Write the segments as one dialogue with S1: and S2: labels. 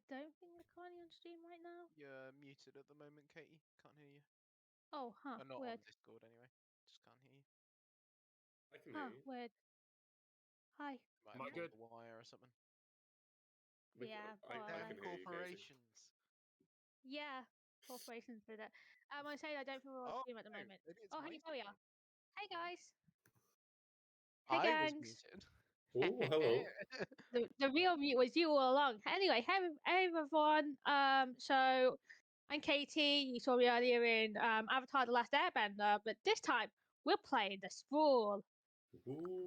S1: don't think we're currently on stream right now.
S2: You're muted at the moment, Katie. Can't hear you.
S1: Oh, huh.
S2: Not
S1: Weird.
S2: on Discord anyway. Just can't hear you.
S3: I can hear
S1: Huh.
S3: you.
S1: Weird. Hi.
S2: Might
S3: Am I
S2: have
S3: good?
S2: pulled the wire or something.
S1: Yeah.
S3: I
S1: Probably.
S3: can hear you, Katie.
S2: Corporations.
S1: Yeah. Corporations did it. I say I don't think we're on
S2: Oh,
S1: stream at the
S2: no,
S1: moment.
S2: maybe it's
S1: Oh,
S2: my
S1: hey, there
S2: turn.
S1: we are. Hey
S2: Yeah.
S1: guys. Hey
S2: I was
S1: gangs.
S2: muted.
S3: Oh, hello.
S1: The real mute was you all along. Anyway, hey everyone. So I'm Katie. You saw me earlier in Avatar: The Last Airbender, but this time we're playing the Sprawl.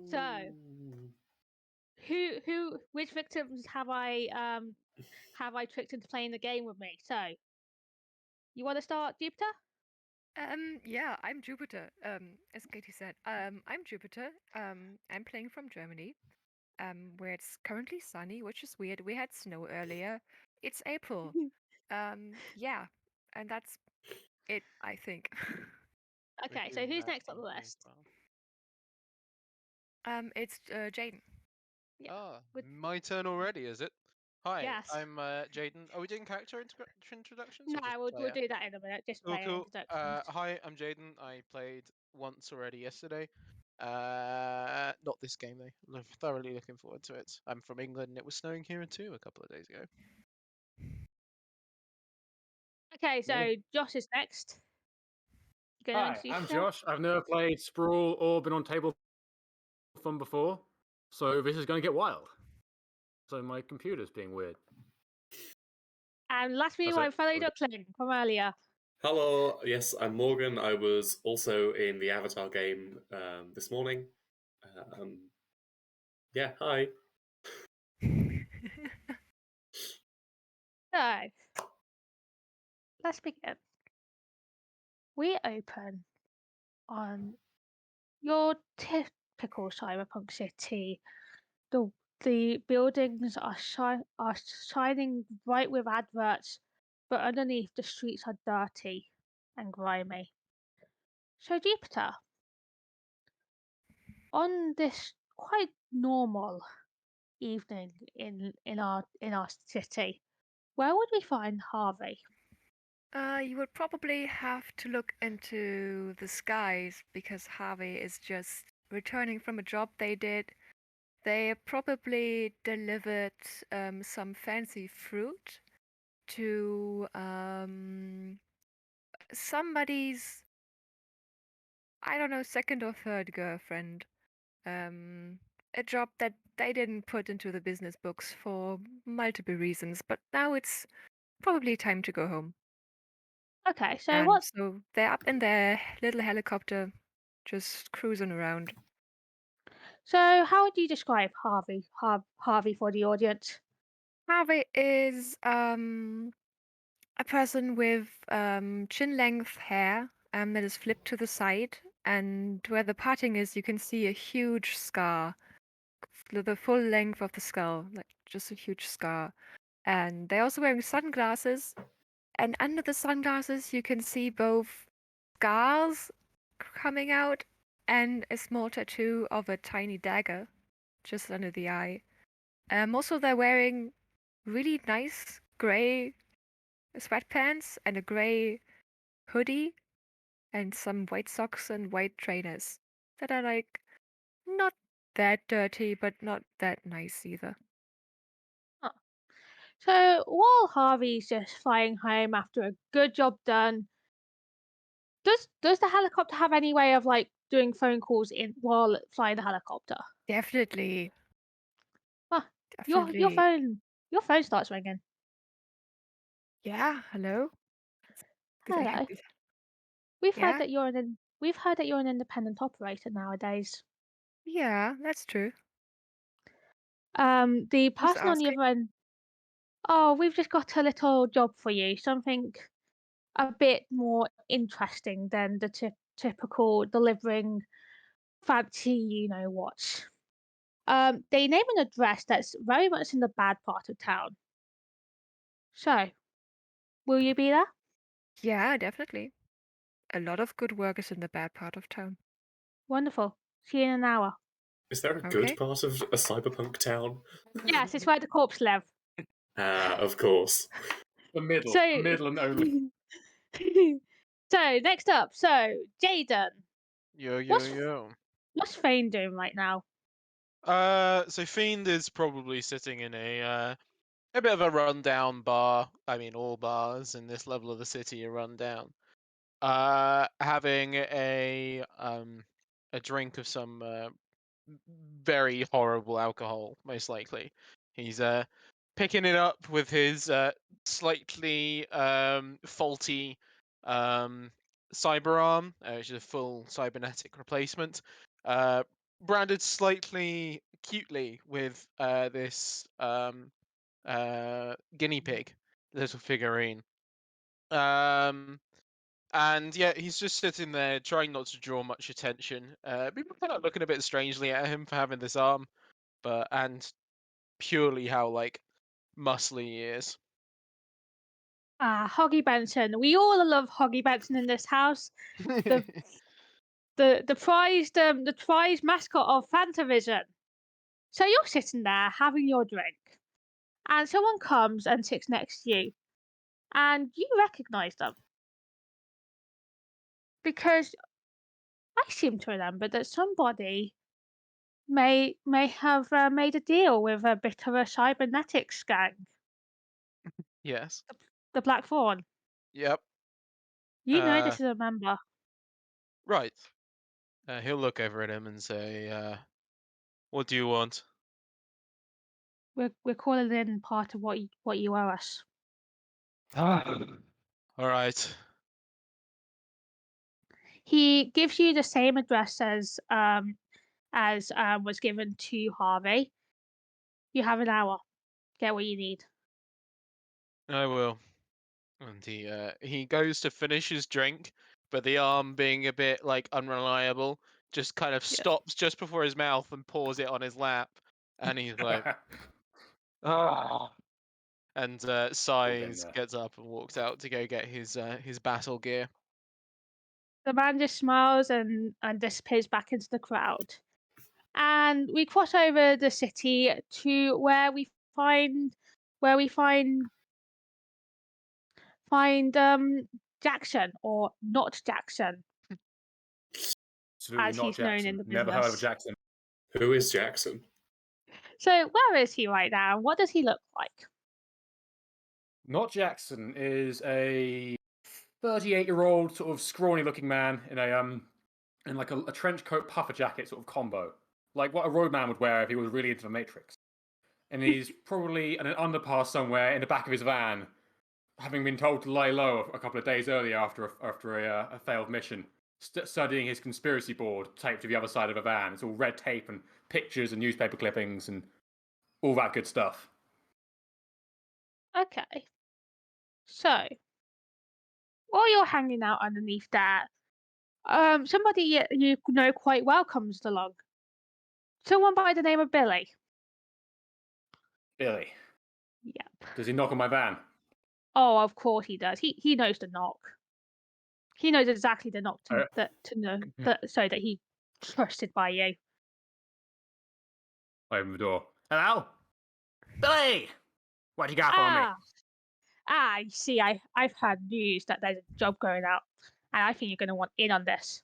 S1: So
S3: Ooh.
S1: which victims have I tricked into playing the game with me? So you want to start, Jupiter?
S4: Yeah, I'm Jupiter. As Katie said, I'm Jupiter. I'm playing from Germany, where it's currently sunny, which is weird. We had snow earlier. It's April. Yeah, and that's it, I think.
S1: Okay,
S2: We're
S1: so
S2: doing
S1: who's
S2: that
S1: next on the
S2: in May
S1: list?
S2: as well.
S4: It's Jaden.
S1: Yeah.
S2: Ah,
S1: Good.
S2: my turn already, is it? Hi,
S1: Yes.
S2: I'm Jaden. Are we doing character introductions?
S1: No,
S2: Or just
S1: we'll
S2: player?
S1: do that in a minute. Just
S2: Cool,
S1: player
S2: cool.
S1: introductions.
S2: Hi, I'm Jaden. I played once already yesterday. Not this game though. Thoroughly looking forward to it. I'm from England. And it was snowing here too a couple of days ago.
S1: Okay, so Josh is next. You gonna
S3: Hi,
S1: introduce
S3: I'm
S1: yourself?
S3: Josh. I've never played Sprawl or been on Tablethon before, so this is going to get wild. So my computer's being weird.
S1: And last me,
S3: That's
S1: my
S3: it.
S1: fellow duckling from earlier.
S5: Hello, yes, I'm Morgan. I was also in the Avatar game this morning. Yeah, hi.
S1: So let's begin. We open on your typical cyberpunk city. The buildings are shining bright with adverts, but underneath the streets are dirty and grimy. So Jupiter, on this quite normal evening in our city, where would we find Harvey?
S4: You would probably have to look into the skies because Harvey is just returning from a job they did. They probably delivered some fancy fruit to somebody's, I don't know, second or third girlfriend. A job that they didn't put into the business books for multiple reasons, but now it's probably time to go home.
S1: Okay, so
S4: And
S1: what?
S4: so they're up in their little helicopter, just cruising around.
S1: So how would you describe Harvey for the audience?
S4: Harvey is a person with chin length hair that is flipped to the side, and where the parting is, you can see a huge scar, the full length of the skull, like just a huge scar. And they're also wearing sunglasses, and under the sunglasses, you can see both scars coming out and a small tattoo of a tiny dagger just under the eye. Also, they're wearing really nice grey sweatpants and a grey hoodie and some white socks and white trainers that are like not that dirty but not that nice either.
S1: Huh. So while Harvey's just flying home after a good job done, does the helicopter have any way of like doing phone calls in while flying the helicopter?
S4: Definitely.
S1: Huh,
S4: Definitely.
S1: your phone starts ringing.
S4: Yeah, hello? Did I
S1: Hello.
S4: have this?
S1: We've heard
S4: Yeah?
S1: that you're an independent operator nowadays.
S4: Yeah, that's true.
S1: The
S4: Who's
S1: person on the
S4: asking?
S1: other end. Oh, we've just got a little job for you. Something a bit more interesting than the typical delivering fancy, you know what. They name an address that's very much in the bad part of town. So, will you be there?
S4: Yeah, definitely. A lot of good workers in the bad part of town.
S1: Wonderful. See you in an hour.
S5: Is there a
S4: Okay.
S5: good part of a cyberpunk town?
S1: Yes, it's where the corpse live.
S5: Of course.
S3: The middle.
S1: So,
S3: The middle and only.
S1: so next up, Jaden,
S2: Yo, yo,
S1: what's
S2: yo.
S1: what's Fane doing right now?
S2: So Fiend is probably sitting in a bit of a rundown bar. I mean, all bars in this level of the city are run down. Having a drink of some very horrible alcohol, most likely. He's picking it up with his slightly faulty cyber arm, which is a full cybernetic replacement, branded slightly cutely with this guinea pig little figurine. And yeah, he's just sitting there trying not to draw much attention. People kind of looking a bit strangely at him for having this arm, and purely how like muscly he is.
S1: Hoggy Benson. We all love Hoggy Benson in this house. The the prized mascot of Fantavision. So you're sitting there having your drink, and someone comes and sits next to you, and you recognise them because I seem to remember that somebody may have made a deal with a bit of a cybernetics gang,
S2: Yes.
S1: the Black Fawn.
S2: Yep.
S1: You know
S2: Uh,
S1: this is a member.
S2: right. He'll look over at him and say, "What do you want?"
S1: We're calling in part of what you owe us.
S2: All right.
S1: He gives you the same address as was given to Harvey. You have an hour. Get what you need.
S2: I will. And he goes to finish his drink, but the arm being a bit like unreliable, just kind of
S1: Yeah.
S2: stops just before his mouth and pours it on his lap, and he's like, "Ah," and sighs,
S3: there.
S2: gets up and walks out to go get his battle gear.
S1: The man just smiles and disappears back into the crowd. And we cross over the city to where we find Jackson, or not Jackson,
S3: Absolutely
S1: as
S3: not
S1: he's known in
S3: Jackson.
S1: the
S3: Never heard of
S1: business.
S3: Jackson.
S5: Who is Jackson?
S1: So where is he right now? What does he look like?
S3: Not Jackson is a 38-year-old sort of scrawny-looking man in like a trench coat puffer jacket sort of combo, like what a roadman would wear if he was really into the Matrix. And he's probably in an underpass somewhere in the back of his van, having been told to lie low a couple of days earlier after a failed mission, studying his conspiracy board taped to the other side of a van. It's all red tape and pictures and newspaper clippings and all that good stuff.
S1: Okay. So while you're hanging out underneath that, somebody you know quite well comes along. Someone by the name of Billy.
S3: Billy,
S1: Yep.
S3: does he knock on my van?
S1: Oh, of course he does. He knows the knock. He knows exactly the knock
S3: Uh,
S1: to know that so that he trusted by you.
S3: I open the door. Hello? Billy! What you got for me?
S1: You see, I've heard news that there's a job going out, and I think you're going to want in on this.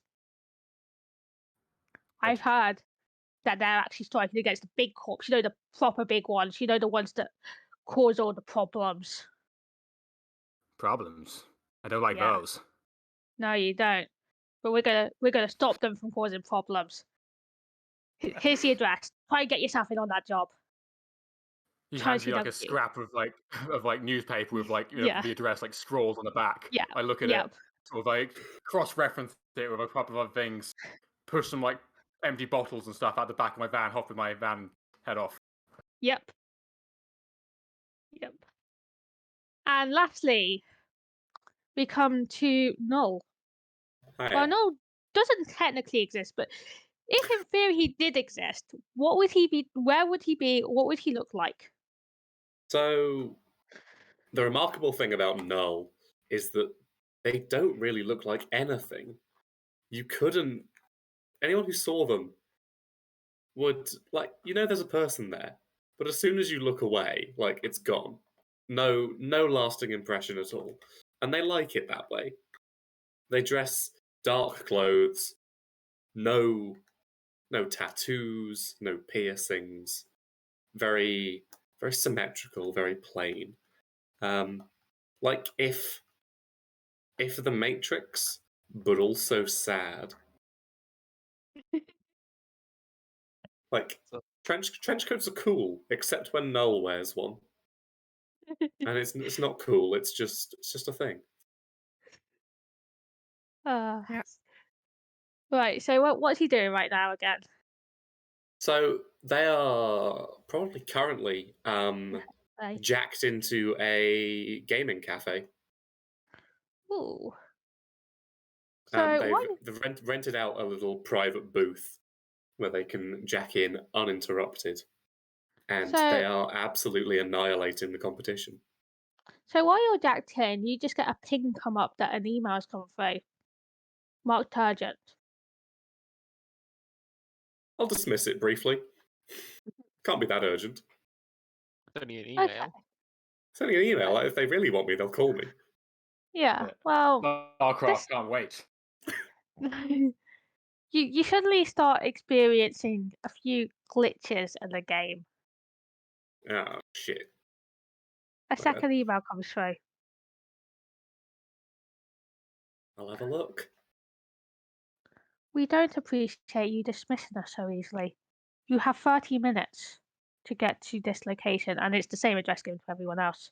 S1: I've heard that they're actually striking against the big corps. You know, the proper big ones. You know, the ones that cause all the problems.
S3: Problems? I don't like
S1: Yeah.
S3: those.
S1: No, you don't. But we're gonna stop them from causing problems. Here's the address. Try and get yourself in on that job.
S3: He
S1: Try and
S3: hands
S1: see
S3: me like
S1: that.
S3: a scrap of like newspaper with like
S1: Yeah.
S3: the address like scrawled on the back.
S1: Yeah.
S3: I look at it, sort of like cross-reference it with a couple of other things, push some like empty bottles and stuff out the back of my van, hop with my van, head off.
S1: Yep. And lastly, we come to Null.
S5: Hiya.
S1: Well, Null doesn't technically exist, but if in theory he did exist, what would he be? Where would he be? What would he look like?
S5: So, the remarkable thing about Null is that they don't really look like anything. Anyone who saw them would, like, there's a person there, but as soon as you look away, like, it's gone. no lasting impression at all, and they like it that way. They dress dark clothes, no tattoos, no piercings, very symmetrical, very plain. Like if the Matrix, but also sad. Like
S2: So-
S5: trench coats are cool, except when Null wears one, and it's not cool. It's just a thing.
S1: Ah.
S4: Yeah.
S1: Right, so what's he doing right now again?
S5: So they are probably currently
S1: Like,
S5: jacked into a gaming cafe.
S1: ooh. So
S5: They've rented out a little private booth where they can jack in uninterrupted, and they
S1: so
S5: are absolutely annihilating the competition.
S1: so while you're jacked in, you just get a ping come up that an email's come through, marked urgent.
S5: I'll dismiss it briefly. Can't be that urgent.
S2: Only an
S1: Okay.
S2: email.
S5: Send me an email. Like, if they really want me, they'll call me.
S1: Yeah.
S3: Yeah.
S1: Well,
S3: Starcraft
S1: this
S3: can't wait.
S1: you suddenly start experiencing a few glitches in the game.
S5: Oh shit!
S1: A
S5: Okay.
S1: second email comes through.
S5: I'll have a look.
S1: We don't appreciate you dismissing us so easily. You have 30 minutes to get to this location, and it's the same address given to everyone else.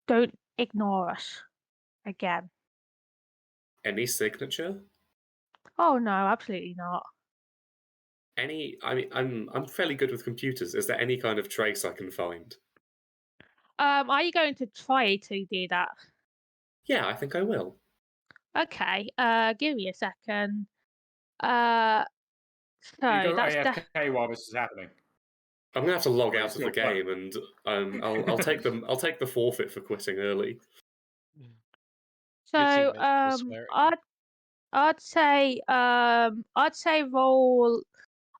S1: Don't ignore us again.
S5: Any signature?
S1: Oh no, absolutely not.
S5: Any? I mean, I'm fairly good with computers. Is there any kind of trace I can find?
S1: Are you going to try to do that?
S5: Yeah, I think I will.
S1: Okay, give me a second. Uh,
S3: You
S1: so
S3: go
S1: that's
S3: AFK while this is happening.
S5: I'm gonna have to log
S3: Or
S5: out
S3: it's
S5: of the
S3: still playing.
S5: game, and I'll take the forfeit for quitting early.
S2: Your
S1: so
S2: teammates will swear at you.
S1: I'd say roll,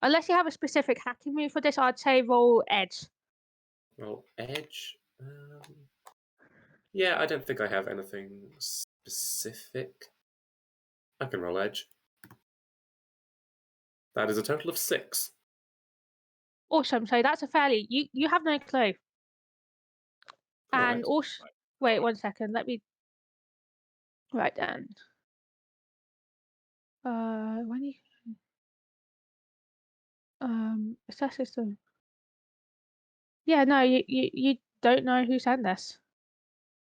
S1: unless you have a specific hacking move for this, I'd say roll edge.
S5: Well, Edge. Yeah, I don't think I have anything specific. I can roll Edge. That is a total of 6.
S1: Awesome. So that's a fairly you have no clue.
S5: All
S1: And
S5: right.
S1: also wait 1 second, let me write down. When you assess system. Yeah, no, you don't know who sent this.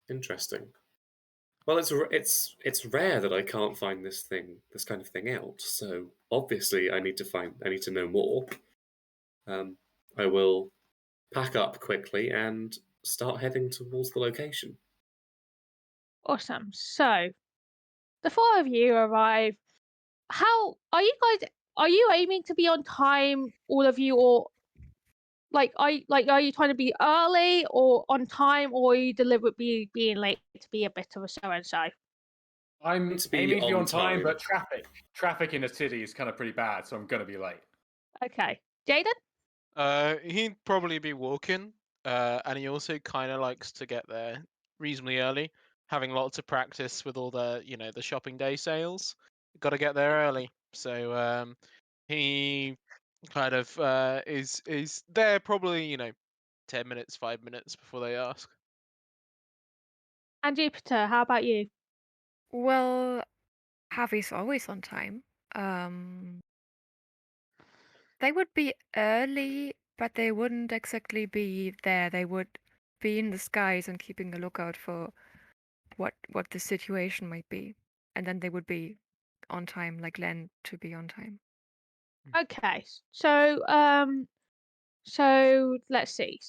S5: Interesting. Well, it's rare that I can't find this kind of thing out. So obviously, I need to know more. I will pack up quickly and start heading towards the location.
S1: Awesome. So the four of you arrive. How are you guys? Are you aiming to be on time, all of you, or are you trying to be early or on time, or are you deliberately being late to be a bit of a so and so?
S3: I'm
S5: To be
S3: aiming to be
S5: on
S3: on time,
S5: time.
S3: but traffic in the city is kind of pretty bad, so I'm gonna be late.
S1: Okay, Jaden.
S2: He'd probably be walking, and he also kind of likes to get there reasonably early, having lots of practice with all the the shopping day sales. Got to get there early, so he kind of is there probably 10 minutes, 5 minutes before they ask.
S1: And Jupiter, how about you?
S4: Well, Harvey's always on time. They would be early, but they wouldn't exactly be there. They would be in the skies and keeping a lookout for what the situation might be. And then they would be on time, like Len to be on time.
S1: Okay, so let's see.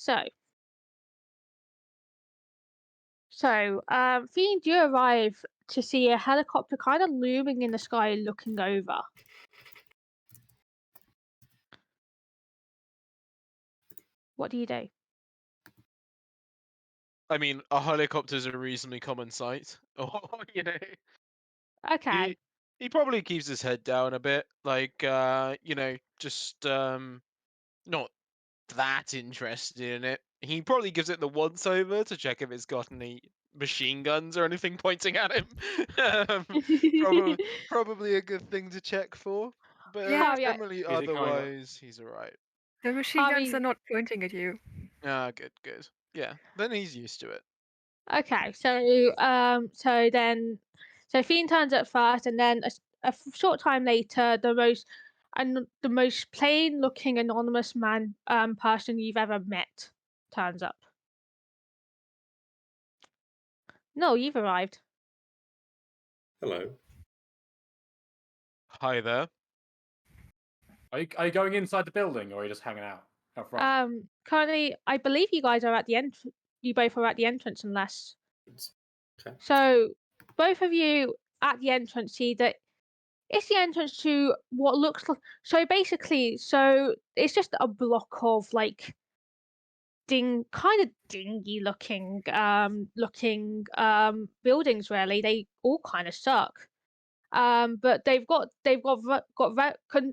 S1: Fiend, you arrive to see a helicopter kind of looming in the sky, looking over. What do you do?
S2: I mean, a helicopter's a reasonably common sight. Or
S1: Okay,
S2: he probably keeps his head down a bit, like just not that interested in it. He probably gives it the once over to check if it's got any machine guns or anything pointing at him. Probably a good thing to check for. But
S4: Yeah,
S1: Harvey,
S2: generally,
S3: Is it kind of like-
S2: otherwise, he's alright.
S4: the machine guns
S1: Harvey,
S4: are not pointing at you.
S2: Ah, good. Yeah, then he's used to it.
S1: okay, so Fiend turns up first, and then short time later, the most plain-looking anonymous person you've ever met turns up. No, you've arrived.
S5: Hello.
S2: Hi there.
S3: Are you going inside the building, or are you just hanging out front?
S1: Currently, I believe you guys are at the entrance. You both are at the entrance, unless.
S5: Okay.
S1: So, both of you at the entrance see that it's the entrance to what looks like. So basically, it's just a block of like kind of dingy looking buildings. Really, they all kind of suck. But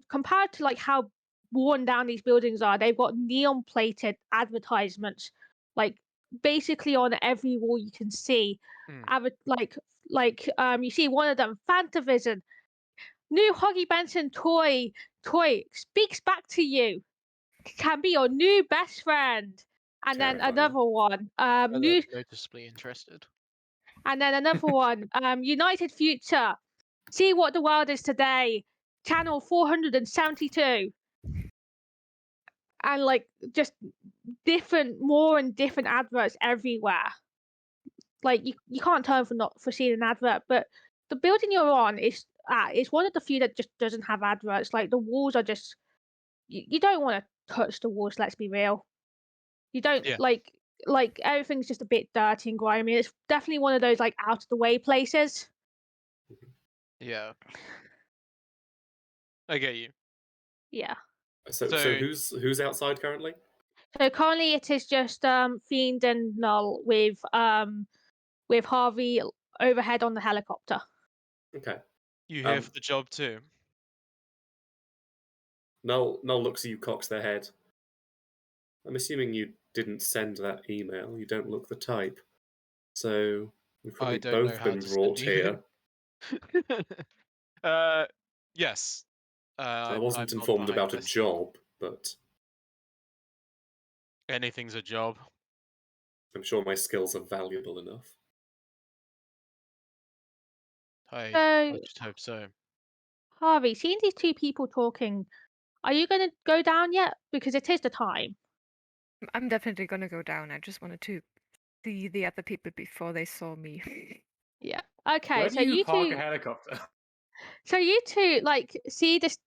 S1: compared to like how worn down these buildings are, they've got neon plated advertisements, like basically on every wall you can see. You see one of them, Fantavision, new Hoggy Benson toy speaks back to you, can be your new best friend. And then
S5: Terrifying.
S1: another one,
S2: Noticeably interested.
S1: and then another one, United Future. See what the world is today. Channel 472. And like just more and different adverts everywhere. Like you can't turn for seeing an advert, but the building you're on is one of the few that just doesn't have adverts. Like the walls are just you don't want to touch the walls, let's be real. You don't
S2: Yeah.
S1: like everything's just a bit dirty and grimy. It's definitely one of those like out of the way places.
S2: Yeah. I get you.
S1: Yeah.
S5: So who's outside currently?
S1: So currently it is just Fiend and Null with Harvey overhead on the helicopter.
S5: Okay.
S2: You here for the job too?
S5: Null looks at you, cocks their head. I'm assuming you didn't send that email. You don't look the type. So we've probably
S2: I don't know
S5: both
S2: how
S5: been
S2: to
S5: brought
S2: send
S5: here.
S2: Yes.
S5: I
S2: I'm
S5: wasn't
S2: not
S5: informed
S2: behind
S5: about a
S2: this.
S5: job, but
S2: Anything's a job.
S5: I'm sure my skills are valuable enough.
S2: I just hope so.
S1: Harvey, seeing these two people talking, are you going to go down yet? Because it is the time.
S4: I'm definitely gonna go down. I just wanted to see the other people before they saw me.
S1: Yeah. Okay.
S3: Where
S1: So
S3: do you
S1: you
S3: park
S1: two.
S3: a helicopter?
S1: So you two like see this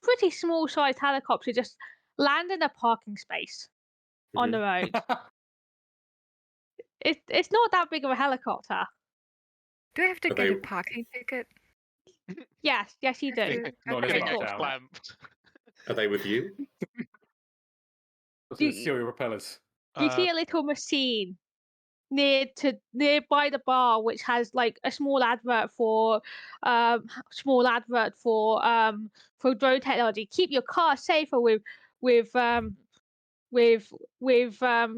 S1: pretty small sized helicopter just land in a parking space on the road. It's not that big of a helicopter.
S4: Do I have to
S5: Are
S4: get a
S5: they-
S4: parking ticket?
S1: Yes, you do.
S4: Okay,
S3: Not
S1: Okay,
S3: as much
S1: cool.
S3: out.
S2: Clamped.
S5: Are they with you?
S3: What's this, serial propellers?
S1: You see a little machine nearby the bar, which has like a small advert for drone technology. Keep your car safer with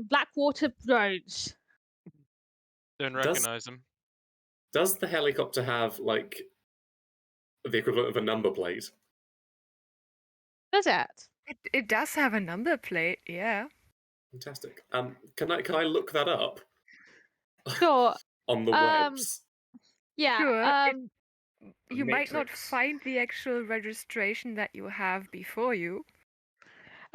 S1: Blackwater drones.
S2: Don't recognize him.
S5: Does the helicopter have like the equivalent of a number plate?
S1: Does it?
S4: It does have a number plate, yeah.
S5: Fantastic. Can I look that up
S1: Sure.
S5: on the webs?
S1: Yeah.
S4: Sure. You might not
S5: Matrix.
S4: find the actual registration that you have before you.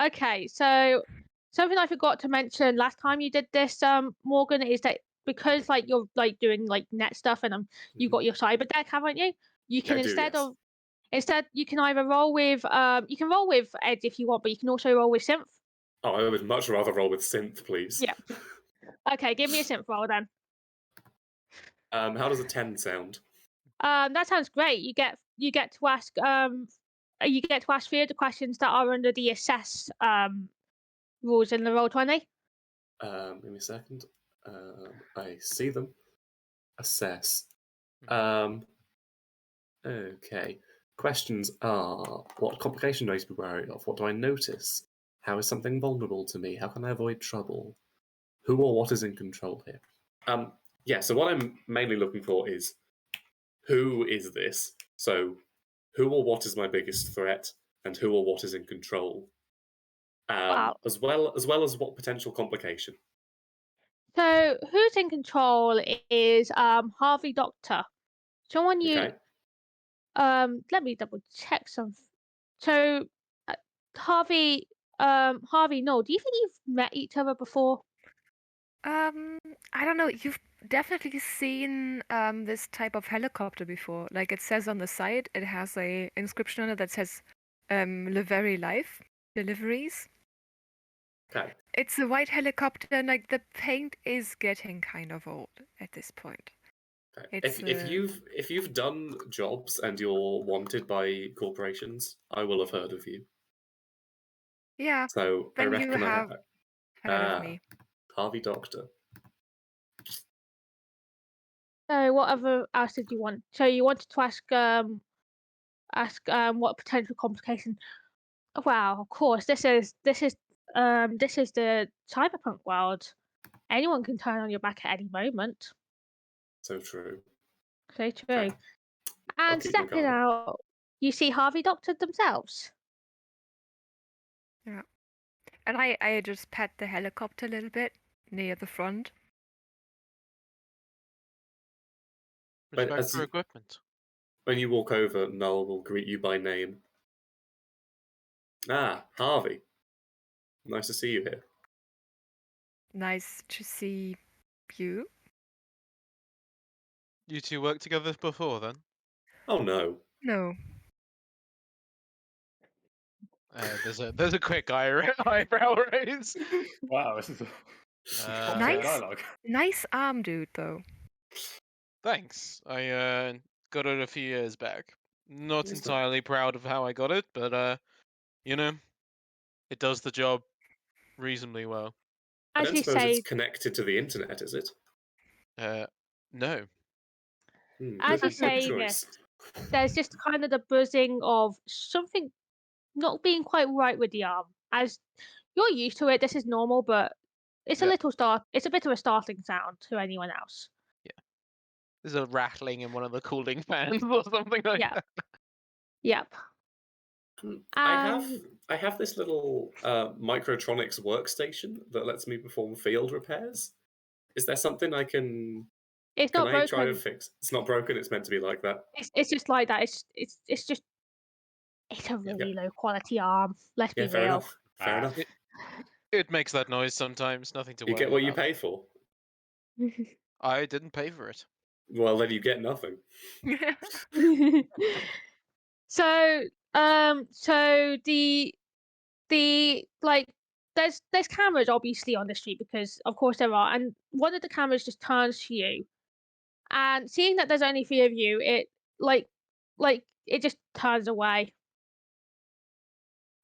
S1: Okay, so something I forgot to mention last time you did this, Morgan, is that because like you're like doing like net stuff and you got your cyber deck, haven't you? You can
S5: I do, yes.
S1: instead you can either roll with Edge if you want, but you can also roll with Synth.
S5: Oh, I would much rather roll with synth, please.
S1: Yeah. Okay, give me a Synth roll then.
S5: How does a 10 sound?
S1: That sounds great. You get to ask 3 of the questions that are under the assess rules in the Roll20.
S5: Give me a second. I see them. Assess. Okay. Questions are: what complication do I need to be wary of? What do I notice? How is something vulnerable to me? How can I avoid trouble? Who or what is in control here? Yeah, so what I'm mainly looking for is who is this? So who or what is my biggest threat, and who or what is in control?
S1: Wow.
S5: As well as what potential complication.
S1: So who's in control is Harvey Doctor. Someone you
S5: Okay.
S1: let me double check some. So uh, Harvey Harvey, no, do you think you've met each other before?
S4: I don't know. You've definitely seen this type of helicopter before. Like it says on the side, it has a inscription on it that says "Le Very Life Deliveries."
S5: Okay.
S4: It's a white helicopter, and like the paint is getting kind of old at this point.
S5: Okay.
S4: It's
S5: If you've done jobs and you're wanted by corporations, I will have heard of you.
S4: yeah.
S5: So I
S4: Then you
S5: reckon
S4: have heard of me.
S5: Harvey Doctor.
S1: So what other else did you want? So you wanted to ask what potential complication. Wow, of course, this is the cyberpunk world. Anyone can turn on your back at any moment.
S5: So true.
S1: So
S5: Okay.
S1: true.
S5: I'll
S1: And
S5: keep my
S1: stepping
S5: guard up.
S1: out, you see Harvey Doctor themselves.
S4: Yeah. And I just pat the helicopter a little bit near the front.
S5: But
S2: Respect for equipment.
S5: when you walk over, Noel will greet you by name. Ah, Harvey. Nice to see you here.
S4: Nice to see you.
S2: You two worked together before then?
S5: Oh no.
S4: No.
S2: There's a quick eyebrow raise.
S3: Wow, this is toxic
S4: Nice.
S3: dialogue.
S4: Nice arm, dude, though.
S2: Thanks. I got it a few years back. Not
S5: Yes,
S2: entirely proud of how I got it, but you know, it does the job reasonably well.
S5: I
S1: As
S5: don't
S1: you
S5: suppose it's
S1: say,
S5: connected to the internet, is it?
S2: No.
S1: as you
S5: Good
S1: say
S5: choice.
S1: this, there's just kind of the buzzing of something not being quite right with the arm. As you're used to it, this is normal, but it's a
S2: Yeah.
S1: little it's a bit of a startling sound to anyone else.
S2: There's a rattling in one of the cooling fans or something like
S1: Yeah.
S2: that.
S1: Yep. Um,
S5: I have this little microtronics workstation that lets me perform field repairs. Is there something I can
S1: it's
S5: can
S1: not
S5: I try to
S1: broken.
S5: fix? It's not broken. It's meant to be like that.
S1: It's just like that. It's just it's a
S5: Yeah.
S1: really low quality arm. Let's
S5: Yeah,
S1: be
S5: fair
S1: real.
S5: enough. Fair enough.
S2: It makes that noise sometimes. Nothing to
S5: You
S2: worry
S5: get what you
S2: about.
S5: pay for.
S2: I didn't pay for it.
S5: Well, then you get nothing.
S1: So so the like there's cameras obviously on the street because of course there are, and one of the cameras just turns to you, and seeing that there's only three of you, it like it just turns away,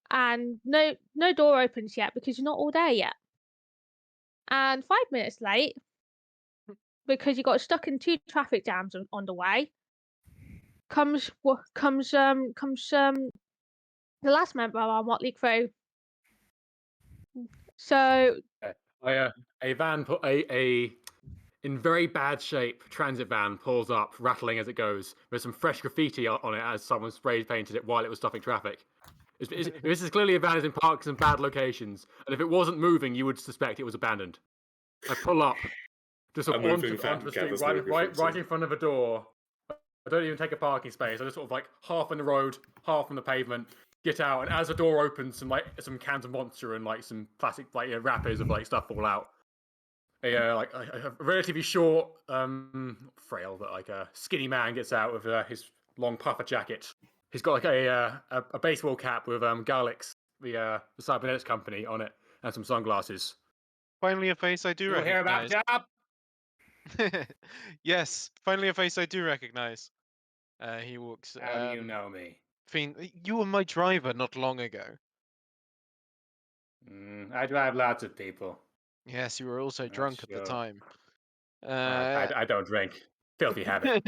S1: and no door opens yet because you're not all there yet, and 5 minutes late because you got stuck in two traffic jams on the way comes the last member of our motley crew. So
S3: A van, a in very bad shape transit van pulls up, rattling as it goes. There's some fresh graffiti on it as someone spray painted it while it was stopping traffic. This is clearly a van is in parks in bad locations, and if it wasn't moving, you would suspect it was abandoned. I pull up, just sort
S5: A
S3: of
S5: moving
S3: onto
S5: van
S3: the street,
S5: gathers no
S3: right
S5: graffiti.
S3: in front of a door. I don't even take a parking space. I just sort of like half on the road, half on the pavement. Get out, and as the door opens, some cans of Monster and like some plastic wrappers of like stuff fall out. A relatively short, frail but like a skinny man gets out with his long puffer jacket. He's got like a baseball cap with Garlic's, the cybernetics company on it, and some sunglasses.
S2: Finally, a face I do
S3: You hear about
S2: recognize.
S3: the job?
S2: Yes, finally a face I do recognize. He walks.
S3: How do you know me?
S2: Fiend, you were my driver not long ago.
S3: I drive lots of people.
S2: Yes, you were also
S3: Not
S2: drunk at the
S3: sure.
S2: time.
S3: I don't drink. Filthy habit.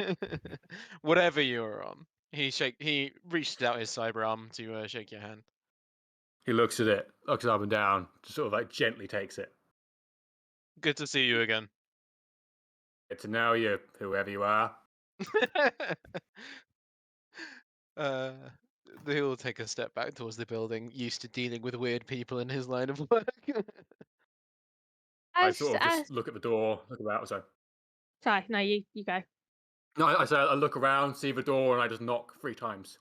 S2: Whatever you were on, he reached out his cyber arm to shake your hand.
S3: He looks at it, looks up and down, sort of like gently takes it.
S2: Good to see you again.
S3: Get to know you, whoever you are.
S2: uh, he'll take a step back towards the building, used to dealing with weird people in his line of work.
S3: I
S1: As
S3: sort of
S1: as
S3: just look at the door, look about. So
S1: sorry, no, you go.
S3: no, I say I look around, see the door, and I just knock 3 times.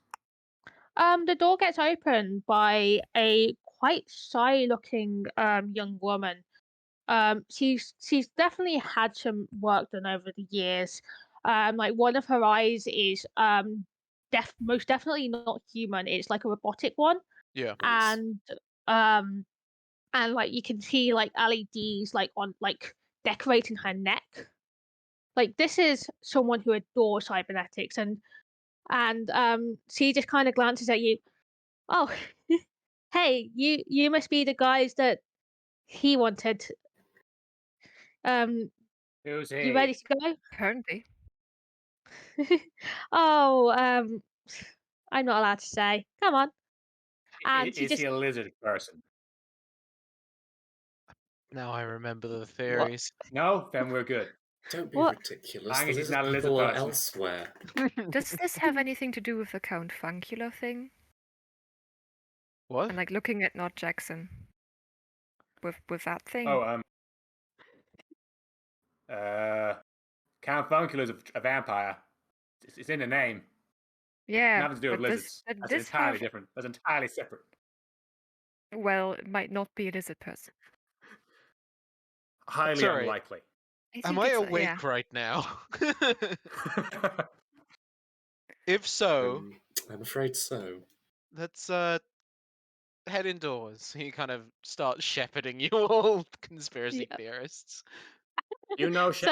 S1: The door gets opened by a quite shy-looking young woman. She's definitely had some work done over the years. Like one of her eyes is most definitely not human. It's like a robotic one,
S2: Yeah.
S5: Nice.
S1: um, and like you can see like LEDs like on like decorating her neck. Like this is someone who adores cybernetics, and she just kind of glances at you. Oh, hey, you must be the guys that he wanted. Um,
S3: Who's
S1: you ready
S3: he?
S1: to go?
S4: Apparently.
S1: Oh, I'm not allowed to say. Come on. And she
S3: Is he
S1: just
S3: a lizard person?
S2: Now I remember the
S1: what?
S2: theories.
S3: No, then we're good.
S5: Don't be
S1: What?
S5: ridiculous.
S3: Bang
S5: The
S3: it, he's
S5: lizard
S3: not a lizard
S5: people are
S3: person.
S5: elsewhere.
S4: Does this have anything to do with the Count Funkula thing?
S2: What?
S4: And like looking at Not Jackson with that thing?
S3: Oh, Count Funkula's a vampire. It's in the name.
S4: Yeah,
S3: Nothing to do with
S4: but this
S3: lizards.
S4: but
S3: That's
S4: this
S3: entirely
S4: have
S3: different. That's entirely separate.
S4: well, it might not be a lizard person.
S3: Highly
S2: Sorry.
S3: unlikely.
S4: I
S2: Am
S4: think
S2: I
S4: it's
S2: awake right now? If so,
S5: I'm afraid so.
S2: let's head indoors. He kind of starts shepherding you all conspiracy
S1: Yeah.
S2: theorists.
S3: you know
S1: So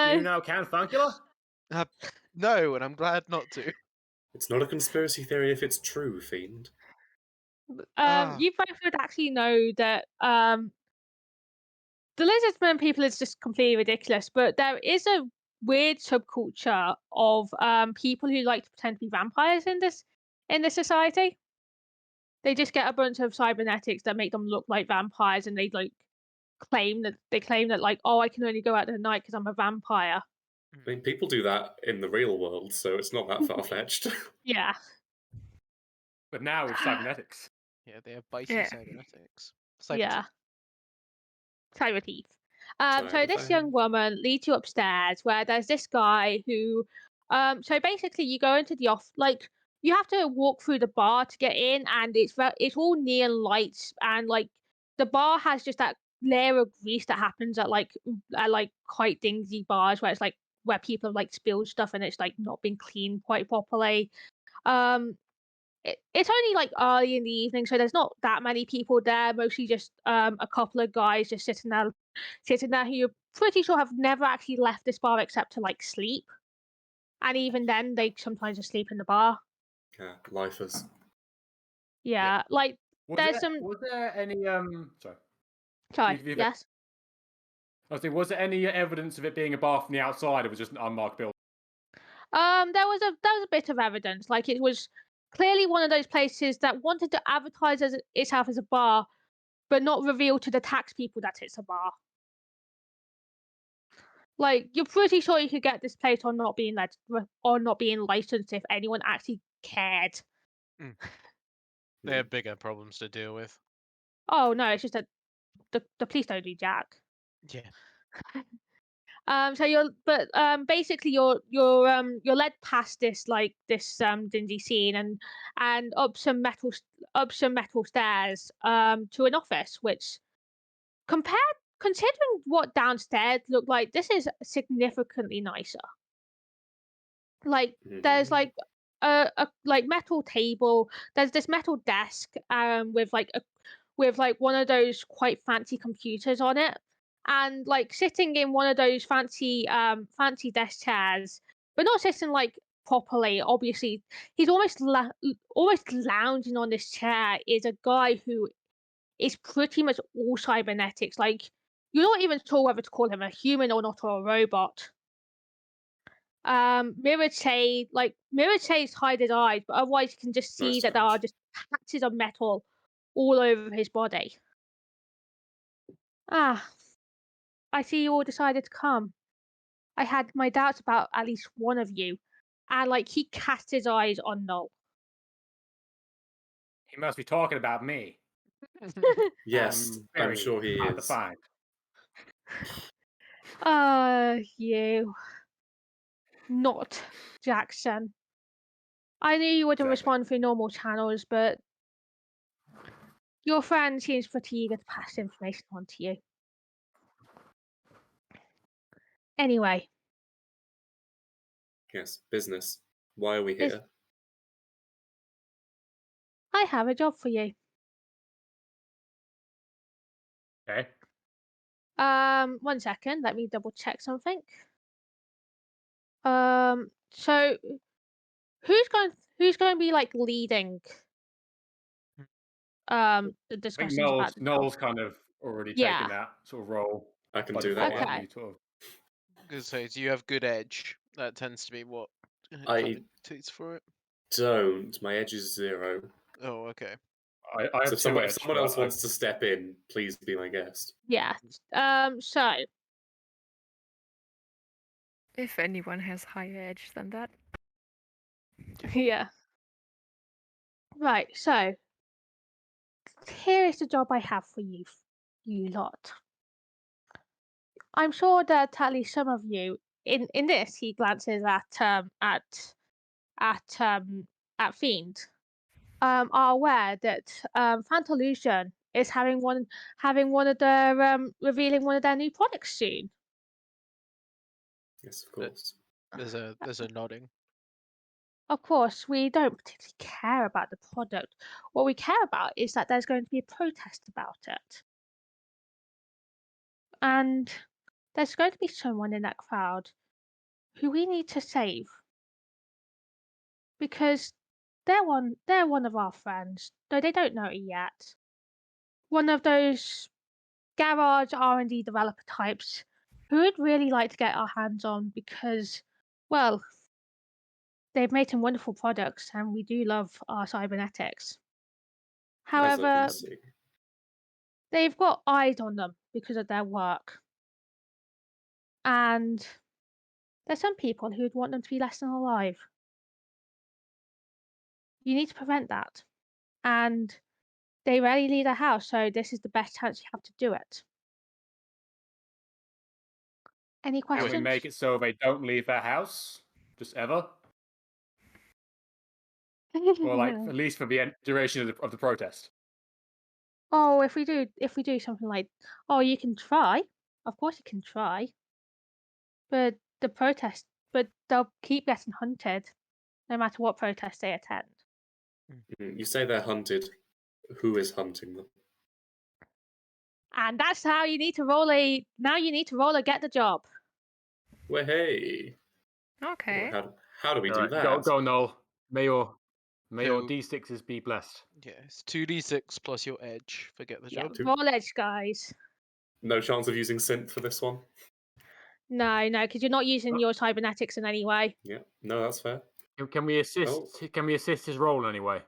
S3: Count Funkula?
S2: No, and I'm glad not to.
S5: It's not a conspiracy theory if it's true, Fiend.
S2: Ah,
S1: you both would actually know that the lizardman people is just completely ridiculous, but there is a weird subculture of people who like to pretend to be vampires in this society. They just get a bunch of cybernetics that make them look like vampires, and they like claim that like, oh, I can only go out at night because I'm a vampire.
S5: I mean, people do that in the real world, so it's not that far fetched.
S1: Yeah.
S3: But now with cybernetics.
S2: yeah, they have bitey
S4: Yeah.
S2: cybernetics. Cyber
S1: Yeah.
S2: teeth.
S1: Cyber teeth. So
S5: Cyber
S1: this
S5: fang.
S1: young woman leads you upstairs where there's this guy who, so basically you go into the off, like you have to walk through the bar to get in, and it's all neon lights, and like the bar has just that layer of grease that happens at like quite dingy bars where it's like where people have like spilled stuff and it's like not been cleaned quite properly. Um, it's only like early in the evening, so there's not that many people there. Mostly just a couple of guys just sitting there who you're pretty sure have never actually left this bar except to like sleep, and even then they sometimes just sleep in the bar.
S5: Yeah, lifers.
S1: Yeah, like there's some.
S3: Was there any sorry.
S1: Sorry, yes.
S3: I was thinking, was there any evidence of it being a bar from the outside? It was just an unmarked building.
S1: There was a bit of evidence. Like it was clearly one of those places that wanted to advertise itself as a bar, but not reveal to the tax people that it's a bar. Like you're pretty sure you could get this place on not being licensed if anyone actually cared.
S2: They have bigger problems to deal with.
S1: Oh no, it's just that the police don't do jack.
S2: Yeah.
S1: So basically you're led past this dingy scene and up some metal stairs to an office which compared considering what downstairs looked like, this is significantly nicer. Like there's like a like metal table. There's this metal desk with like one of those quite fancy computers on it, and like sitting in one of those fancy desk chairs, but not sitting like properly. Obviously, he's almost lounging on this chair. Is a guy who is pretty much all cybernetics. Like you're not even sure whether to call him a human or not, or a robot. Mirrored shades hide his eyes, but otherwise you can just see that there are
S5: Strange.
S1: just patches of metal all over his body. Ah, I see you all decided to come. I had my doubts about at least one of you. And he cast his eyes on Null.
S3: He must be talking about me.
S5: Yes, I'm
S3: Very
S5: sure he
S3: hard to
S5: is.
S3: find.
S1: You. Not Jackson. I knew you wouldn't
S3: Exactly.
S1: respond through normal channels, but your friend seems pretty eager to pass information on to you. Anyway,
S5: Yes, business. Why are we
S1: Bus-
S5: here?
S1: I have a job for you.
S3: Okay.
S1: 1 second, let me double check something. So who's going to be leading the
S3: I think
S1: discussions about the job?
S3: Noel's kind of already
S1: Yeah.
S3: taken that sort of role
S5: I can
S3: by
S5: do
S3: default,
S5: that.
S3: haven't
S1: Okay.
S3: you? Sort of.
S2: Good say, do you have good edge? That tends to be what
S5: I
S2: kind of dictates for it.
S5: don't. My edge is 0.
S2: Oh, okay.
S3: I
S5: So
S3: have
S5: if someone,
S3: edge,
S5: if someone
S3: but
S5: else wants to step in, please be my guest.
S1: Yeah. So
S4: If anyone has higher edge than that.
S1: yeah. Right, so here is the job I have for you, you lot. I'm sure that at least some of you in this, he glances at Fiend, are aware that Fantalusion is having one of their revealing one of their new products soon.
S5: Yes, of course.
S2: There's a nodding.
S1: Of course, we don't particularly care about the product. What we care about is that there's going to be a protest about it. And there's going to be someone in that crowd who we need to save. Because they're one of our friends, though they don't know it yet. One of those garage R&D developer types who we'd really like to get our hands on because, well, they've made some wonderful products and we do love our cybernetics.
S5: As I can
S1: However,
S5: see.
S1: they've got eyes on them because of their work. And there's some people who'd want them to be less than alive. You need to prevent that. And they rarely leave their house, so this is the best chance you have to do it. Any
S3: can we
S1: questions?
S3: make it so they don't leave their house just ever, or at least for the duration of the protest?
S1: Oh, if we do something like, oh, you can try. Of course, you can try. But they'll keep getting hunted, no matter what protest they attend.
S5: You say they're hunted. Who is hunting them?
S1: And that's how you need to roll a. Now you need to roll a get the job.
S5: Well, hey.
S4: Okay.
S5: How do we do
S3: Alright,
S5: that?
S3: go, Noel. May your
S2: So-
S3: D6s be blessed.
S2: Yeah, it's 2d6 plus your edge. Forget the
S1: Yeah,
S2: job.
S1: roll edge, guys.
S5: No chance of using synth for this one?
S1: No, because you're not using your cybernetics in any way.
S5: Yeah. No, that's fair.
S3: Can we assist?
S5: Oh.
S3: Can we assist his role in any way?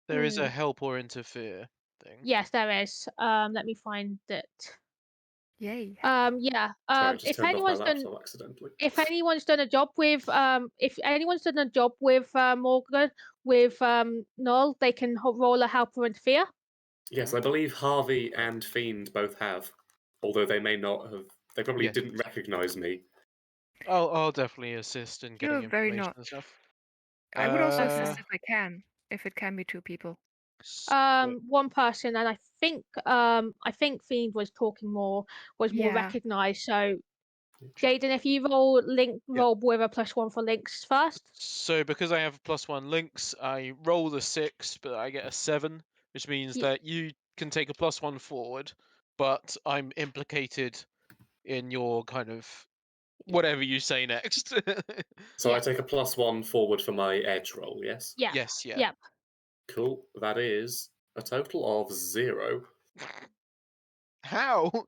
S2: There is a help or interfere thing.
S1: Yes, there is. Let me find it.
S4: Yay.
S1: Yeah.
S5: Sorry, I just
S1: If
S5: turned off my
S1: anyone's done,
S5: laptop accidentally.
S1: if anyone's done a job with, Morgan with Null, they can roll a help or interfere.
S5: Yes, I believe Harvey and Fiend both have, although they may not have. They probably
S2: Yes.
S5: didn't recognise me.
S2: I'll definitely assist in getting
S4: You're very
S2: information
S4: not.
S2: and stuff.
S4: I would also
S1: Okay.
S4: assist if it can be 2 people.
S1: One person, and I think Fiend was more
S4: Yeah.
S1: recognised. So, Jaden, if you roll with a +1 for links first.
S2: So because I have +1 links, I roll the 6, but I get a 7, which means that you can take a +1 forward, but I'm implicated in your kind of whatever you say next.
S5: So
S1: Yeah.
S5: I take a +1 forward for my edge roll, yes?
S1: Yeah.
S2: Yes, yeah.
S1: Yep.
S5: Cool. That is a total of 0.
S2: How? Do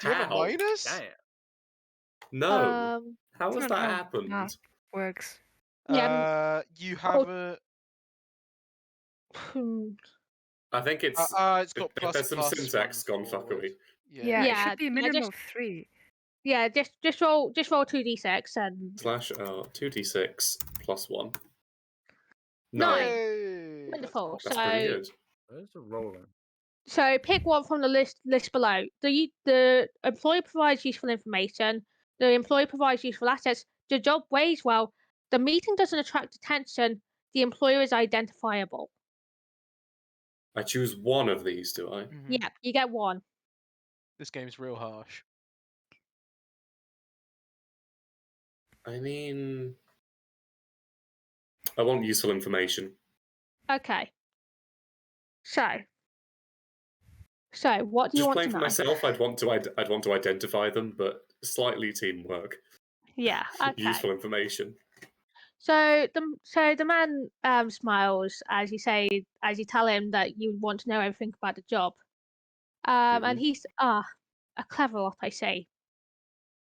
S2: you have a
S5: How?
S2: minus?
S3: Damn.
S5: No. How
S4: That's
S5: has
S4: not
S5: that
S4: how
S5: happened?
S4: math works.
S1: Yeah.
S2: You have a.
S5: I think it's
S2: It's got
S5: there's some
S2: plus
S5: syntax
S2: one
S5: gone
S2: forward.
S5: fuckery.
S4: Yeah, it
S1: Yeah,
S4: should be a
S1: yeah,
S4: minimum
S1: just-
S4: of 3.
S1: Yeah, just roll 2d6 and
S5: / 2d6 plus 1.
S1: 9.
S2: Yay!
S1: Wonderful.
S5: That's pretty good.
S3: Where's the rolling?
S1: So pick one from the list below. The employee provides useful information. The employee provides useful assets. The job weighs well. The meeting doesn't attract attention. The employer is identifiable.
S5: I choose one of these, do I?
S2: Mhm.
S1: Yeah, you get 1.
S2: This game's real harsh.
S5: I mean, I want useful information.
S1: Okay. So what do you
S5: Just
S1: want
S5: playing
S1: to
S5: for
S1: know?
S5: myself, I'd want to identify them, but slightly teamwork.
S1: Yeah. Okay.
S5: Useful information.
S1: So the man smiles as you tell him that you want to know everything about the job. And he's a clever lot, I say.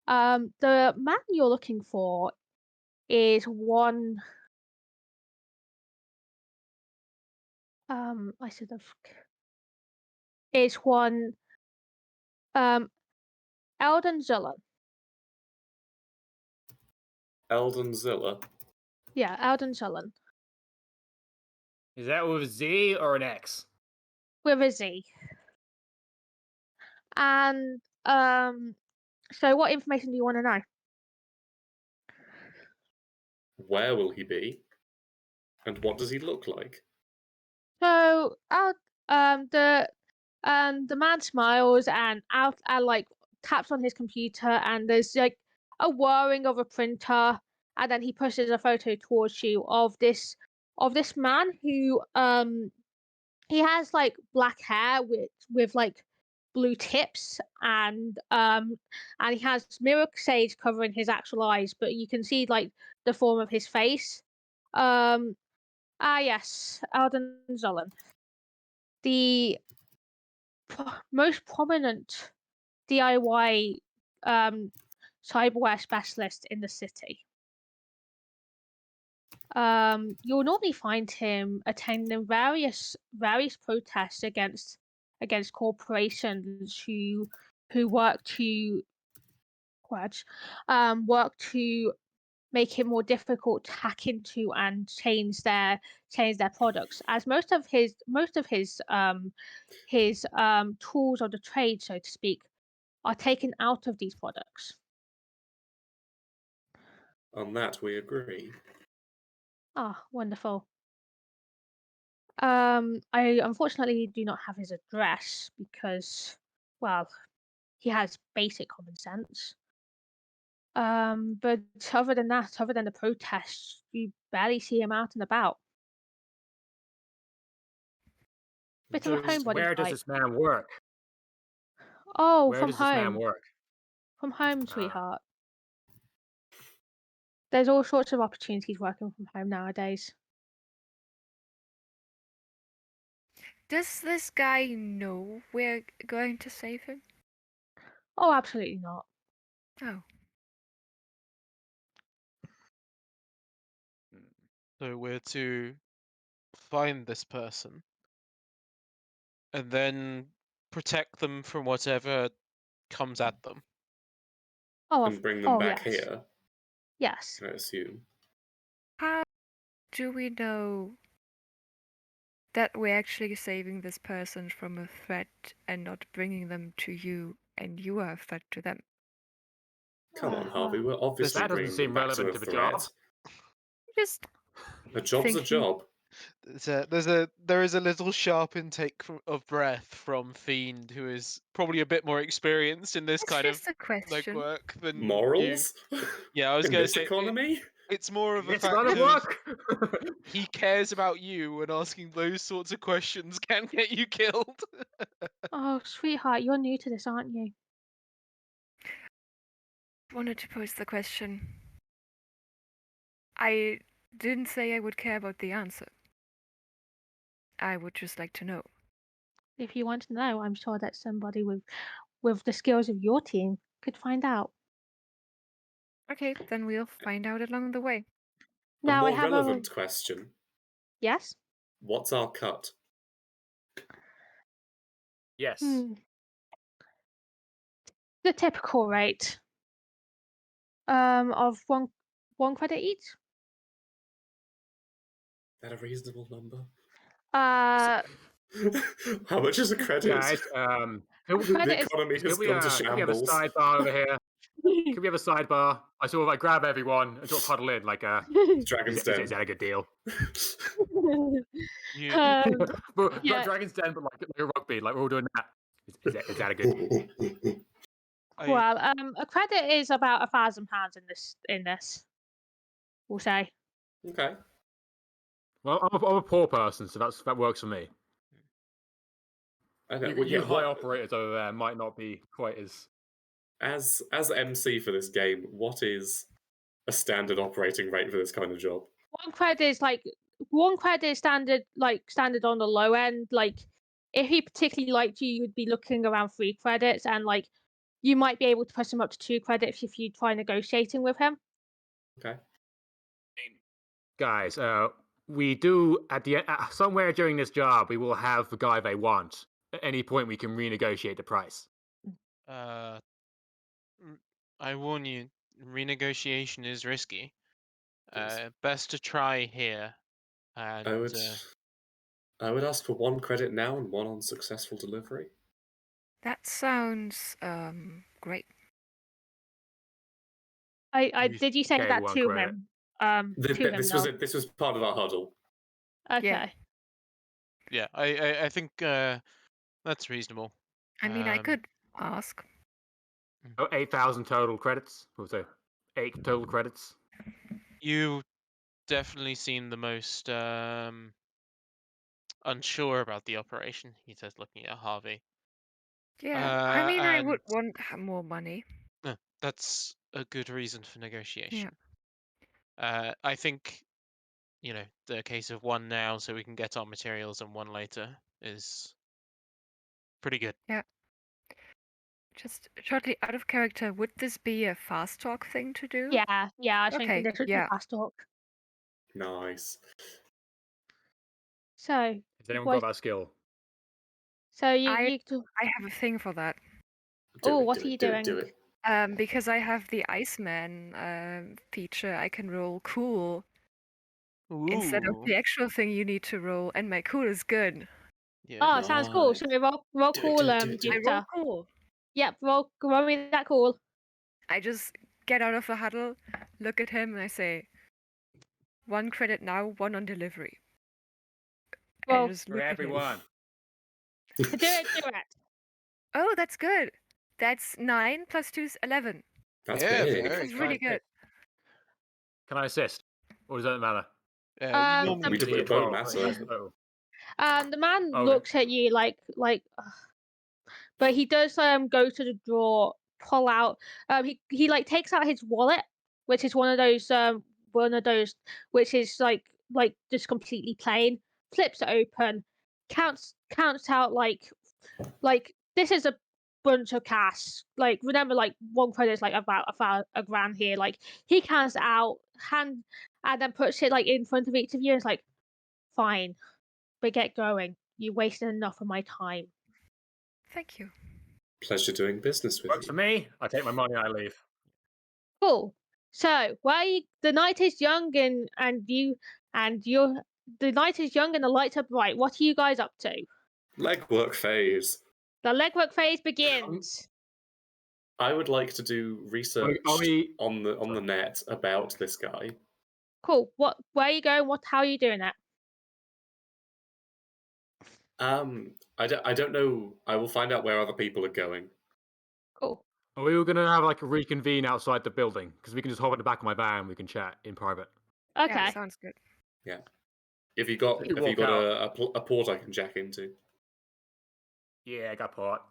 S1: The man you're looking for is one. I should have. Is one. Eldon Zullen.
S5: Eldon Zilla.
S1: Yeah, Eldon Zullen
S3: Is that with a Z or an X?
S1: with a Z. And so what information do you want to know?
S5: Where will he be? And what does he look like?
S1: So the man smiles and like taps on his computer, and there's like a whirring of a printer, and then he pushes a photo towards you of this man who he has like black hair with like blue tips, and he has mirror sage covering his actual eyes, but you can see like the form of his face. Yes, Alden Zullen, the most prominent DIY cyberware specialist in the city. You'll normally find him attending various protests against corporations who work to work to make it more difficult to hack into and change their products. As most of his tools of the trade, so to speak, are taken out of these products.
S5: On that, we agree.
S1: Ah, wonderful. I unfortunately do not have his address because, well, he has basic common sense. But other than that, other than the protests, you barely see him out and about. Bit of a homebody
S3: Where does
S1: type.
S3: this man work?
S1: Oh,
S3: Where
S1: from
S3: does this man
S1: home.
S3: work?
S1: From home,
S3: Ah.
S1: sweetheart. There's all sorts of opportunities working from home nowadays.
S4: Does this guy know we're going to save him?
S1: Oh, absolutely not.
S4: Oh.
S2: So we're to find this person and then protect them from whatever comes at them.
S5: And bring them back
S1: yes.
S5: here,
S1: Yes.
S5: I assume.
S4: How do we know that we're actually saving this person from a threat and not bringing them to you and you are a threat to them?
S5: Come on, Harvey. We're obviously
S3: That doesn't
S5: bringing
S3: seem
S5: them back to
S3: relevant
S5: a
S3: to the job.
S5: threat.
S4: Just
S5: A job's a
S4: thinking.
S5: job.
S2: There is a little sharp intake of breath from Fiend, who is probably a bit more experienced in this
S4: It's
S2: kind of
S4: just a question.
S2: legwork than you.
S5: Morals?
S2: Yeah, I was
S5: In
S2: going to
S5: this
S2: say
S5: economy?
S2: it's more of a
S3: It's
S2: fact
S3: gonna
S2: of
S3: work.
S2: he cares about you, and asking those sorts of questions can get you killed.
S1: Oh, sweetheart, you're new to this, aren't you?
S4: Wanted to pose the question. I didn't say I would care about the answer. I would just like to know.
S1: If you want to know, I'm sure that somebody with the skills of your team could find out.
S4: Okay, then we'll find out along the way.
S1: Now
S5: a
S1: I
S5: more
S1: have
S5: relevant question.
S1: yes.
S5: What's our cut?
S3: Yes.
S1: The typical rate of one credit each.
S5: Is that a reasonable number?
S1: Uh,
S5: How much is a credit?
S3: Guys,
S5: The
S1: credit is
S5: economy has
S3: could we
S5: gone to
S3: have a
S5: shambles.
S3: sidebar over here? Could we have a sidebar? I sort of like grab everyone and sort of huddle in, like,
S5: Dragon's
S3: is
S5: Den.
S3: that a good deal?
S2: You,
S3: But
S1: yeah.
S3: Dragon's Den, but like a rugby, like we're all doing that. Is that a good deal?
S2: I,
S1: Well, a credit is about £1,000 in this. We'll say.
S5: Okay.
S3: Well, I'm a poor person, so that works for me.
S5: Okay.
S3: You,
S5: Well,
S3: you
S5: yeah,
S3: high operators over there might not be quite as.
S5: as MC for this game, what is a standard operating rate for this kind of job?
S1: One credit is standard on the low end. Like, if he particularly liked you, you'd be looking around 3 credits, and like you might be able to push him up to 2 credits if you try negotiating with him.
S5: Okay.
S3: Guys, we do at the somewhere during this job, we will have the guy they want. At any point, we can renegotiate the price.
S2: I warn you, renegotiation is risky.
S5: Yes.
S2: Best to try here. And
S5: I would ask for 1 credit now and 1 on successful delivery.
S4: That sounds great.
S1: Did you say
S3: gave
S1: that
S3: 1
S1: to
S3: credit.
S1: him?
S5: This was it. This was part of our huddle.
S1: Okay.
S2: yeah, I think that's reasonable.
S4: I mean, I could ask.
S3: 8,000 total credits. What was it? 8 total credits.
S2: You definitely seem the most unsure about the operation, he says, looking at Harvey.
S4: Yeah, I mean, I would
S2: And
S4: want more money.
S2: that's a good reason for negotiation. I think, the case of 1 now so we can get our materials and 1 later is pretty good.
S4: Yeah. Just shortly out of character, would this be a fast talk thing to do?
S1: Yeah, I think
S4: Okay,
S1: this should be
S4: yeah.
S1: fast talk.
S5: Nice.
S1: So,
S3: Has anyone got that skill?
S1: so you
S4: I have a thing for that.
S1: what are you doing?
S5: Do it.
S4: Because I have the Iceman feature, I can roll cool instead of
S2: Ooh.
S4: the actual thing you need to roll, and my cool is good.
S2: Yeah.
S1: Oh, sounds cool.
S5: Nice.
S1: Should we roll
S5: Do it,
S1: cool,
S5: do it, do it, do it.
S4: I roll
S1: Jupiter?
S4: cool.
S1: Yep, roll me that cool.
S4: I just get out of the huddle, look at him, and I say, 1 credit now, 1 on delivery.
S1: Well,
S4: And just
S3: For
S4: look at him.
S3: everyone.
S1: do it.
S4: Oh, that's good. That's 9 plus 2 is 11.
S5: That's
S2: Yeah,
S5: big.
S2: very
S4: That's really
S2: kind.
S4: good.
S3: Can I assist? Or does that matter?
S2: You
S1: Um,
S2: normally
S5: We
S3: Just
S5: do
S3: need
S5: it both
S3: 12.
S5: matter.
S1: the man
S3: Okay.
S1: looks at you like, but he does go to the drawer, pull out. He like takes out his wallet, which is one of those which is like just completely plain. Flips it open, counts out like this is a bunch of cash. Like, remember, like 1 credit is like about a grand here. Like, he counts it out, and then puts it like in front of each of you. And it's like, fine, but get going. You wasted enough of my time.
S4: Thank you.
S5: Pleasure doing business with
S3: Works for
S5: you.
S3: me. I take my money and I leave.
S1: Cool. So, the night is young the night is young and the lights are bright. What are you guys up to?
S5: Legwork phase.
S1: The legwork phase begins.
S5: I would like to do research
S3: Are we-
S5: on the net about this guy.
S1: Cool. Where are you going? How are you doing that?
S5: I don't know. I will find out where other people are going.
S1: Cool.
S3: Are we all going to have like a reconvene outside the building? Because we can just hop in the back of my van and we can chat in private.
S1: Okay.
S4: Yeah, sounds good.
S5: Yeah. If you got
S3: walk out.
S5: a port I can jack into.
S3: Yeah, I got part.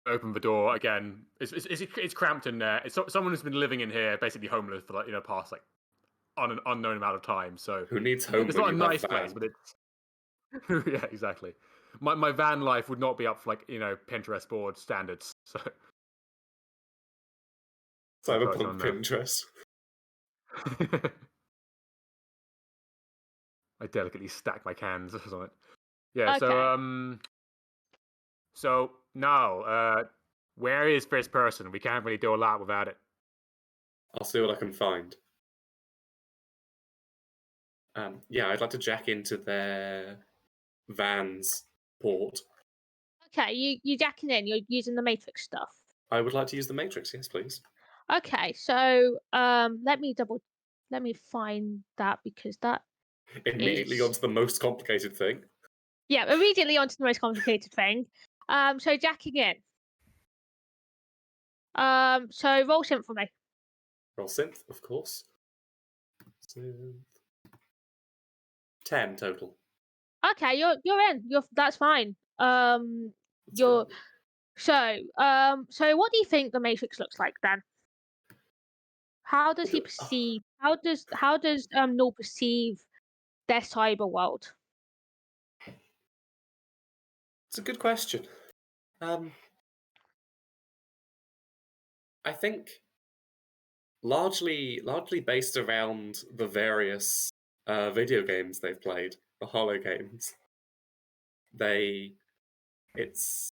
S3: Open the door again. It's cramped in there. It's someone who's been living in here, basically homeless for like past like on an unknown amount of time. So
S5: Who needs home?
S3: it's
S5: when
S3: not a
S5: you have
S3: nice place,
S5: van?
S3: but it's yeah, exactly. My van life would not be up for like Pinterest board standards. So
S5: Cyberpunk Pinterest.
S3: I delicately stack my cans or something. Yeah.
S1: Okay.
S3: So now, where is first person? We can't really do a lot without it.
S5: I'll see what I can find. Yeah, I'd like to jack into their van's port.
S1: Okay, you jacking in. You're using the matrix stuff.
S5: I would like to use the matrix, yes, please.
S1: Okay, so let me find that because that
S5: Immediately
S1: is
S5: onto the most complicated thing.
S1: yeah, immediately onto the most complicated thing. So jacking in. So roll synth for me.
S5: Roll synth, of course. Synth. 10 total.
S1: Okay, you're in. That's fine.
S5: That's
S1: You're
S5: great.
S1: so what do you think the matrix looks like then? How does he
S5: Well,
S1: perceive? How does Null perceive their cyber world?
S5: It's a good question. I think largely based around the various video games they've played, the Holo games. It's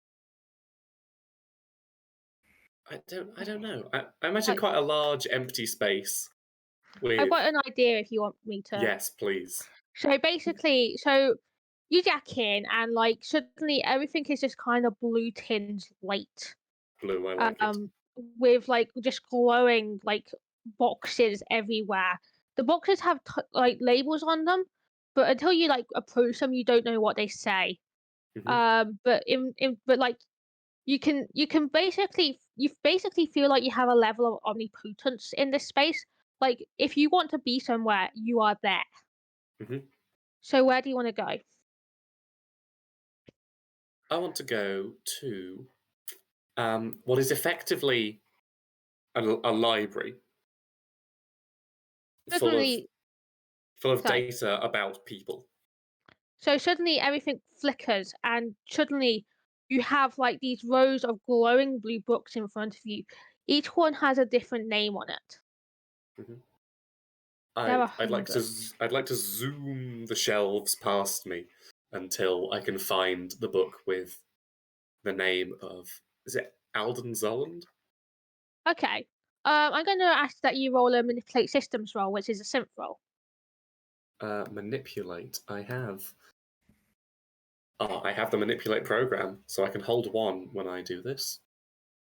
S5: I don't know. I imagine
S1: Like,
S5: quite a large empty space
S1: I've
S5: with
S1: got an idea if you want me to.
S5: yes, please.
S1: So basically, you jack in and like suddenly everything is just kind of blue tinged light.
S5: Blue, I like it.
S1: With like just glowing like boxes everywhere. The boxes have like labels on them, but until you like approach them, you don't know what they say. But but like you basically feel like you have a level of omnipotence in this space. Like if you want to be somewhere, you are there.
S5: Mhm.
S1: So where do you want to go?
S5: I want to go to what is effectively a library full of
S1: Suddenly, sorry.
S5: data about people.
S1: So suddenly everything flickers, and suddenly you have like these rows of glowing blue books in front of you. Each one has a different name on it.
S5: Mhm.
S1: There are
S5: I'd like
S1: hundreds.
S5: to zoom the shelves past me until I can find the book with the name of, is it Alden Zoland?
S1: Okay. I'm going to ask that you roll a manipulate systems roll, which is a synth roll.
S5: Manipulate. I have the manipulate program, so I can hold 1 when I do this.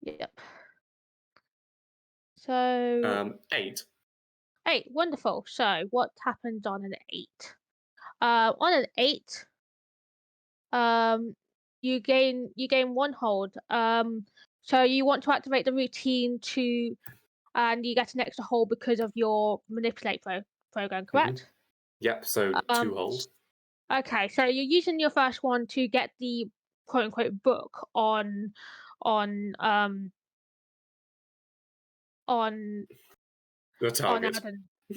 S1: Yep. So
S5: 8.
S1: 8, wonderful. So what happened on an 8? On an 8, you gain 1 hold. So you want to activate the routine and you get an extra hold because of your manipulate program, correct?
S5: Yep. So 2 hold.
S1: Okay, so you're using your first one to get the quote unquote book on on
S5: The
S1: on
S5: target.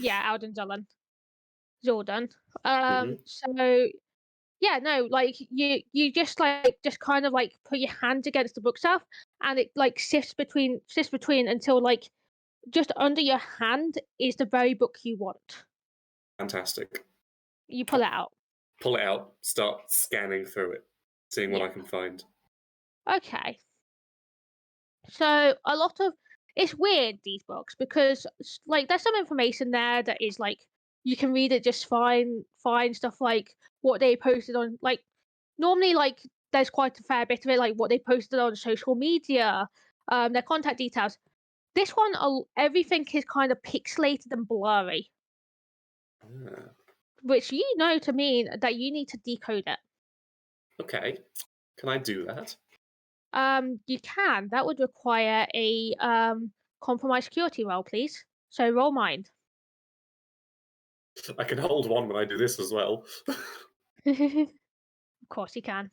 S1: Alden Jordan.
S5: Mhm.
S1: So yeah, no, like you just kind of like put your hand against the bookshelf and it like shifts between until like just under your hand is the very book you want.
S5: Fantastic.
S1: You pull it out.
S5: Pull it out. Start scanning through it, seeing what
S1: Yeah.
S5: I can find.
S1: Okay. So a lot of it's weird, these books, because like there's some information there that is like you can read it just fine, stuff like what they posted on like normally like there's quite a fair bit of it, like what they posted on social media, their contact details. This one, everything is kind of pixelated and blurry,
S5: Ah,
S1: which you know to mean that you need to decode it.
S5: okay. Can I do that?
S1: You can. That would require a compromise security roll, please. So roll mind.
S5: I can hold 1 when I do this as well.
S1: Of course you can.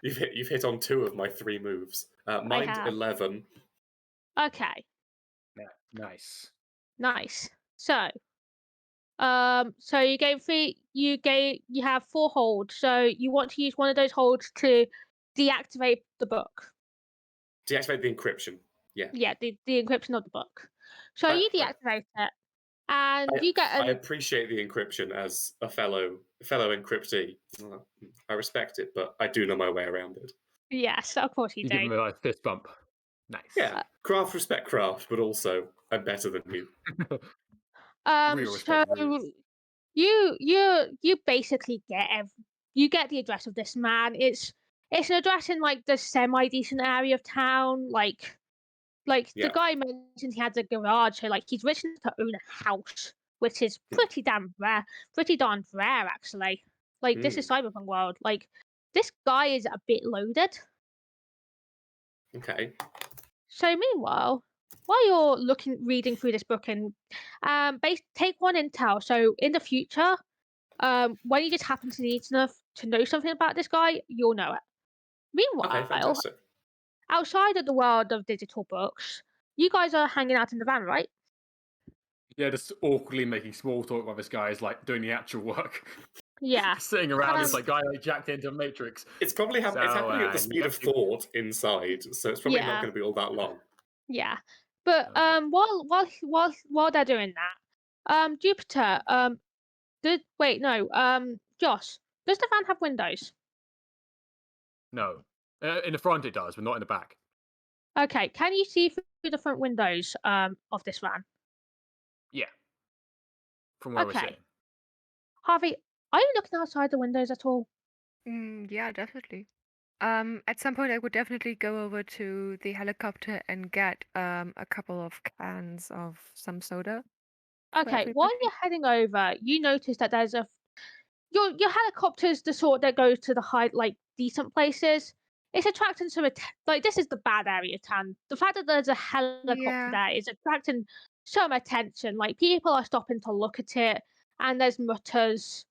S5: You've hit on 2 of my 3 moves.
S1: I
S5: Mind
S1: have.
S5: 11.
S1: Okay,
S3: Yeah, nice.
S1: nice. So you gain 3. You have 4 holds. So you want to use one of those holds to deactivate the book.
S5: Deactivate the encryption. Yeah.
S1: Yeah, the encryption of the book. So you
S5: I
S1: deactivate it. and you get
S5: I
S1: an
S5: appreciate the encryption as a fellow encryptee. I respect it, but I do know my way around it.
S1: yes, of course you
S3: You give
S1: do.
S3: him a fist bump. Nice.
S5: Yeah, craft respect craft, but also I'm better than you.
S3: Real
S1: So
S3: respect. Real.
S1: you basically you get the address of this man. It's an address in like the semi decent area of town. Like the
S5: Yeah.
S1: guy mentioned he had a garage, so like he's rich enough to own a house, which is pretty darn rare actually. Like this is cyberpunk world. Like this guy is a bit loaded.
S5: Okay.
S1: So meanwhile, while you're reading through this book and take one intel. So in the future, when you just happen to need enough to know something about this guy, you'll know it.
S5: Okay,
S1: Meanwhile,
S5: fantastic.
S1: outside of the world of digital books, you guys are hanging out in the van, right?
S3: Yeah, just awkwardly making small talk while this guy is like doing the actual work.
S1: Yeah.
S3: Just sitting around, just
S1: Um,
S3: like guy like jacked into Matrix.
S5: It's probably it's happening at the speed of thought inside, so it's probably not
S1: Yeah.
S5: going to be all that long.
S1: Yeah. But
S3: Okay.
S1: while they're doing that, Jupiter, Josh, does the van have windows?
S3: No, in the front it does, but not in the back.
S1: Okay, can you see through the front windows of this van?
S3: Yeah, from where we're
S1: Okay.
S3: sitting.
S1: Harvey, are you looking outside the windows at all?
S4: Yeah, definitely. At some point, I would definitely go over to the helicopter and get a couple of cans of some soda for
S1: Okay, while
S4: everybody.
S1: you're heading over, you notice that there's your helicopter's the sort that goes to the high, like decent places. It's attracting like this is the bad area of town. The fact that there's a helicopter
S4: Yeah,
S1: there is attracting some attention. Like people are stopping to look at it, and there's mutters,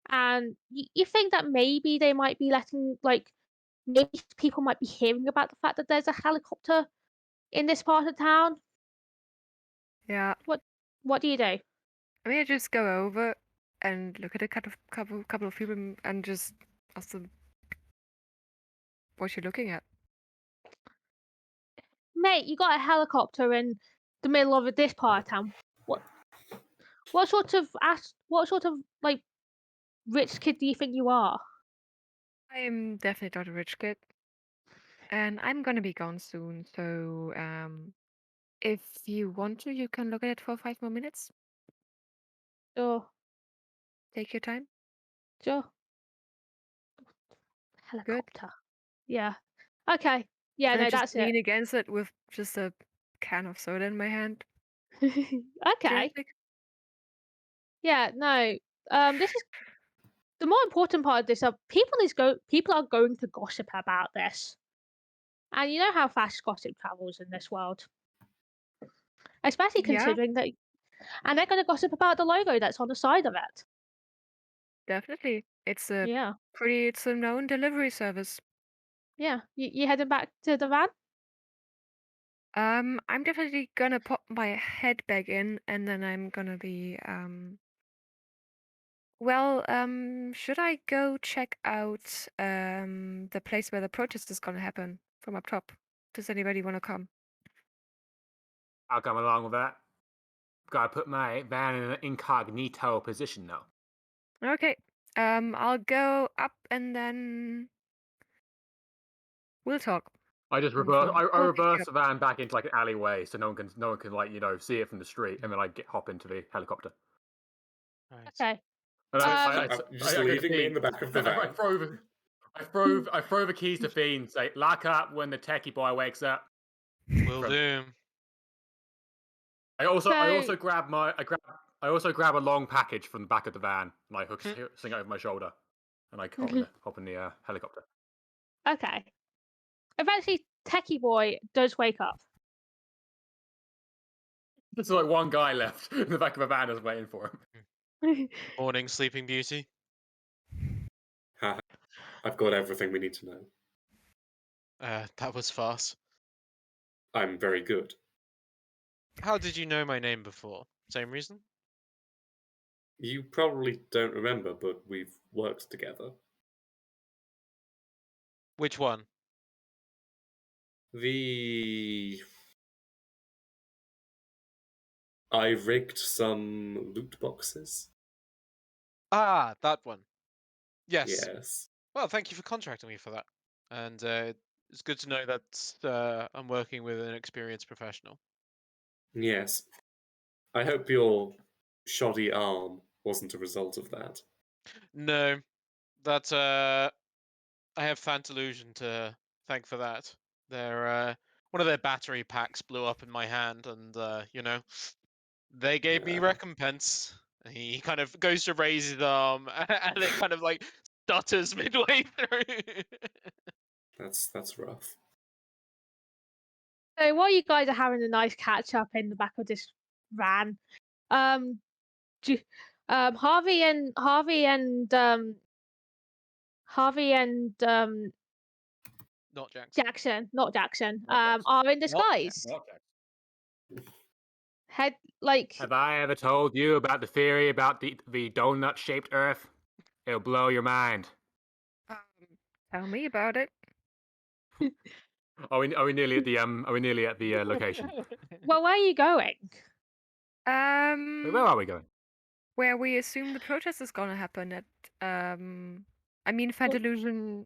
S1: and you think that maybe they might be letting like maybe people might be hearing about the fact that there's a helicopter in this part of town.
S4: yeah.
S1: What do you do?
S4: I mean, I just go over and look at a couple of people and just ask them what you're looking at.
S1: Mate, you got a helicopter in the middle of this part of town. What what sort of like rich kid do you think you are?
S4: I'm definitely not a rich kid, and I'm gonna be gone soon. So, if you want to, you can look at it for 5 more minutes.
S1: Sure,
S4: Take your time.
S1: sure.
S4: Good.
S1: Helicopter. Yeah. Okay. Yeah,
S4: And I
S1: no,
S4: just
S1: that's it.
S4: lean against it with just a can of soda in my hand.
S1: Okay.
S4: Terrific.
S1: Yeah, no. This is the more important part of this. People are going to gossip about this, and you know how fast gossip travels in this world, especially
S4: Yeah,
S1: considering that. And they're going to gossip about the logo that's on the side of it.
S4: definitely. It's
S1: Yeah.
S4: a known delivery service.
S1: Yeah. You heading back to the van?
S4: I'm definitely gonna pop my head back in, and then I'm gonna be should I go check out the place where the protest is gonna happen from up top? Does anybody want to come?
S3: I'll come along with that. Gotta put my van in an incognito position though.
S4: Okay. I'll go up and then we'll talk
S3: I just
S4: on the
S3: reverse.
S4: phone.
S3: I
S4: I'll pick you
S3: reverse
S4: up.
S3: the van back into like an alleyway, so no one can like see it from the street, and then I hop into the helicopter.
S2: Right.
S1: Okay.
S3: And
S5: So,
S1: Um,
S5: you're just
S3: I go to
S5: leaving me in
S3: Fiend.
S5: the back of the
S3: I
S5: van.
S3: throw the keys to Fiend. Say, lock up when the techie boy wakes up.
S2: Will
S3: From-
S2: do.
S3: I also
S1: So-
S3: grab a long package from the back of the van, and I sing it over my shoulder, and I hop in the helicopter.
S1: okay. Eventually, Techie Boy does wake up.
S3: There's like one guy left in the back of a van just waiting for him.
S2: Morning, Sleeping Beauty.
S5: Haha. I've got everything we need to know.
S2: That was fast.
S5: I'm very good.
S2: How did you know my name before? Same reason?
S5: You probably don't remember, but we've worked together.
S2: Which one?
S5: The I rigged some loot boxes.
S2: Ah, that one. Yes.
S5: Yes.
S2: Well, thank you for contracting me for that. And it's good to know that I'm working with an experienced professional.
S5: Yes. I hope your shoddy arm wasn't a result of that.
S2: No, that I have Fantalusion to thank for that. Their one of their battery packs blew up in my hand, and they gave me recompense. And he kind of goes to raise his arm, and it kind of like stutters midway through.
S5: That's rough.
S1: So while you guys are having a nice catch up in the back of this van, um, Harvey and
S2: Not Jackson.
S1: Jackson, not Jackson,
S3: Not Jackson.
S1: are in disguise.
S3: Not Jackson.
S1: Head like
S3: Have I ever told you about the theory about the donut-shaped Earth? It'll blow your mind.
S4: Tell me about it.
S3: Are we nearly at the location?
S1: well, where are you going?
S3: Wait, where are we going?
S4: Where we assume the protest is gonna happen at I mean Fantalusion,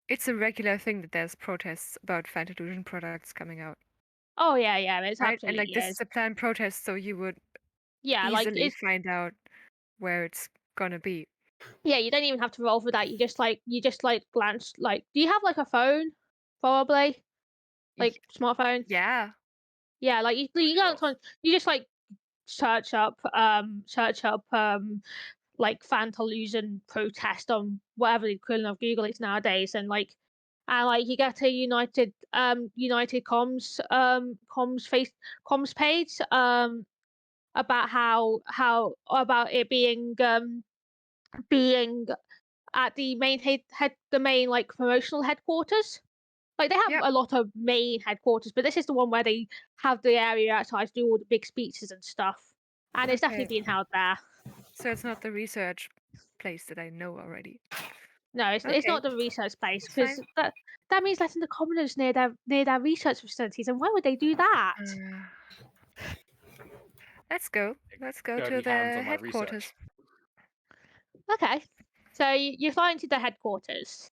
S4: it's a regular thing that there's protests about Fantalusion products coming out.
S1: Oh yeah, it's
S4: Right?
S1: absolutely
S4: And like this
S1: is.
S4: is a planned protest, so you would
S1: Yeah, like
S4: easily
S1: it's
S4: find out where it's gonna be.
S1: yeah, you don't even have to roll for that. You just glance like. Do you have like a phone? Probably like smartphone.
S4: Yeah.
S1: Yeah, like you
S3: Yes.
S1: can't. You just like search up like Fantalusion protest on whatever the equivalent of Google is nowadays, and like you get a United Comms page about how about it being at the main the main like promotional headquarters. Like they have
S4: Yep.
S1: a lot of main headquarters, but this is the one where they have the area outside to do all the big speeches and stuff. And it's definitely
S4: Okay.
S1: being held there.
S4: So it's not the research place that I know already.
S1: No, it's
S4: Okay.
S1: not the research base
S4: It's
S1: because that means letting the commoners near their research facilities. And why would they do that?
S4: Let's go. Let's go
S3: Gonna
S4: to
S3: be hands
S4: the
S3: on my
S4: headquarters.
S3: research.
S1: Okay, so you fly into the headquarters,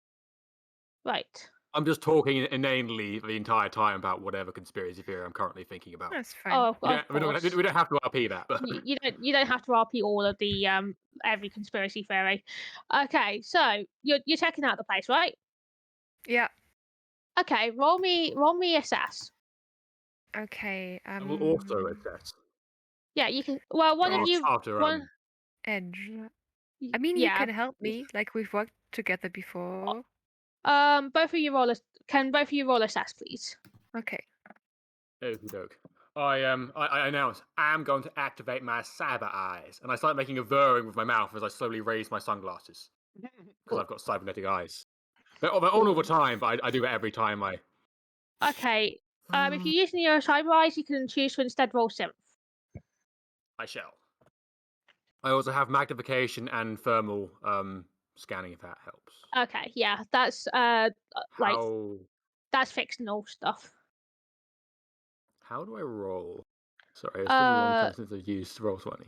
S1: right?
S3: I'm just talking inanely the entire time about whatever conspiracy theory I'm currently thinking about.
S4: That's fine.
S1: Oh,
S3: We
S1: of course.
S3: don't have to RP that. But
S1: You don't have to RP all of the every conspiracy theory. Okay, so you're checking out the place, right?
S4: Yeah.
S1: Okay, roll me assess.
S4: Okay.
S3: I will also assess.
S1: Yeah, you can. Well, one of you.
S3: After
S4: Edge. I mean, you
S1: yeah.
S4: can help me. Like we've worked together before.
S1: Both of you roll. Can both of you roll assess, please?
S4: Okay.
S3: Okie doke. I announce I'm going to activate my cyber eyes, and I start making a whirring with my mouth as I slowly raise my sunglasses because I've got cybernetic eyes. They're on all the time, but I do it every time I.
S1: Okay. If you're using your cyber eyes, you can choose to instead roll synth.
S3: I shall. I also have magnification and thermal scanning if that helps.
S1: Okay, yeah, that's like that's fictional stuff.
S3: How do I roll? Sorry, it's been a long time since I've used Roll20.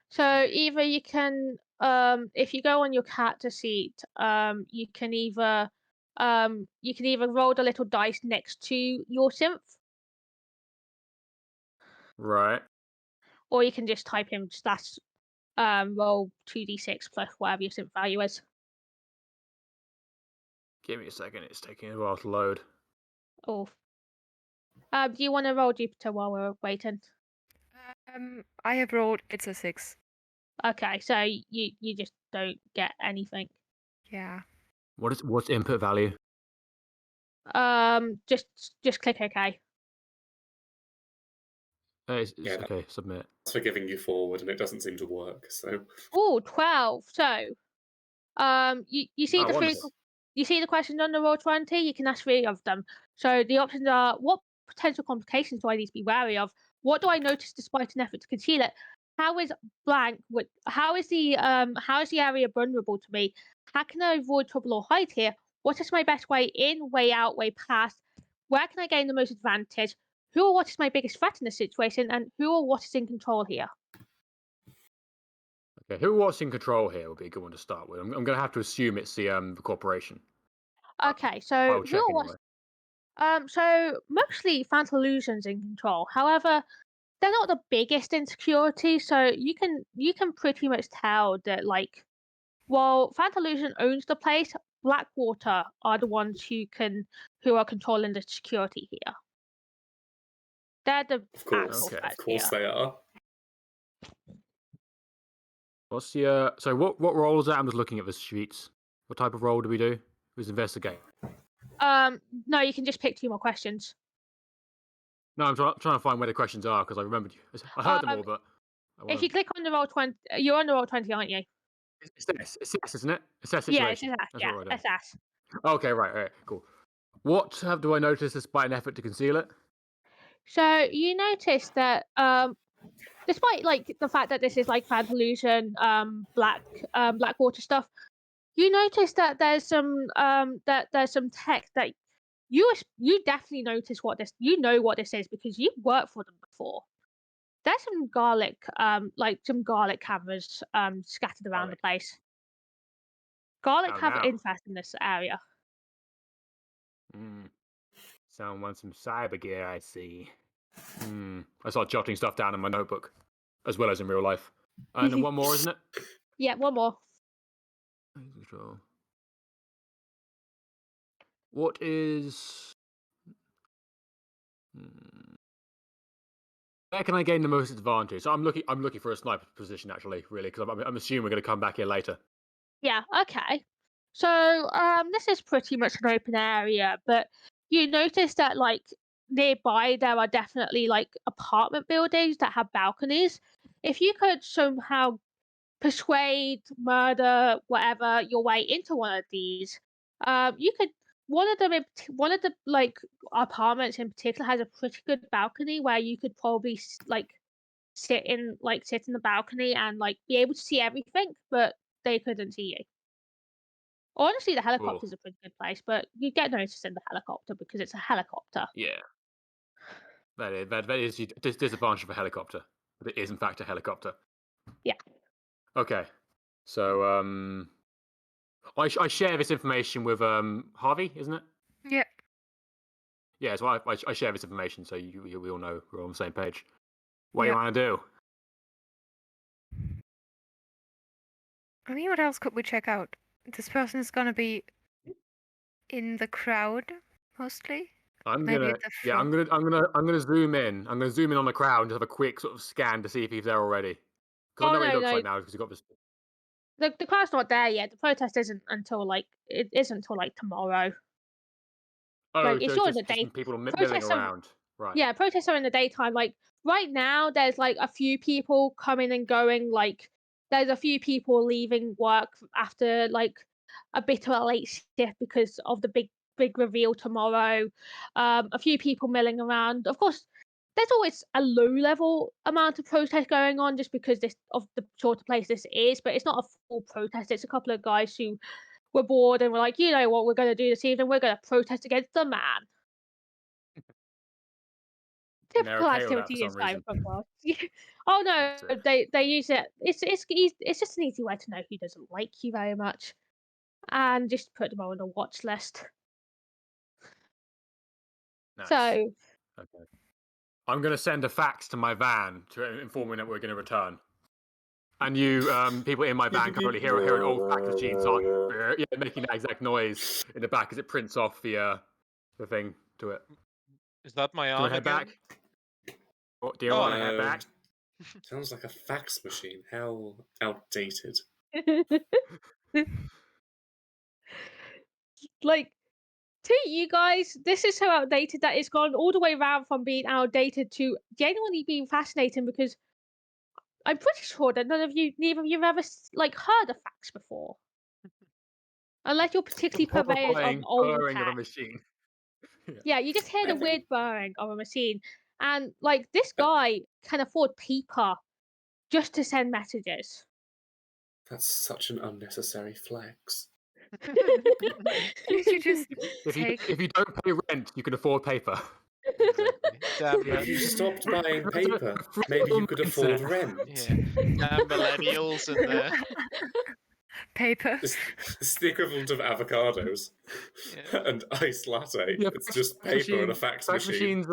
S1: So either you can if you go on your character sheet, you can either roll the little dice next to your synth,
S3: Right.
S1: or you can just type in slash roll 2d6 plus whatever your synth value is.
S3: Give me a second, it's taking a while to load.
S1: Oh. Do you want to roll Jupiter while we're waiting?
S4: I have rolled. It's a 6.
S1: Okay, so you just don't get anything.
S4: Yeah.
S3: What's input value?
S1: Just click OK.
S3: It's
S5: Yeah,
S3: okay, submit.
S5: That's for giving you forward, and it doesn't seem to work. So
S1: Oh, 12. So, you see the three.
S3: wonderful.
S1: You see the questions on the Roll20. You can ask 3 of them. So the options are: what potential complications do I need to be wary of? What do I notice despite an effort to conceal it? How is blank? How is the area vulnerable to me? How can I avoid trouble or hide here? What is my best way in, way out, way past? Where can I gain the most advantage? who or what is my biggest threat in this situation, and who or what is in control here.
S3: Okay, what's in control here would be a good one to start with. I'm going to have to assume it's the corporation.
S1: Okay, so
S3: I'll
S1: who
S3: check
S1: or
S3: anyway.
S1: what? So mostly Fantalusion's in control. However, they're not the biggest in security, so you can pretty much tell that like while Fantalusion owns the place, Blackwater are the ones who are controlling the security here. They're the
S5: Of course,
S1: actual
S3: Okay.
S5: of
S1: threats
S5: course
S1: here.
S5: they are.
S3: What's the so what role is that? I'm just looking at the sheets. What type of role do we do? Who's investigate?
S1: No, you can just pick 2 more questions.
S3: No, I'm trying to find where the questions are because I remembered. I heard them all, but
S1: If you click on the roll 20, you're on the roll 20, aren't you?
S3: It's SS, isn't it? Assess
S1: Yeah,
S3: situation.
S1: it's SS.
S3: That's
S1: Yeah,
S3: what we're doing.
S1: SS.
S3: Okay, right, cool. What do I notice despite an effort to conceal it?
S1: So you notice that despite like the fact that this is like Fantalusion, Blackwater stuff, you notice that there's some tech that you definitely notice what this what this is because you've worked for them before. There's some garlic cameras scattered around the
S3: Garlic.
S1: place. Garlic
S3: Oh,
S1: have
S3: now.
S1: interest in this area.
S3: Someone wants some cyber gear, I see. I start jotting stuff down in my notebook, as well as in real life. And then one more, isn't it?
S1: Yeah, one more.
S3: Control. What is? Where can I gain the most advantage? So I'm looking for a sniper position actually, really, because I'm assuming we're going to come back here later.
S1: Yeah, okay. So this is pretty much an open area, but you notice that like nearby there are definitely like apartment buildings that have balconies. If you could somehow persuade, murder, whatever your way into one of these, you could. One of the like apartments in particular has a pretty good balcony where you could probably sit in the balcony and like be able to see everything, but they couldn't see you. Honestly, the helicopter's a pretty good place, but you get noticed in the helicopter because it's a helicopter.
S3: Yeah. That is the disadvantage of a helicopter. But it is in fact a helicopter.
S1: Yeah.
S3: Okay. So I share this information with Harvey, isn't it?
S4: Yep.
S3: Yeah, so I share this information so we all know we're on the same page. What do
S4: Yep.
S3: you want to do?
S4: I mean, what else could we check out? This person is gonna be in the crowd, mostly. Maybe at the front.
S3: I'm gonna zoom in. I'm gonna zoom in on the crowd and just have a quick sort of scan to see if he's there already. Because I know what he looks like now because he's got this.
S1: The crowd's not there yet. The protest isn't until tomorrow.
S3: Oh,
S1: Like
S3: so
S1: it's
S3: it's
S1: during the
S3: just
S1: day.
S3: people milling
S1: Protests are
S3: around, right?
S1: Yeah, protests are in the daytime. Like right now, there's like a few people coming and going. Like there's a few people leaving work after like a bit of a late shift because of the big reveal tomorrow. A few people milling around. Of course, there's always a low level amount of protest going on just because this of the sort of place this is, but it's not a full protest. It's a couple of guys who were bored and were like, you know what, we're going to do this evening? We're going to protest against the man.
S3: And they're
S1: Typical
S3: okay with that for
S1: activity in
S3: some reason.
S1: Cyberpunk world. Oh no,
S3: That's it.
S1: they use it. It's just an easy way to know who doesn't like you very much, and just put them on a watch list.
S3: Nice.
S1: So
S3: Okay. I'm gonna send a fax to my van to inform me that we're gonna return. And you people in my van can probably hear an old fax machine start making that exact noise in the back as it prints off the thing to it.
S2: Is that my
S3: Do you
S2: arm
S3: want to head
S2: again?
S3: back? Do you want to head
S5: No.
S3: back?
S5: Sounds like a fax machine. How outdated.
S1: like to you guys, this is so outdated that it's gone all the way around from being outdated to genuinely being fascinating because I'm pretty sure that neither of you have ever like heard of fax before. Unless you're particularly purveyors of
S3: Horrifying
S1: older
S3: purring of a
S1: tech.
S3: machine.
S1: Yeah, you just hear
S5: I
S1: the
S5: think-
S1: weird burring of a machine. And like this guy can afford paper just to send messages.
S5: That's such an unnecessary flex.
S4: Can't you just
S3: If you
S4: take?
S3: don't pay rent, you can afford paper.
S2: Exactly. Damn,
S3: Yeah.
S5: If you stopped buying
S3: That's a
S5: paper,
S3: fruitful
S5: maybe you could afford
S3: mindset.
S5: rent.
S2: yeah, damn millennials and their
S4: Paper.
S5: It's the equivalent of avocados
S2: yeah.
S5: and iced latte.
S3: Yeah,
S5: It's just paper and a fax machine.
S3: machines.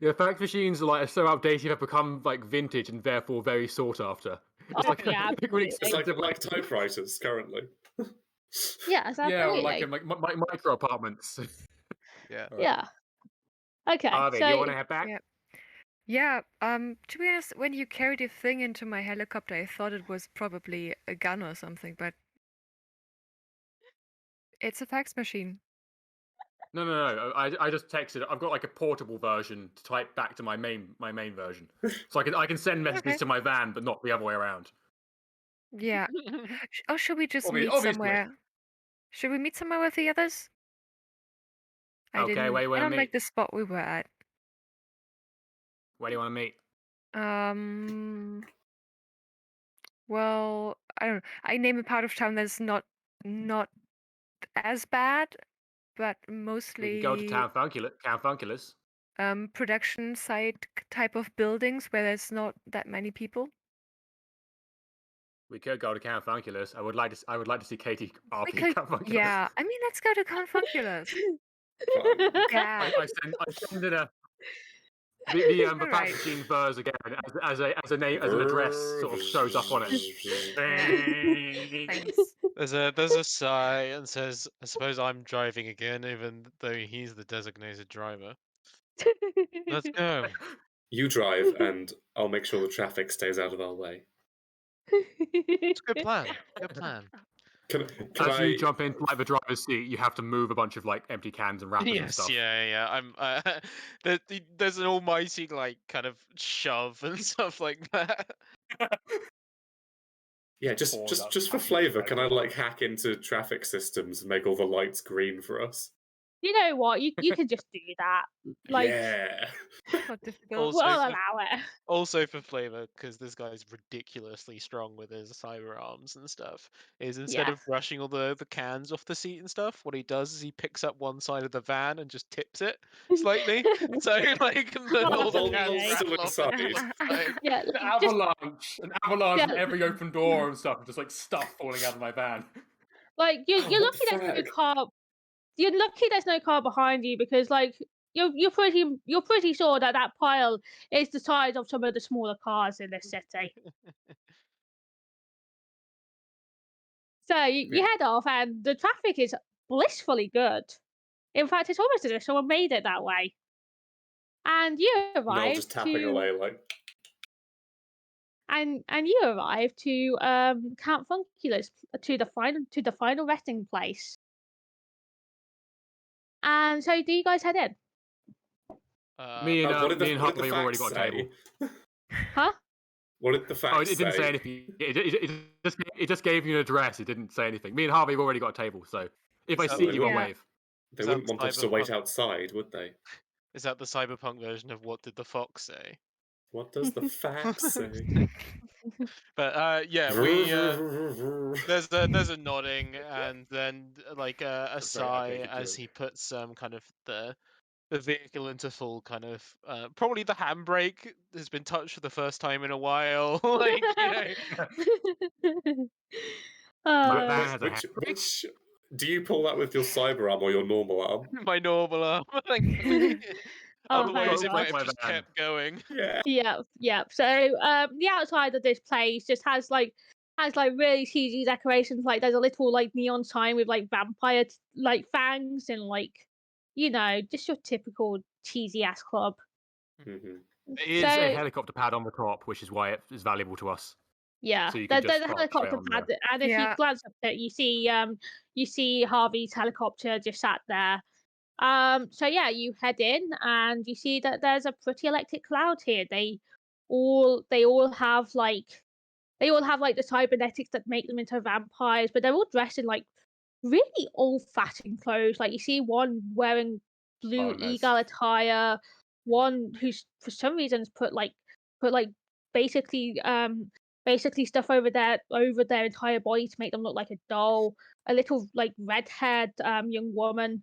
S3: Yeah, fax machines are like so outdated have become like vintage and therefore very sought after. It's
S1: Oh,
S3: like
S1: yeah,
S3: a really
S5: It's
S3: expensive.
S5: like typewriters currently.
S1: yes,
S3: Yeah, or like
S1: absolutely.
S3: micro apartments.
S2: Yeah.
S3: All right.
S1: Yeah. Okay,
S3: Harvey, do you
S1: so
S3: want to head back?
S4: Yeah. Yeah, to be honest, when you carried a thing into my helicopter, I thought it was probably a gun or something, but it's a fax machine.
S3: No. I just texted. I've got like a portable version to type back to my main version, so I can send messages
S4: Okay.
S3: to my van, but not the other way around.
S4: Yeah. Or should we just meet
S3: Obviously.
S4: somewhere? Should we meet somewhere with the others?
S3: Okay, where you
S4: I
S3: want to
S4: don't like
S3: meet?
S4: the spot we were at.
S3: Where do you want to meet?
S4: Well, I don't know. I name a part of town that's not as bad, but
S3: We could go to
S4: mostly
S3: Town Funculus.
S4: production site type of buildings where there's not that many people.
S3: We could go to Count Funculus. I would like to see Katie
S4: We
S3: RP
S4: could,
S3: Count Funculus.
S4: yeah. I mean, let's go to Confunculus.
S5: Fine.
S4: Yeah.
S3: I send in the fax
S4: Alright.
S3: machine verse again as a name as an address sort of shows up on it.
S4: Thanks.
S2: There's a sigh and says, "I suppose I'm driving again, even though he's the designated driver. Let's go."
S5: You drive, and I'll make sure the traffic stays out of our way.
S2: It's a good plan. Good plan.
S5: Can
S3: As
S5: I?
S3: you jump into like the driver's seat, you have to move a bunch of like empty cans and wrappers and
S2: Yes,
S3: stuff.
S2: yeah. I'm. There's an almighty like kind of shove and stuff like that.
S5: Yeah, just
S3: Pour
S5: just
S3: that
S5: just for
S3: fucking
S5: flavour,
S3: thing
S5: can I
S3: over.
S5: like hack into traffic systems and make all the lights green for us?
S1: You know what? You can just do that. Like,
S5: Yeah.
S4: Not difficult.
S2: Also,
S1: we'll
S2: for,
S1: allow it.
S2: also for flavor, because this guy's ridiculously strong with his cyber arms and stuff, is instead
S1: Yes.
S2: of brushing all the cans off the seat and stuff, what he does is he picks up one side of the van and just tips it slightly. So like all the
S5: While
S2: cans
S1: Absolutely.
S5: still
S2: rattle off
S5: inside.
S2: the side.
S1: Yeah,
S3: An
S1: just
S3: avalanche
S1: Yeah.
S3: from every open door and stuff, just like stuff falling out of my van.
S1: like you're
S5: Oh, what
S1: lucky
S5: the
S1: there's no
S5: fag?
S1: car. You're lucky there's no car behind you because like you're pretty sure that that pile is the size of some of the smaller cars in this city. So you
S5: Yeah.
S1: head off and the traffic is blissfully good. In fact, it's almost as if someone made it that way. And you
S5: Noel
S1: arrive
S5: just tapping
S1: to
S5: away like.
S1: and you arrive to Count Funculus to the final resting place. And so do you guys head in?
S3: Me and
S5: What did the
S3: Harvey have already
S5: fax
S3: got a table.
S5: say?
S1: Huh?
S5: What did the fax
S3: Oh, it didn't say
S5: say?
S3: anything. It just gave you an address. It didn't say anything. Me and Harvey have already got a table, so if I
S2: Is that
S3: see
S2: the-
S3: you, I'll
S4: Yeah.
S3: wave.
S5: They
S2: Is that
S5: wouldn't want us to wait
S2: cyberpunk?
S5: outside, would they?
S2: Is that the cyberpunk version of what did the fox say?
S5: What does the fax say?
S2: But yeah, we there's a nodding and then like a
S5: That's a very
S2: sigh
S5: outdated
S2: as
S5: joke.
S2: he puts kind of the vehicle into full kind of probably the handbrake has been touched for the first time in a while. Like, you know,
S3: My
S1: Uh,
S3: van has a
S5: Which do you pull that with your cyber arm or your normal arm?
S2: my normal arm. thankfully.
S1: Oh,
S2: Otherwise,
S1: very
S2: it might
S1: well.
S2: have just
S3: van.
S2: kept going.
S5: Yeah.
S1: Yeah. So the outside of this place just has like really cheesy decorations. Like there's a little like neon sign with like vampire like fangs and like just your typical cheesy ass club.
S5: Mhm.
S3: It is
S1: So
S3: a helicopter pad on the top, which is why it is valuable to us.
S1: yeah,
S3: So you can
S1: there's
S3: just
S1: a
S3: park straight
S1: helicopter
S3: on
S1: pad,
S3: there.
S1: and if you
S4: Yeah.
S1: glance up at it, you see Harvey's helicopter just sat there. So yeah, you head in and you see that there's a pretty electric crowd here. They all have like the cybernetics that make them into vampires, but they're all dressed in like really old-fashioned clothes. Like you see one wearing blue
S5: Oh, nice.
S1: eagle attire, one who's for some reason has put like basically stuff over their entire body to make them look like a doll. A little like red-haired young woman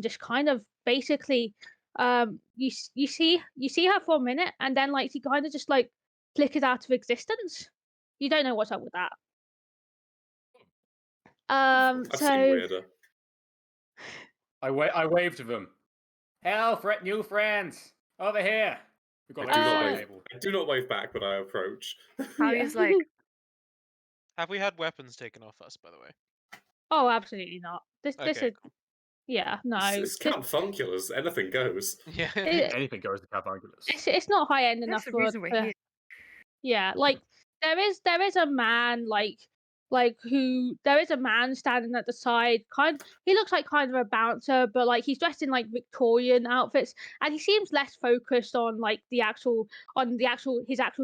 S1: just kind of basically you see her for a minute, and then like she kind of just like flickers out of existence. You don't know what's up with that.
S5: I've seen
S1: So
S5: weirder.
S3: I waved to them. Hello, new friends, over here. We've got
S5: I
S3: like
S5: do
S3: a
S5: not
S3: side
S5: wave.
S3: table.
S5: I do not wave back, but I approach.
S4: Harry's like,
S2: Have we had weapons taken off us, by the way?
S1: oh, absolutely not. This
S2: Okay,
S1: is yeah, no.
S5: It's Count Funculus. Anything goes.
S2: Yeah.
S3: Anything goes to Cavangulus.
S1: It's not high end
S4: that's
S1: enough
S4: the
S1: for
S4: reason we're here.
S1: yeah, like there is a man there is a man standing at the side. He looks like kind of a bouncer, but like he's dressed in like Victorian outfits, and he seems less focused on like his actual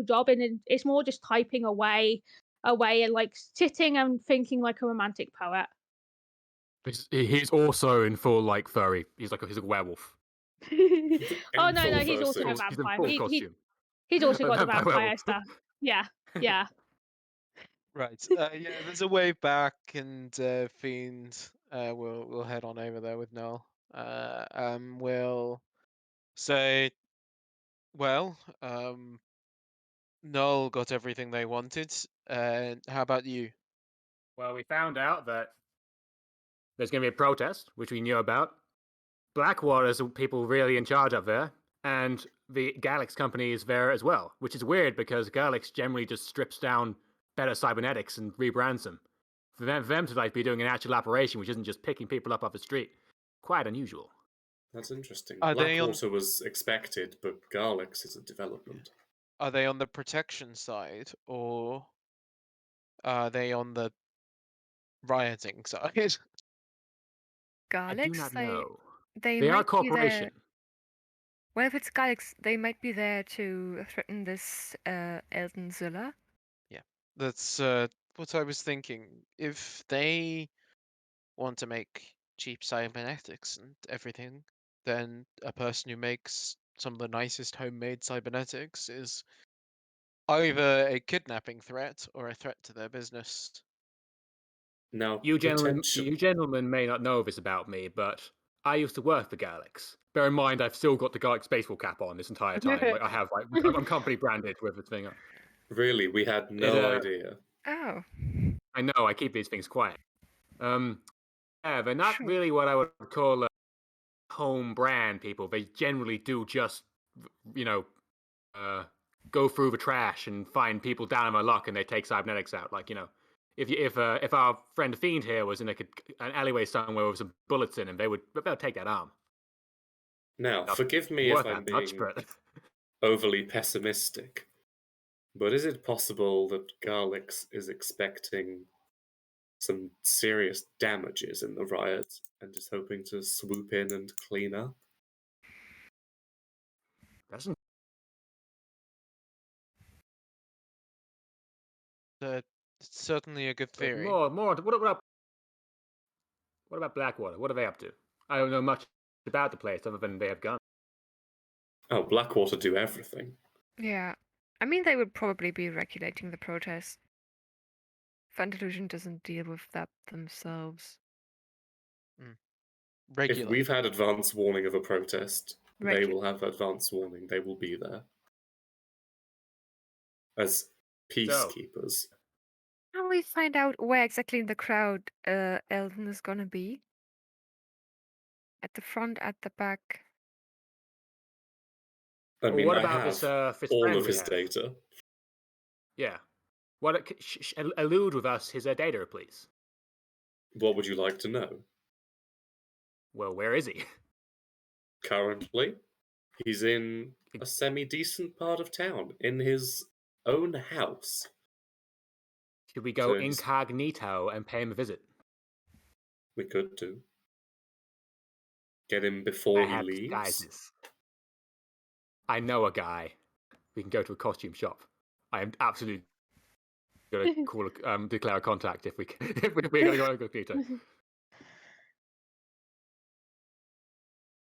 S1: job, and it's more just typing away and like sitting and thinking like a romantic poet.
S3: He's also in full like furry. He's a werewolf.
S1: Oh
S5: In
S1: no,
S5: full
S1: he's also a
S5: fursuit.
S3: He's in
S1: vampire.
S3: full costume.
S1: He's also
S3: A
S1: got the
S3: vampire
S1: vampire
S3: werewolf.
S1: stuff. Yeah, yeah.
S2: Right. Yeah, there's a way back, and Fiend we'll head on over there with Null. We'll say, well, Null got everything they wanted. How about you?
S3: Well, we found out that there's going to be a protest, which we knew about. Blackwater's the people really in charge up there, and the Galix company is there as well, which is weird because Galix generally just strips down better cybernetics and rebrands them. For them to like be doing an actual operation, which isn't just picking people up off the street, quite unusual.
S5: That's interesting.
S2: Are they on-
S5: Blackwater was expected, but Garlix is a development.
S2: Are they on the protection side, or are they on the rioting side?
S3: I do
S4: Garlics,
S3: not know.
S4: they
S3: They are a
S4: might be there.
S3: corporation.
S4: Well, if it's Garlics, they might be there to threaten this Elden Zilla.
S2: That's what I was thinking. If they want to make cheap cybernetics and everything, then a person who makes some of the nicest homemade cybernetics is either a kidnapping threat or a threat to their business.
S5: Now,
S3: You gentlemen may not know this about me, but I used to work for Galix. Bear in mind, I've still got the Galix baseball cap on this entire time. Like I have, like I'm company branded with the thing on.
S5: Really, we had no
S3: It,
S5: idea.
S4: Oh,
S3: I know I keep these things quiet. Yeah, they're not
S4: Sure.
S3: really what I would call home brand people. They generally do just, you know, go through the trash and find people down on their luck, and they take cybernetics out. Like if our friend Fiend here was in an alleyway somewhere with some bullets in him, they'll take that arm.
S5: Now,
S3: Not
S5: forgive me if
S3: worth
S5: I'm
S3: that much,
S5: being
S3: but
S5: overly pessimistic, but is it possible that Garlix is expecting some serious damages in the riot and is hoping to swoop in and clean up?
S3: doesn't.
S2: It's certainly a good theory.
S3: More. What about Blackwater? What are they up to? I don't know much about the place other than they have guns.
S5: Oh, Blackwater do everything.
S4: yeah. I mean, they would probably be regulating the protest. Fun Delusion doesn't deal with that themselves.
S5: If
S2: Regular.
S5: we've had advance warning of a protest, they
S4: Regular.
S5: will have advance warning. They will be there. As peacekeepers.
S4: How we find out where exactly in the crowd Elden is gonna be? At the front, at the back.
S5: I mean,
S3: what
S5: I
S3: about
S5: have
S3: this
S5: all
S3: friend
S5: of
S3: we
S5: his
S3: have?
S5: data.
S3: Yeah. What allude with us his data, please?
S5: What would you like to know?
S3: Well, where is he?
S5: Currently, he's in a semi-decent part of town, in his own house.
S3: Should we go
S5: So he's-
S3: incognito and pay him a visit?
S5: We could do. Get him before
S3: I
S5: he
S3: have
S5: leaves.
S3: disguises. I know a guy. We can go to a costume shop. I am absolutely gonna declare a contact if we're gonna go incognito.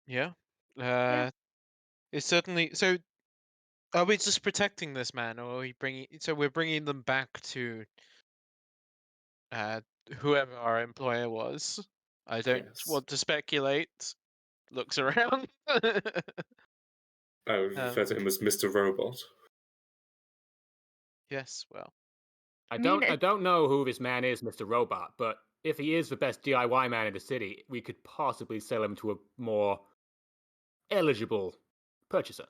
S2: Yeah. It's certainly so. Are we just protecting this man, or are we bringing? So we're bringing them back to whoever our employer was. I don't
S5: Yes.
S2: want to speculate. looks around.
S5: I would refer to him as Mr. Robot.
S2: Yes, well,
S3: I
S4: mean,
S3: don't know who this man is, Mr. Robot, but if he is the best DIY man in the city, we could possibly sell him to a more eligible purchaser.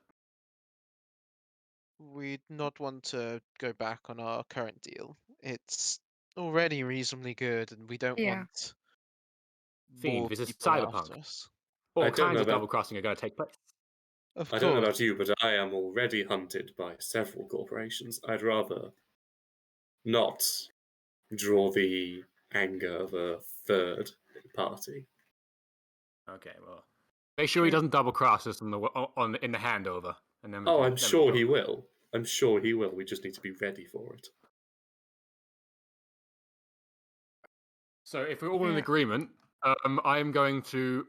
S2: we'd not want to go back on our current deal. It's already reasonably good, and we don't
S4: Yeah.
S2: want
S3: Fiend,
S2: more
S3: this is
S2: people
S3: cyberpunk.
S2: after us.
S3: All
S5: I don't
S3: kinds
S5: know
S3: of
S5: about-
S3: double crossing are going to take place.
S2: Of
S5: I don't know
S2: course.
S5: about you, but I am already hunted by several corporations. I'd rather not draw the anger of a third party.
S3: Okay, well, make sure he doesn't double cross us in the handover, and then.
S5: I'm sure he will. I'm sure he will. We just need to be ready for it.
S3: So if we're all in
S4: Yeah.
S3: agreement, I am going to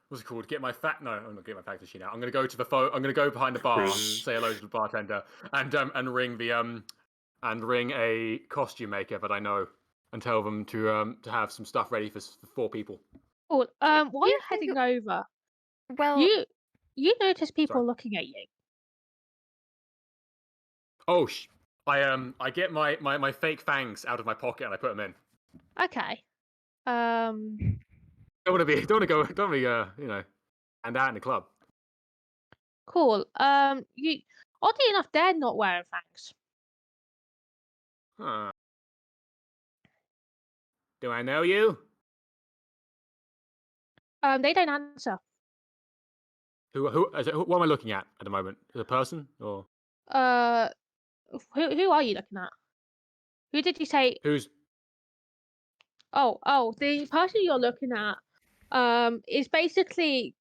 S3: what's it called? Get my fact. No, I'm not getting my fact machine out. I'm going to go to the phone. I'm going to go behind the bar, say hello to the bartender, and ring a costume maker that I know, and tell them to have some stuff ready for 4 people.
S1: Cool. While
S4: you
S1: you're
S4: think
S1: heading over,
S4: Well,
S1: you notice people
S3: Sorry.
S1: looking at you.
S3: Oh, I get my fake fangs out of my pocket and I put them in.
S1: Okay.
S3: Don't want to be and out in the club.
S1: Cool. You oddly enough, they're not wearing fangs.
S3: Huh. Do I know you?
S1: They don't answer.
S3: What am I looking at the moment? Is it a person or
S1: Who are you looking at? Who did you say?
S3: who's?
S1: Oh, the person you're looking at, is basically,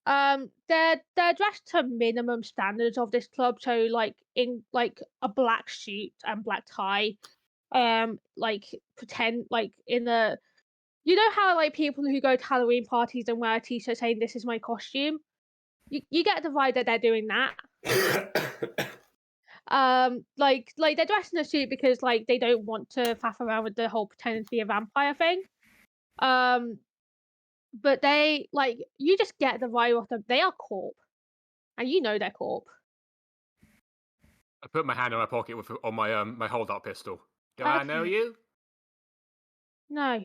S1: they're dressed to minimum standards of this club. So like in like a black suit and black tie, like pretend like in a, you know how like people who go to Halloween parties and wear a t-shirt saying this is my costume. You get the vibe that they're doing that. Like they're dressed in a suit because like they don't want to faff around with the whole pretending to be a vampire thing. But they like, you just get the vibe off them. They are corp, and you know they're corp.
S3: I put my hand in my pocket on my hold-up pistol. Do I know
S1: Okay.
S3: you?
S1: No,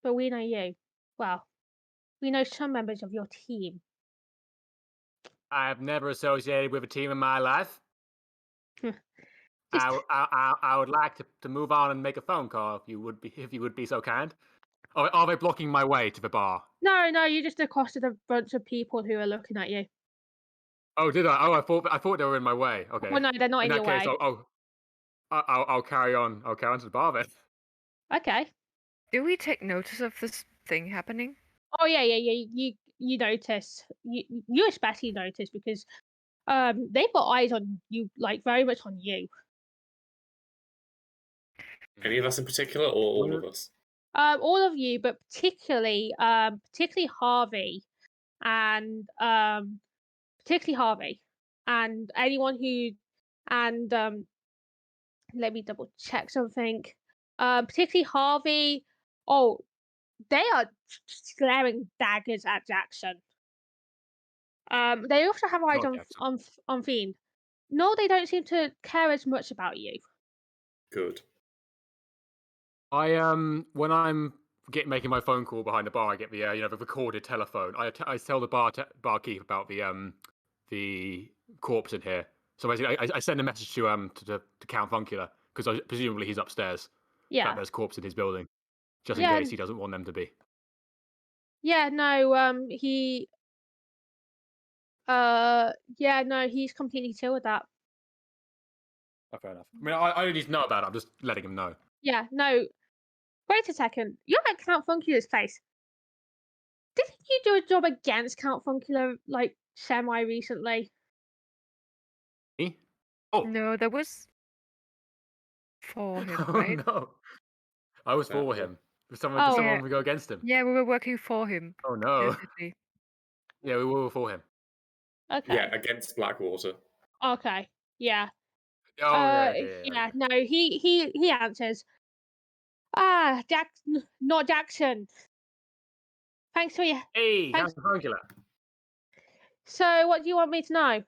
S1: but we know you. Well, we know some members of your team.
S3: I have never associated with a team in my life.
S1: Just
S3: I would like to move on and make a phone call if you would be so kind. Are they blocking my way to the bar?
S1: no, you just accosted a bunch of people who are looking at you.
S3: Oh, did I? Oh, I thought they were in my way. Okay.
S1: Well, no, they're not in
S3: In
S1: your
S3: that case,
S1: way.
S3: I'll carry on. I'll carry on to the bar then.
S1: Okay.
S4: do we take notice of this thing happening?
S1: Oh yeah. You notice. You especially notice because they've got eyes on you, like very much on you.
S5: Any of us in particular, or all of us?
S1: All of you, but particularly Harvey, and anyone who, and let me double check something. Particularly Harvey. Oh, they are glaring daggers at Jackson. They also have eyes
S3: Not Jackson.
S1: on Fiend. No, they don't seem to care as much about you.
S5: Good.
S3: I when I'm making my phone call behind the bar, I get the the recorded telephone. I tell the barkeep about the corpse in here. So basically, I send a message to Count Funkula because presumably he's upstairs.
S1: Yeah.
S3: That there's corpse in his building, just in
S1: Yeah.
S3: case he doesn't want them to be.
S1: Yeah. No. He's completely chill with that.
S3: Oh, fair enough. I mean, I don't need to know about it. I'm just letting him know.
S1: Yeah. No. Wait a second. You're at Count Funkula's place. Didn't you do a job against Count Funkula like semi recently?
S3: Me? Oh
S4: No, that was for him,
S3: oh
S4: right?
S3: no! I was for
S5: well.
S3: him. Did
S1: Oh.
S3: someone would go against him?
S4: Yeah, we were working for him.
S3: Oh no!
S4: Definitely.
S3: Yeah, we were for him.
S1: Okay.
S5: Yeah, against Blackwater.
S1: Okay. Yeah.
S3: Oh yeah, okay,
S1: Yeah. No. He answers. Ah, not Jackson. Thanks for your.
S3: Hey,
S1: Thanks.
S3: Count Funkula.
S1: So, what do you want me to know?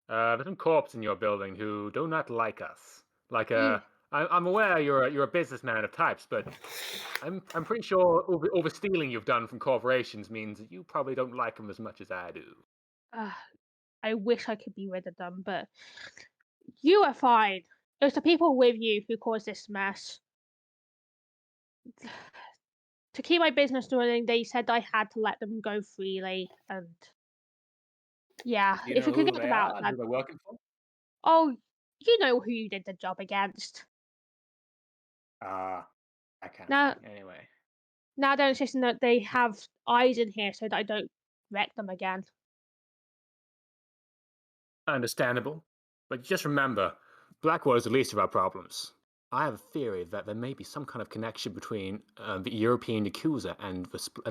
S3: There's some corps in your building who do not like us. Like,
S1: Yeah.
S3: I'm aware you're a businessman of types, but I'm pretty sure all the stealing you've done from corporations means that you probably don't like them as much as I do.
S1: I wish I could be rid of them, but you are fine. It was the people with you who caused this mess. To keep my business running, they said I had to let them go freely, and yeah,
S3: Do you
S1: if
S3: know
S1: we could
S3: who
S1: get
S3: they
S1: them out,
S3: are and
S1: then
S3: who they're working for?
S1: oh, you know who you did the job against.
S3: That kind of
S1: Now,
S3: thing. Anyway.
S1: now they're insisting that they have eyes in here so that I don't wreck them again.
S3: Understandable. But just remember, Blackwater is the least of our problems. I have a theory that there may be some kind of connection between the European Yakuza and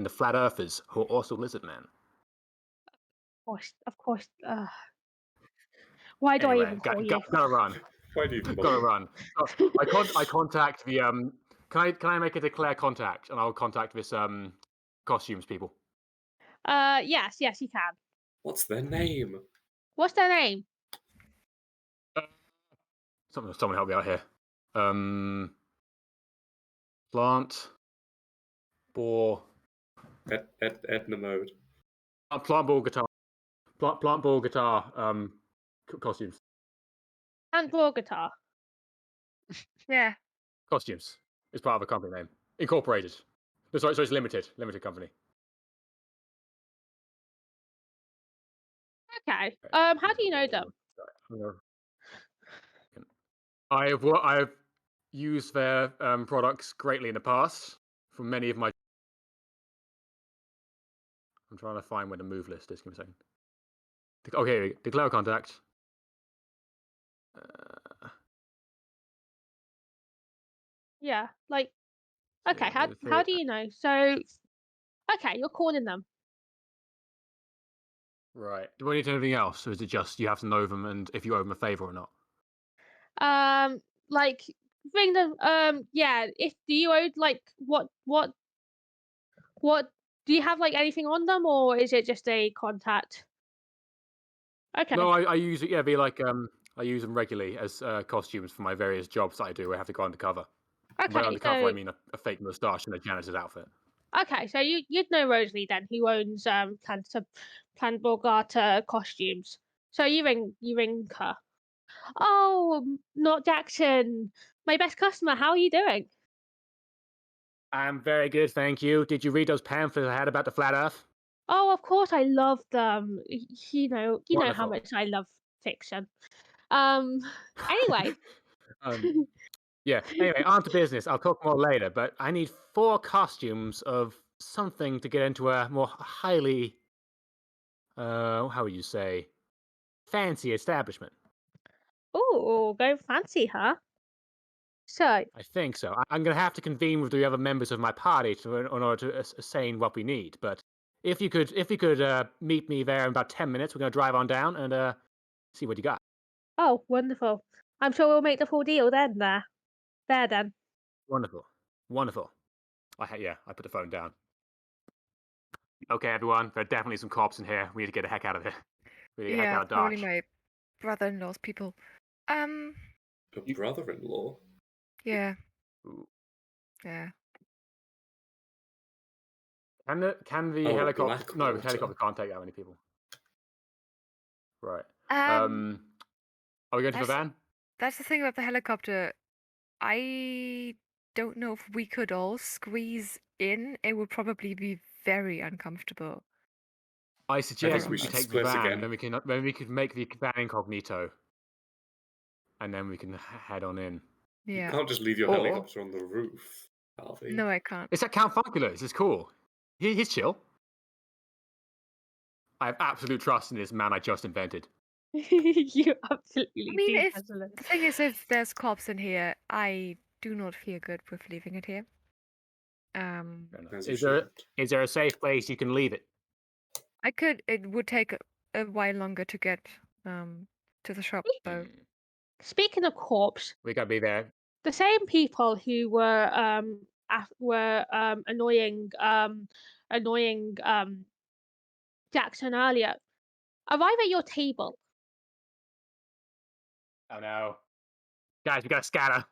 S3: the Flat Earthers, who are also lizard men.
S1: Of course. Why do I
S3: Anyway,
S1: even call you?
S3: gotta run.
S5: Why do you even
S3: Gotta
S5: bother?
S3: run. I contact the Can I make a declare contact, and I'll contact this costumes people.
S1: Yes, you can.
S5: What's their name?
S1: What's their name?
S3: Someone help me out here. Plant. Ball.
S5: Edna mode.
S3: Plant ball guitar. Plant ball guitar. Costumes.
S1: And Brawl Guitar.
S4: Yeah.
S3: Costumes. It's part of a company name. Incorporated. No, sorry, so it's limited company.
S1: Okay. How do you know them?
S3: I've used their products greatly in the past from many of my. I'm trying to find where the move list is. Give me a second. Okay, declare contact.
S1: Yeah, like okay. How do you know? So, okay, you're calling them.
S3: Right. Do I need anything else, or is it just you have to know them and if you owe them a favor or not?
S1: Like bring them. Yeah. If do you owe like what do you have like anything on them, or is it just a contact? Okay.
S3: No, I use it. Yeah, I use them regularly as costumes for my various jobs that I do. I have to go undercover. By
S1: Okay.
S3: undercover, I mean a fake moustache and a janitor's outfit.
S1: Okay. So you'd know Rosalie then, who owns Plan Borgata costumes. So you ring her. Oh, not Jackson, my best customer. How are you doing?
S3: I'm very good, thank you. Did you read those pamphlets I had about the flat Earth?
S1: Oh, of course, I love them. You know how
S3: Wonderful.
S1: much I love fiction. Um, anyway,
S3: Yeah. Anyway, on to business. I'll talk more later, but I need 4 costumes of something to get into a more highly, how would you say, fancy establishment.
S1: oh, go fancy, huh? So,
S3: I think so. I'm going to have to convene with the other members of my party in order to ascertain what we need. But if you could meet me there in about 10 minutes, we're going to drive on down and see what you got.
S1: oh, wonderful. I'm sure we'll make the full deal then. There then.
S3: Wonderful. Wonderful. I put the phone down. Okay, everyone. There are definitely some cops in here. We need to get the heck out of here. We need to get the heck
S4: Yeah,
S3: out of
S4: probably
S3: Dodge.
S4: my brother-in-law's people.
S5: Your brother-in-law?
S4: Yeah.
S3: Ooh.
S4: Yeah.
S3: Can the
S5: Oh,
S3: helicopter? No, the
S5: Blackwater.
S3: helicopter can't take that many people. Right. Are
S4: Um,
S3: we going to the
S4: that's
S3: van?
S4: that's the thing about the helicopter. I don't know if we could all squeeze in. It would probably be very uncomfortable.
S3: I
S5: I
S3: suggest
S5: think we
S3: we
S5: should
S3: take the
S5: split
S3: van,
S5: again.
S3: and then we could make the van incognito, and then we can head on in.
S5: You
S4: Yeah.
S5: can't just leave your
S3: Or-
S5: helicopter on the roof, Harvey.
S4: No, I can't.
S3: It's at Count Funculus. It's cool. He's chill. I have absolute trust in this man I just invented.
S1: You
S4: I
S1: absolutely
S4: mean,
S1: do,
S4: if
S1: President.
S4: the thing is, if there's cops in here, I do not feel good with leaving it here.
S3: Fair enough.
S5: As you
S3: Is there a safe place you can leave it?
S4: I could. It would take a while longer to get to the shop, though.
S1: Speaking of corpse,
S3: We gotta be there.
S1: the same people who were annoying Jackson earlier. Arrive at your table.
S3: Oh no. Guys, we gotta scatter.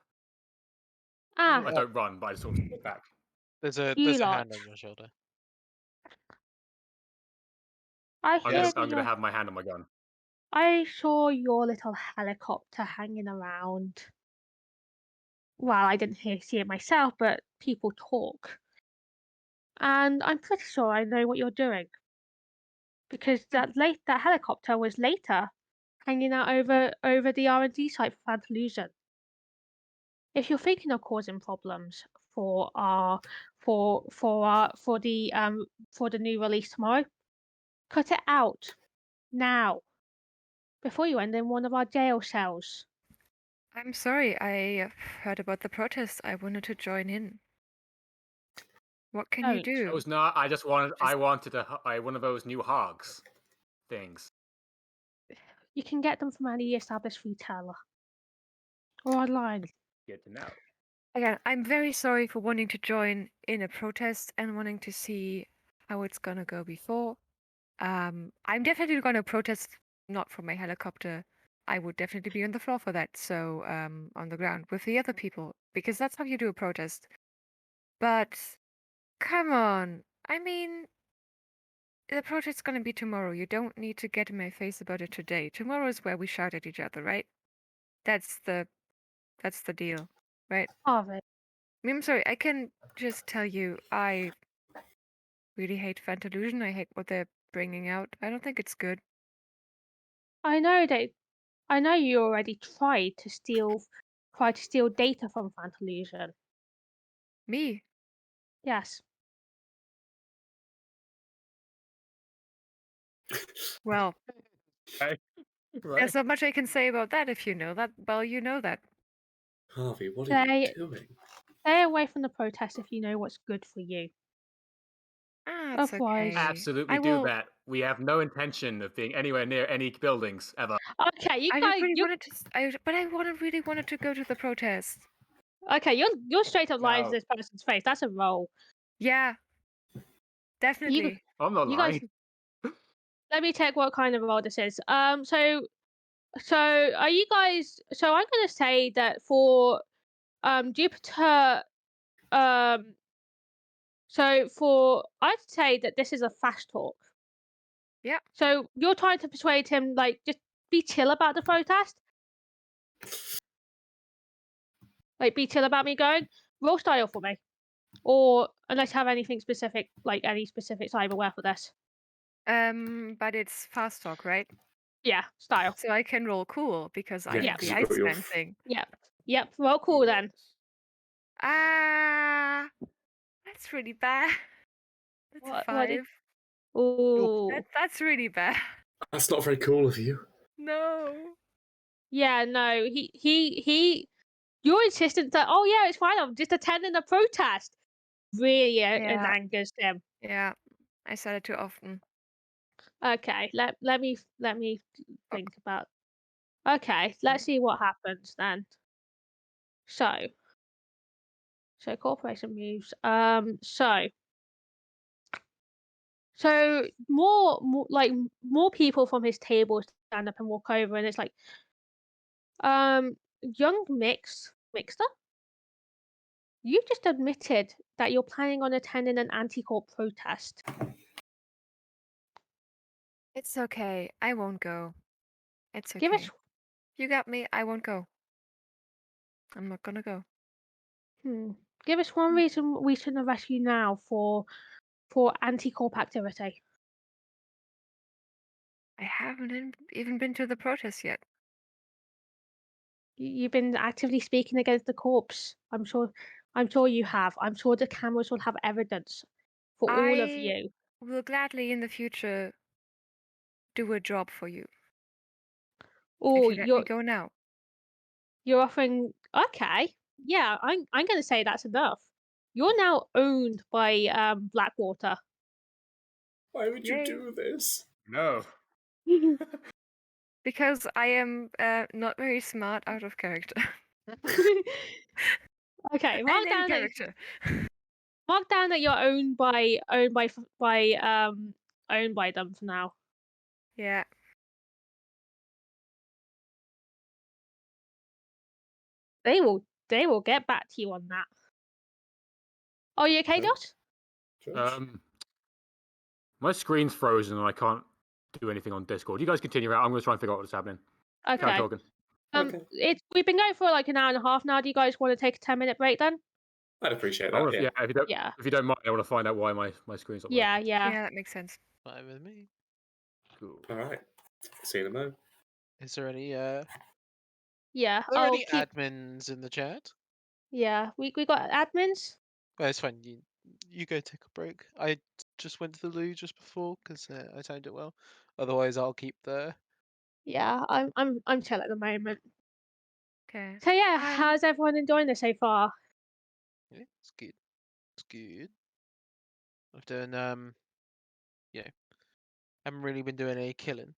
S1: Ah,
S3: I don't run, but I just sort of step back.
S2: There's
S1: you
S2: a
S1: lot.
S2: hand on your shoulder.
S1: I
S3: I'm
S1: hear
S3: gonna
S1: your
S3: have my hand on my gun.
S1: I saw your little helicopter hanging around. Well, I didn't see it myself, but people talk. And I'm pretty sure I know what you're doing. Because that helicopter was later hanging out over the R&D site for Fantalusion. If you're thinking of causing problems for the new release tomorrow, cut it out now before you end in one of our jail cells.
S4: I'm sorry, I heard about the protest. I wanted to join in. What can you
S1: Don't.
S4: do?
S3: I was not. I just wanted. I wanted one of those new hogs things.
S1: You can get them from any established retailer or online.
S3: Good to know.
S4: Again, I'm very sorry for wanting to join in a protest and wanting to see how it's gonna go before. I'm definitely gonna protest not from my helicopter. I would definitely be on the floor for that, so on the ground with the other people, because that's how you do a protest. But come on. I mean, the protest's gonna be tomorrow. You don't need to get in my face about it today. Tomorrow is where we shout at each other, right? That's the deal, right?
S1: Harvey,
S4: I mean, I'm sorry, I can just tell you, I really hate Fantalusion. I hate what they're bringing out. I don't think it's good.
S1: I know you already tried to steal data from Fantalusion.
S4: Me?
S1: Yes.
S4: Well,
S3: Okay. Right.
S4: there's not much I can say about that if you know that. Well, you know that.
S5: Harvey, what are you doing?
S1: Stay away from the protest if you know what's good for you.
S4: Ah, it's
S1: Otherwise,
S4: okay.
S3: Absolutely
S4: I
S3: do
S4: will.
S3: that. We have no intention of being anywhere near any buildings ever.
S1: okay, you
S4: I just
S1: guys,
S4: really wanted to. But I really wanted to go to the protest.
S1: you're straight up lying to
S3: No.
S1: this person's face. That's a roll.
S4: Yeah,
S1: You,
S4: definitely.
S3: I'm not
S1: you guys,
S3: lying.
S1: let me check what kind of roll this is. So are you guys? So I'm gonna say that for Jupiter, I'd say that this is a fast talk.
S4: Yeah.
S1: So you're trying to persuade him, like, just be chill about the protest. Like, be chill about me going. Roll style for me. Or unless you have anything specific, like any specific cyberware for this.
S4: But it's fast talk, right?
S1: Yeah, style.
S4: So I can roll cool because I
S5: Yeah,
S4: have the
S5: 'cause you've
S4: ice
S5: got your
S4: man thing.
S1: Yep. Roll cool then.
S4: Ah, that's really bad. That's a
S1: What did?
S4: 5.
S1: Ooh.
S4: That's really bad.
S5: That's not very cool of you.
S4: No.
S1: Yeah, no. Your insistence that, oh yeah, it's fine. I'm just attending a protest. Really
S4: Yeah.
S1: angers him.
S4: Yeah. I said it too often.
S1: Okay, let me think about. Okay, let's see what happens then. So corporation moves. So more people from his table stand up and walk over, and it's like, young Mixter, you've just admitted that you're planning on attending an anti-corp protest.
S4: It's okay. I won't go. It's
S1: Give
S4: okay.
S1: us
S4: You got me. I won't go. I'm not gonna go.
S1: give us one reason we should arrest you now for anti-corp activity.
S4: I haven't even been to the protest yet.
S1: You've been actively speaking against the corpse. I'm sure you have. I'm sure the cameras will have evidence for all of
S4: I
S1: you.
S4: will gladly in the future do a job for you
S1: Or
S4: if you let me go now.
S1: you're offering. Okay, yeah, I'm going to say that's enough. You're now owned by Blackwater.
S5: Why would you
S4: Yay.
S5: do this?
S3: No.
S4: Because I am not very smart out of character.
S1: Okay,
S4: And in character.
S1: mark down that you're owned by owned by them for now.
S4: Yeah.
S1: They will get back to you on that. Are you okay,
S5: Okay.
S1: Josh?
S5: Josh?
S3: My screen's frozen and I can't do anything on Discord. You guys continue out. I'm going to try and figure out what's happening. Carry
S1: Okay.
S3: talking.
S5: Okay.
S1: We've been going for like an hour and a half now. Do you guys want to take a 10-minute break then?
S5: I'd appreciate
S3: I
S5: that.
S3: want to,
S5: Yeah.
S1: Yeah.
S3: if you don't mind, I want to find out why my screen's not working.
S1: Yeah.
S4: Yeah, that makes sense.
S2: Fine with me.
S3: Cool.
S5: All right. See you in a mo.
S2: Is there any
S1: Yeah.
S2: are there
S1: I'll
S2: any
S1: keep.
S2: admins in the chat?
S1: Yeah. We got admins.
S2: Well, it's fine. You go take a break. I just went to the loo just before because I timed it well. Otherwise, I'll keep the.
S1: Yeah. I'm chill at the moment.
S4: Okay.
S1: So yeah,
S4: Hi.
S1: how's everyone enjoying this so far?
S2: Yeah, it's good. It's good. I've done haven't really been doing any killing,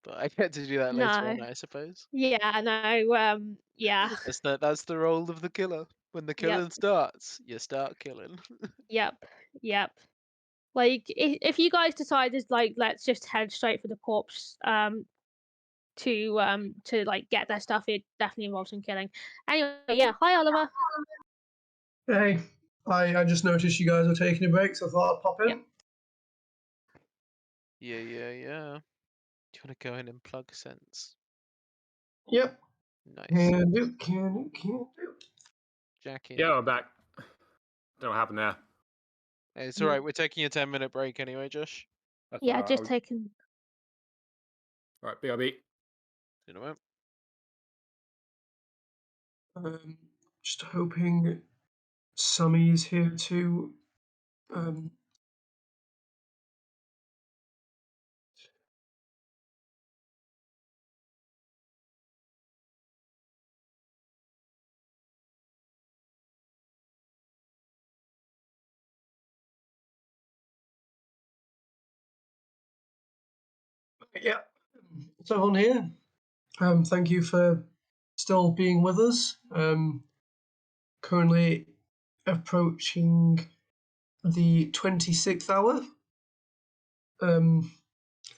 S2: but I get to do that later
S1: No.
S2: on, I suppose.
S1: Yeah. No. Yeah.
S2: That's the role of the killer. When the
S1: Yep.
S2: killing starts, you start killing.
S1: Yep. Like if you guys decided like let's just head straight for the corpse to like get their stuff, it definitely involves some killing. Anyway, yeah. Hi Oliver.
S6: Hey, I just noticed you guys were taking a break, so I thought I'd pop in.
S2: Yep. Yeah. Do you want to go in and plug sense?
S6: Yep.
S2: Nice.
S6: Can do.
S2: Jack in.
S3: Yeah, I'm back. Don't know what happened there.
S2: Hey, it's alright, we're taking a 10-minute break anyway, Josh.
S3: That's
S1: Yeah,
S3: all right.
S1: just taking.
S3: All right, BRB.
S2: You know what?
S6: Just hoping Sammy is here too. Yeah. So everyone here, thank you for still being with us. Currently approaching the 26th hour.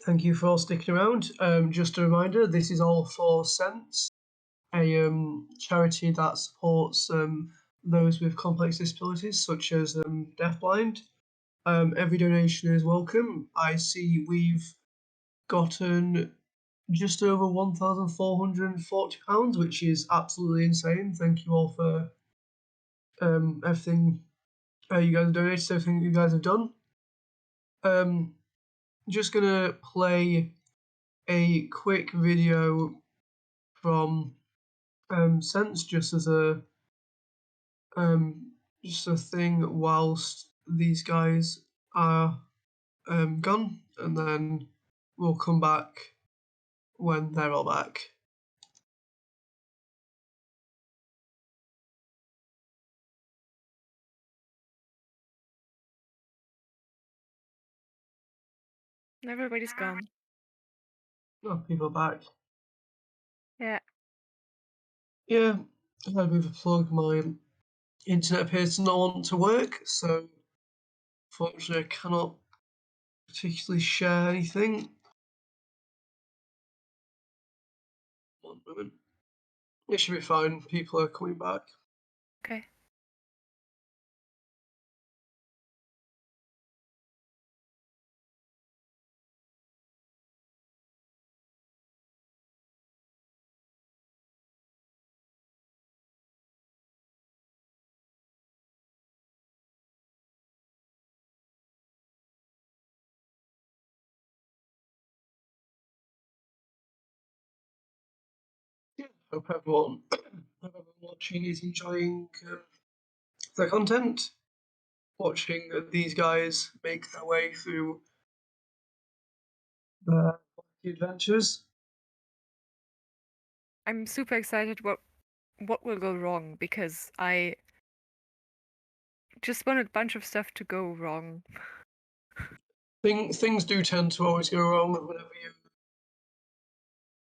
S6: Thank you for all sticking around. Just a reminder, this is all for Sense, a charity that supports those with complex disabilities such as deafblind. Every donation is welcome. I see we've gotten just over £1,440, which is absolutely insane. Thank you all for everything you guys have donated, everything you guys have done. Just gonna play a quick video from Sense just as a thing whilst these guys are gone, and then we'll come back when they're all back.
S4: Everybody's gone.
S6: Oh, people are back.
S4: Yeah.
S6: Yeah, I had a bit of a plug. My internet appears to not want to work, so unfortunately I cannot particularly share anything. One moment. It should be fine. People are coming back.
S4: Okay.
S6: Hope everyone watching is enjoying the content. Watching these guys make their way through the adventures.
S4: I'm super excited what will go wrong because I just want a bunch of stuff to go wrong.
S6: Things do tend to always go wrong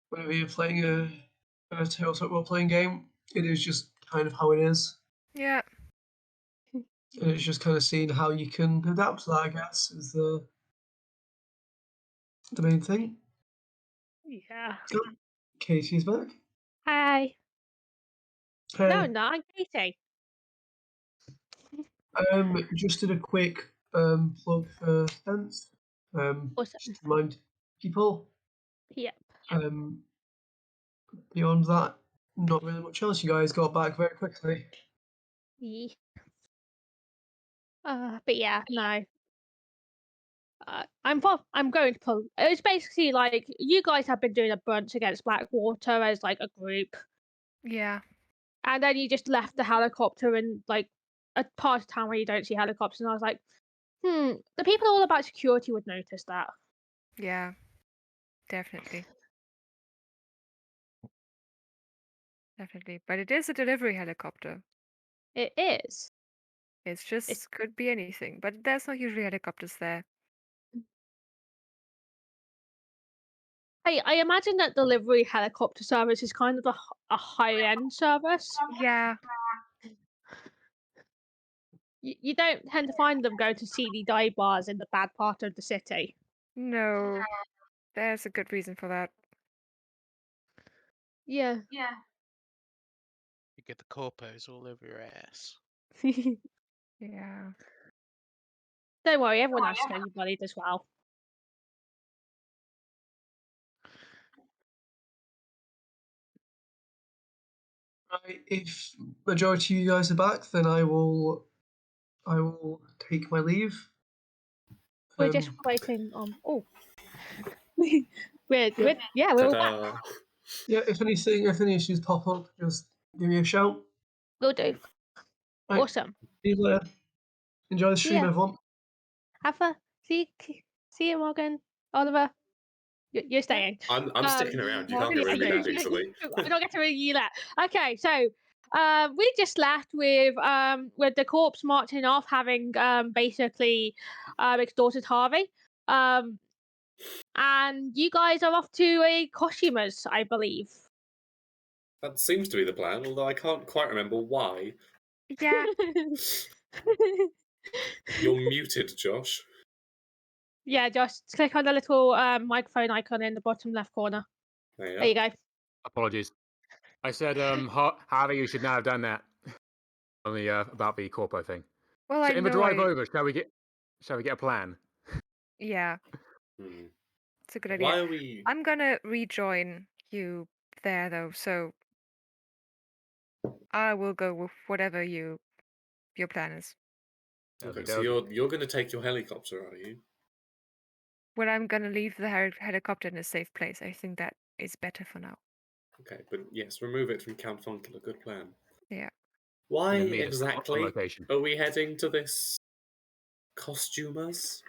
S6: whenever you're playing a Tales role playing game. It is just kind of how it is.
S4: Yeah.
S6: And it's just kind of seeing how you can adapt to that, I guess, is the main thing.
S1: Yeah.
S6: Katie's back.
S1: Hi.
S6: Hey.
S1: No, I'm Katie.
S6: Just did a quick plug for Sense.
S1: Awesome.
S6: Just to remind people.
S1: Yep.
S6: Beyond that, not really much else. You guys got back very quickly.
S1: Ye- but yeah, no. I'm going to pull. It's basically like you guys have been doing a brunch against Blackwater as like a group,
S4: Yeah.
S1: and then you just left the helicopter in like a part of town where you don't see helicopters, and I was like, the people all about security would notice that.
S4: Yeah. Definitely. Definitely. But it is a delivery helicopter.
S1: It is.
S4: It's just could be anything. But there's not usually helicopters there.
S1: I imagine that delivery helicopter service is kind of a high end service.
S4: Yeah.
S1: You don't tend to find them going to seedy dive bars in the bad part of the city.
S4: No. There's a good reason for that.
S1: Yeah.
S2: You get the corpos all over your ass.
S4: Yeah.
S1: Don't worry, everyone else is going to be bullied as well.
S6: Right, if majority of you guys are back, then I will take my leave.
S1: We're just waiting on. Oh, we're
S5: Ta-da.
S6: Yeah, if any issues pop up, just give me a shout.
S1: we'll do.
S6: Right.
S1: Awesome.
S6: See you later. Enjoy the stream,
S1: Yeah.
S6: everyone.
S1: See you, Morgan. Oliver, you're staying.
S5: I'm sticking around. You can't
S4: Morgan's
S5: get rid of me that
S4: staying.
S5: easily.
S1: I don't get to read you that. Okay, so we just left with the corpse marching off, having basically extorted Harvey. And you guys are off to a costumers, I believe.
S5: That seems to be the plan, although I can't quite remember why.
S4: Yeah.
S5: You're muted, Josh.
S1: Yeah, just click on the little microphone icon in the bottom left corner. There you go.
S3: Apologies. I said, Harvey, you should not have done that. Only about the corpo thing.
S4: Well,
S3: So
S4: I
S3: in the
S4: know
S3: drive over, shall we get a plan?
S4: Yeah.
S5: Hmm.
S4: It's a good idea.
S5: Why are we?
S4: I'm gonna rejoin you there though, so I will go with whatever your plan is.
S5: Okay,
S3: Okey
S5: so
S3: dokey.
S5: you're going to take your helicopter, are you?
S4: When I'm gonna leave the helicopter in a safe place, I think that is better for now.
S5: Okay, but yes, remove it from Count Funkula. Good plan.
S4: Yeah.
S5: Why
S3: And then meet us on
S5: exactly
S3: location.
S5: are we heading to this costumers?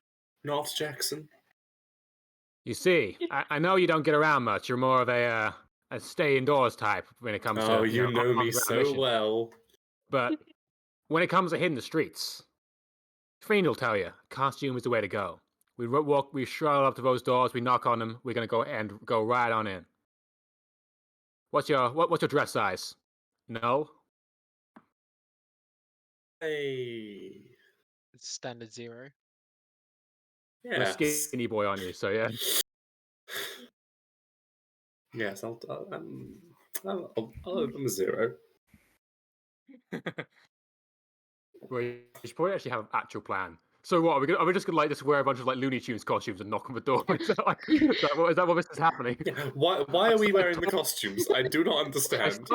S5: Not Jackson.
S3: You see, I know you don't get around much. You're more of a stay indoors type when it comes
S5: Oh,
S3: to
S5: you know me
S3: on-ground
S5: so
S3: missions.
S5: well.
S3: But when it comes to hitting the streets, Fiend will tell you, costume is the way to go. We stroll up to those doors, we knock on them, we're gonna go right on in. What's your dress size? No?
S5: Hey.
S2: It's standard 0.
S3: Got a
S5: Yes.
S3: skinny boy on you, so yeah.
S5: Yes, I'm a 0.
S3: Well, you should probably actually have an actual plan. So what, are we just gonna just wear a bunch of Looney Tunes costumes and knock on the door? Is that what this is happening?
S5: Yeah, why are we wearing the costumes? I do not
S3: I
S5: understand.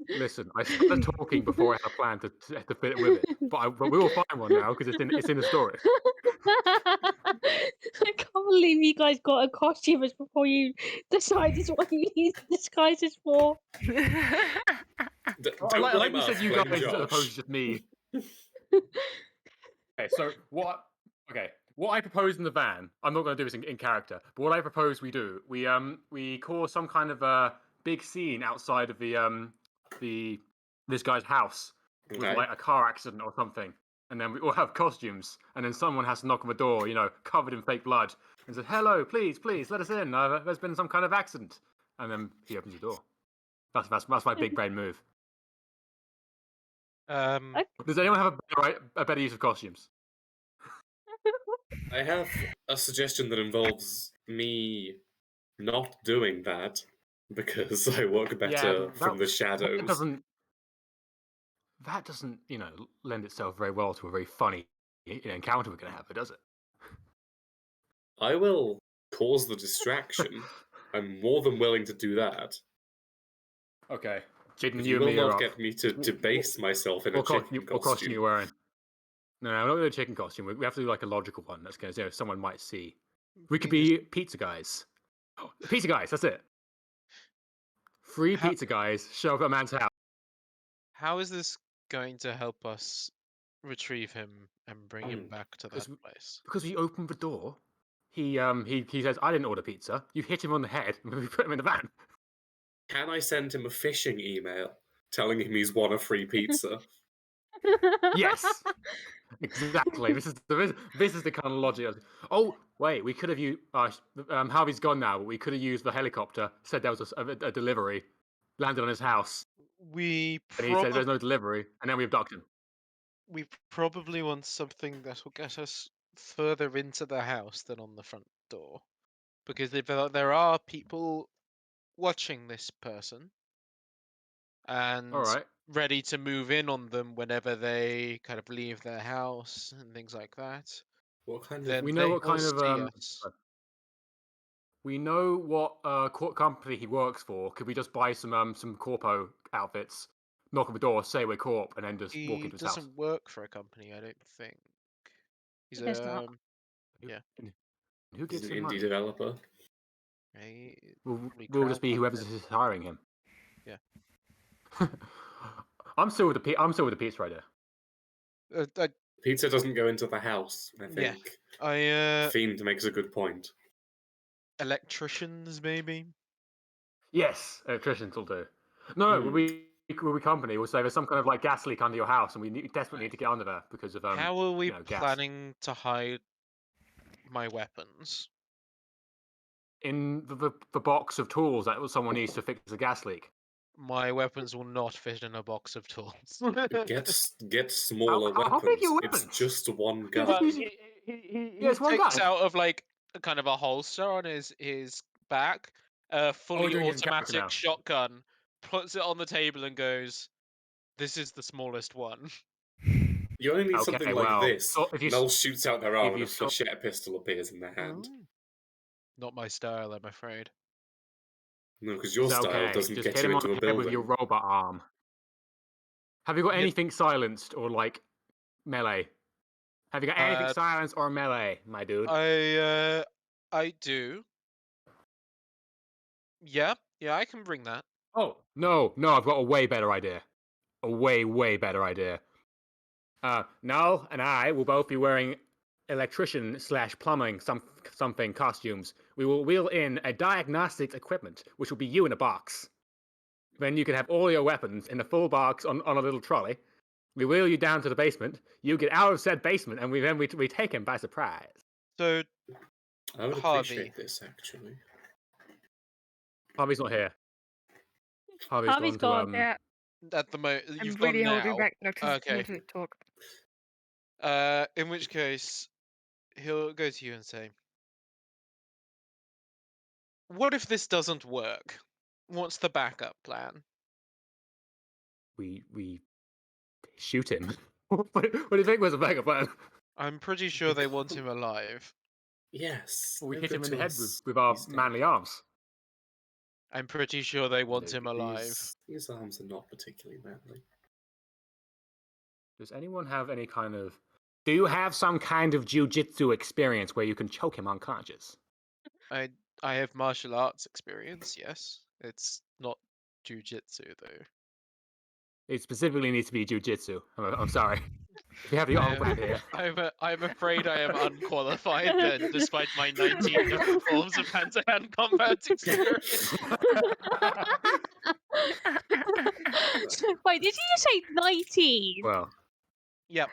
S3: Listen, I started talking before I had a plan to fit it with it, but we will find one now because it's in the story.
S1: I can't believe you guys got a costumers before you decided what you need disguises for.
S5: Don't
S3: I like
S5: blame
S3: you
S5: us,
S3: said you
S5: blame
S3: guys as
S5: Josh.
S3: opposed to just me. Okay, so what I propose in the van, I'm not going to do this in character, but what I propose we do, we cause some kind of big scene outside of this guy's house with
S5: Okay.
S3: like a car accident or something, and then we all have costumes, and then someone has to knock on the door, covered in fake blood, and says, "Hello, please, let us in. There's been some kind of accident," and then he opens the door. That's my big brain move. Does anyone have a better use of costumes?
S5: I have a suggestion that involves me not doing that because I work better from the shadows.
S3: That doesn't, lend itself very well to a very funny encounter we're going to have, does it?
S5: I will cause the distraction. I'm more than willing to do that.
S3: Okay. Jaden,
S5: But
S3: you
S5: you
S3: and
S5: will
S3: me are
S5: not
S3: up.
S5: get me to debase myself in a
S3: What
S5: chicken
S3: costume are you
S5: costume.
S3: wearing? No, we're not doing a chicken costume. We have to do like a logical one that's going to someone might see. We could be pizza guys. Pizza guys, that's it. Three pizza guys show up at a man's house.
S2: How is this going to help us retrieve him and bring him back to that place?
S3: Because we opened the door. He says, I didn't order pizza. You hit him on the head and we put him in the van.
S5: Can I send him a phishing email telling him he's won a free pizza?
S3: Yes. Exactly. This is the kind of logic. Oh, wait, we could have used Harvey's gone now, but we could have used the helicopter, said there was a delivery, landed on his house. And he said there's no delivery, and then we abduct him.
S2: We probably want something that will get us further into the house than on the front door. Because if there are people watching this person and ready to move in on them whenever they kind of leave their house and things like that, then
S3: we know
S2: they
S3: what
S2: will
S3: kind of
S2: see us.
S3: we know what company he works for. Could we just buy some corpo outfits, knock on the door, say we're corp, and then just walk into his house?
S2: He doesn't work for a company, I don't think. He's
S1: He does not.
S2: Yeah.
S3: Who gives
S5: He's an
S3: him
S5: indie
S3: money?
S5: developer.
S3: We'll just be whoever's hiring him.
S2: Yeah.
S3: I'm still with the pizza right there.
S5: Pizza doesn't go into the house, I think.
S2: Yeah.
S5: Fiend makes a good point.
S2: Electricians, maybe?
S3: Yes, electricians will do. No, we'll be company. We'll say there's some kind of like gas leak under your house, and we desperately need to get under there because of
S2: How are we
S3: gas.
S2: planning to hide my weapons?
S3: In the box of tools that someone needs to fix the gas leak.
S2: My weapons will not fit in a box of tools.
S5: Get smaller weapons.
S3: How big are your weapons?
S5: It's just one gun.
S2: He takes out of like a kind of a holster on his back, a fully automatic shotgun, puts it on the table and goes, "This is the smallest one."
S5: You only need something like this.
S3: So
S5: Mel shoots out their arm and a flechette pistol appears in their hand.
S2: Not my style, I'm afraid.
S5: No, because your style doesn't
S3: just
S5: get
S3: hit
S5: you
S3: him
S5: into
S3: on
S5: a
S3: the head
S5: building.
S3: with your robot arm. Have you got anything silenced or like melee? Have you got anything silenced or melee, my dude?
S2: I do. Yeah, I can bring that.
S3: Oh, no, I've got a way better idea. A way better idea. Null and I will both be wearing electrician / plumbing something costumes. We will wheel in a diagnostics equipment, which will be you in a box. Then you can have all your weapons in a full box on a little trolley. We wheel you down to the basement. You get out of said basement, and we take him by surprise.
S2: So,
S5: I would appreciate this actually.
S3: Harvey's not here.
S1: Harvey's gone.
S4: Yeah.
S2: At the moment, you've
S4: I'm really
S2: gone
S4: holding
S2: now.
S4: back not to
S2: Okay.
S4: talk.
S2: In which case, he'll go to you and say, "What if this doesn't work? What's the backup plan?"
S3: We shoot him. What do you think was a backup plan?
S2: I'm pretty sure they want him alive.
S5: Yes.
S3: We hit him in the head with our manly arms.
S2: I'm pretty sure they want him alive.
S5: These arms are not particularly manly.
S3: Does anyone have any kind of... Do you have some kind of jiu-jitsu experience where you can choke him unconscious?
S2: I have martial arts experience, yes. It's not jiu-jitsu, though.
S3: It specifically needs to be jiu-jitsu. I'm sorry. We have the opposite here.
S2: I'm afraid I am unqualified then, despite my 19 different forms of hand-to-hand combat experience.
S1: Wait, did you just say 19?
S3: Well,
S2: yep.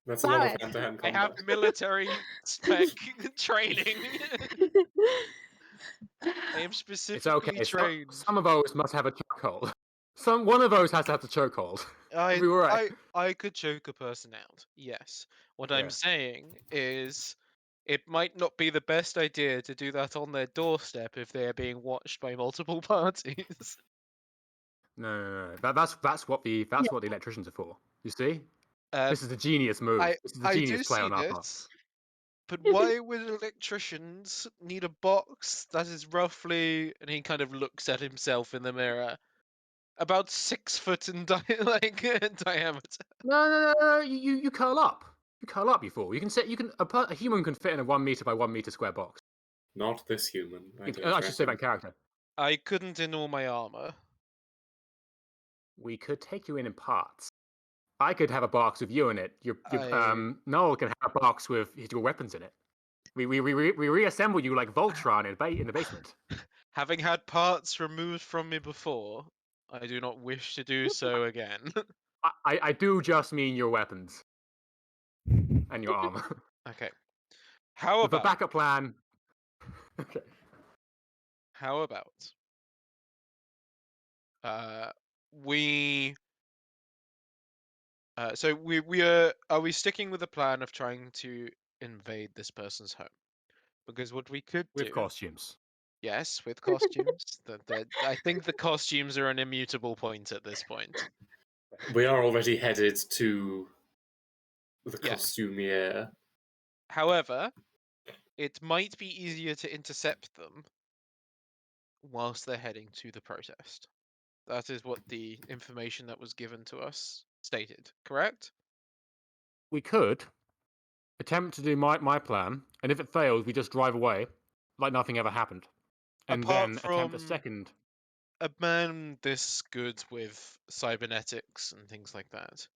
S5: That's a lot of hand-to-hand combat.
S2: I have military spec training. I am specifically trained.
S3: Some of those must have a chokehold. One of those has to have the chokehold.
S2: I could choke a person out. Yes. What I'm saying is, it might not be the best idea to do that on their doorstep if they are being watched by multiple parties.
S3: No. That's what the electricians are for. You see,
S2: Uh,
S3: this is the genius move.
S2: I
S3: This is the
S2: I
S3: genius
S2: do
S3: play
S2: see
S3: on our part.
S2: this, but why would electricians need a box that is roughly, and he kind of looks at himself in the mirror, about 6 foot in diameter?
S3: No. You curl up. You curl up. You fool. You can sit. You can. A human can fit in a 1 meter by 1 meter square box.
S5: Not this human.
S3: I should say that character.
S2: I couldn't in all my armor.
S3: We could take you in parts. I could have a box with you in it. Noel can have a box with your weapons in it. We reassemble you like Voltron in the basement.
S2: Having had parts removed from me before, I do not wish to do so again.
S3: I do just mean your weapons and your armor.
S2: Okay. How
S3: With a
S2: about
S3: backup plan. Okay.
S2: How about we so we are we sticking with the plan of trying to invade this person's home? Because what we could
S3: With
S2: do,
S3: costumes.
S2: yes, with costumes. I think the costumes are an immutable point at this point.
S5: We are already headed to the
S2: Yes.
S5: costumier.
S2: However, it might be easier to intercept them whilst they're heading to the protest. That is what the information that was given to us stated, correct?
S3: We could attempt to do my plan, and if it fails, we just drive away like nothing ever happened. And
S2: Apart
S3: then attempt a
S2: from
S3: second.
S2: a man this good with cybernetics and things like that,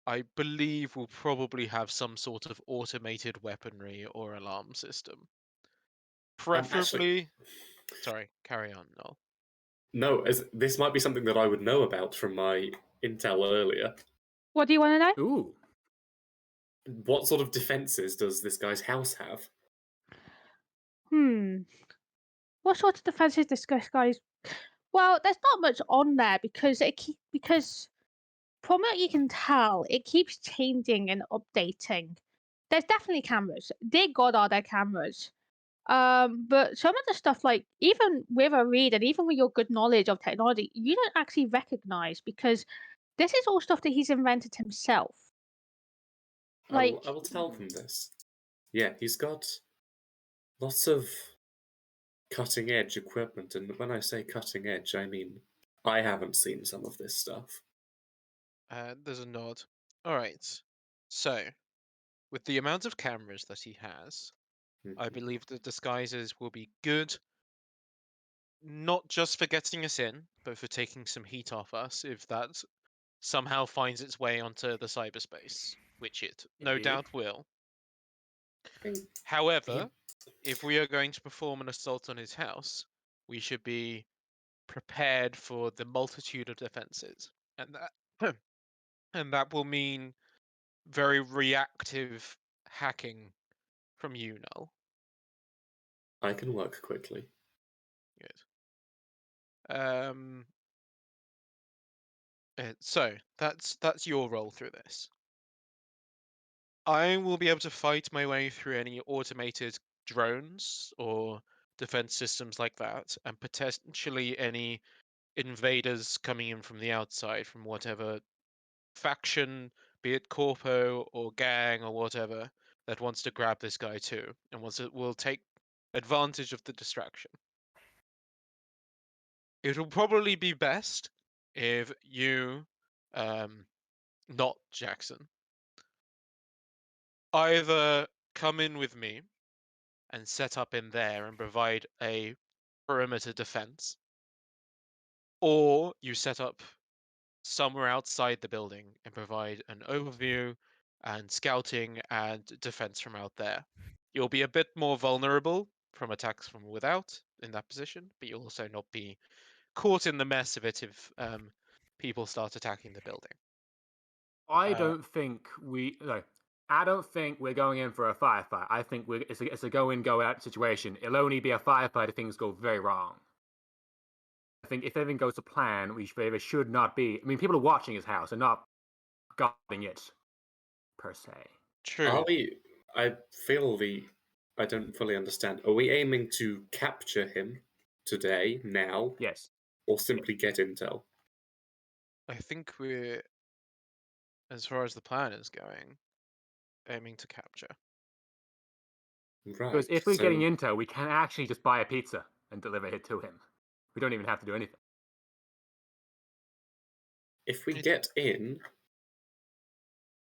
S2: I believe will probably have some sort of automated weaponry or alarm system. Preferably. Sorry, carry on, Noel.
S5: No, this might be something that I would know about from my intel earlier.
S1: What do you want to know?
S3: Ooh.
S5: What sort of defenses does this guy's house have?
S1: What sort of defenses this guy's? Well, there's not much on there because because from what you can tell, it keeps changing and updating. There's definitely cameras. Dear God, are there cameras? But some of the stuff, like even with a read and even with your good knowledge of technology, you don't actually recognize because this is all stuff that he's invented himself.
S5: I will tell them this. Yeah, he's got lots of cutting edge equipment, and when I say cutting edge, I mean I haven't seen some of this stuff.
S2: There's a nod. All right. So, with the amount of cameras that he has, I believe the disguises will be good, not just for getting us in, but for taking some heat off us if that somehow finds its way onto the cyberspace, which it no
S3: Indeed.
S2: doubt will. However, if we are going to perform an assault on his house, we should be prepared for the multitude of defenses, and that will mean very reactive hacking from you, Null.
S5: I can work quickly.
S2: Good. So that's your role through this. I will be able to fight my way through any automated drones or defense systems like that, and potentially any invaders coming in from the outside from whatever faction, be it corpo or gang or whatever, that wants to grab this guy too, and will take advantage of the distraction. It will probably be best if you, not Jackson, either come in with me and set up in there and provide a perimeter defense, or you set up somewhere outside the building and provide an overview and scouting and defense from out there. You'll be a bit more vulnerable from attacks from without in that position, but you'll also not be caught in the mess of it if people start attacking the building.
S3: I don't think we're going in for a firefight. I think it's a go in, go out situation. It'll only be a firefight if things go very wrong. I think if everything goes to plan, there should not be. I mean, people are watching his house and not guarding it, per se.
S2: True.
S5: I I don't fully understand. Are we aiming to capture him today, now,
S3: Yes.
S5: or simply get intel?
S2: I think we're, as far as the plan is going, aiming to capture.
S5: Right.
S3: Because if we're
S5: so
S3: getting intel, we can actually just buy a pizza and deliver it to him. We don't even have to do anything.
S5: if we
S2: It-
S5: get in,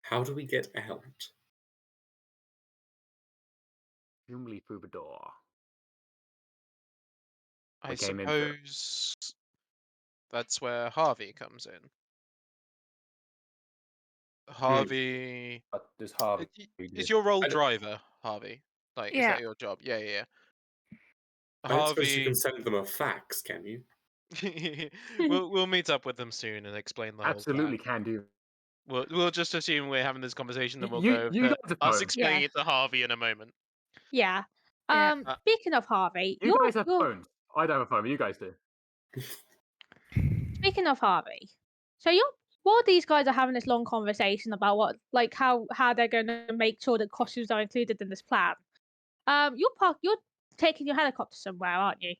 S5: how do we get out?
S3: Presumably through the door.
S2: I
S3: We came in through.
S2: suppose that's where Harvey comes in. Harvey.
S3: But there's Harvey.
S2: Is your role
S5: I don't-
S2: driver, Harvey? Like, is
S4: Yeah.
S2: that your job? Yeah, yeah, yeah.
S5: I don't suppose you
S2: Harvey.
S5: can send them a fax, can you?
S2: we'll meet up with them soon and explain the whole
S3: Absolutely
S2: plan.
S3: can do.
S2: We'll just assume we're having this conversation, then we'll
S3: You-
S2: go
S3: you
S2: to
S3: guys are
S2: us
S3: phones.
S2: explaining
S1: Yeah.
S2: it to Harvey in a moment.
S1: Yeah.
S4: Yeah.
S1: Speaking of Harvey,
S3: You guys have
S1: you're
S3: phones. I don't have a phone, but you guys do.
S1: speaking of Harvey. So while these guys are having this long conversation about what, like, how they're going to make sure that costumes are included in this plan. You're taking your helicopter somewhere, aren't you?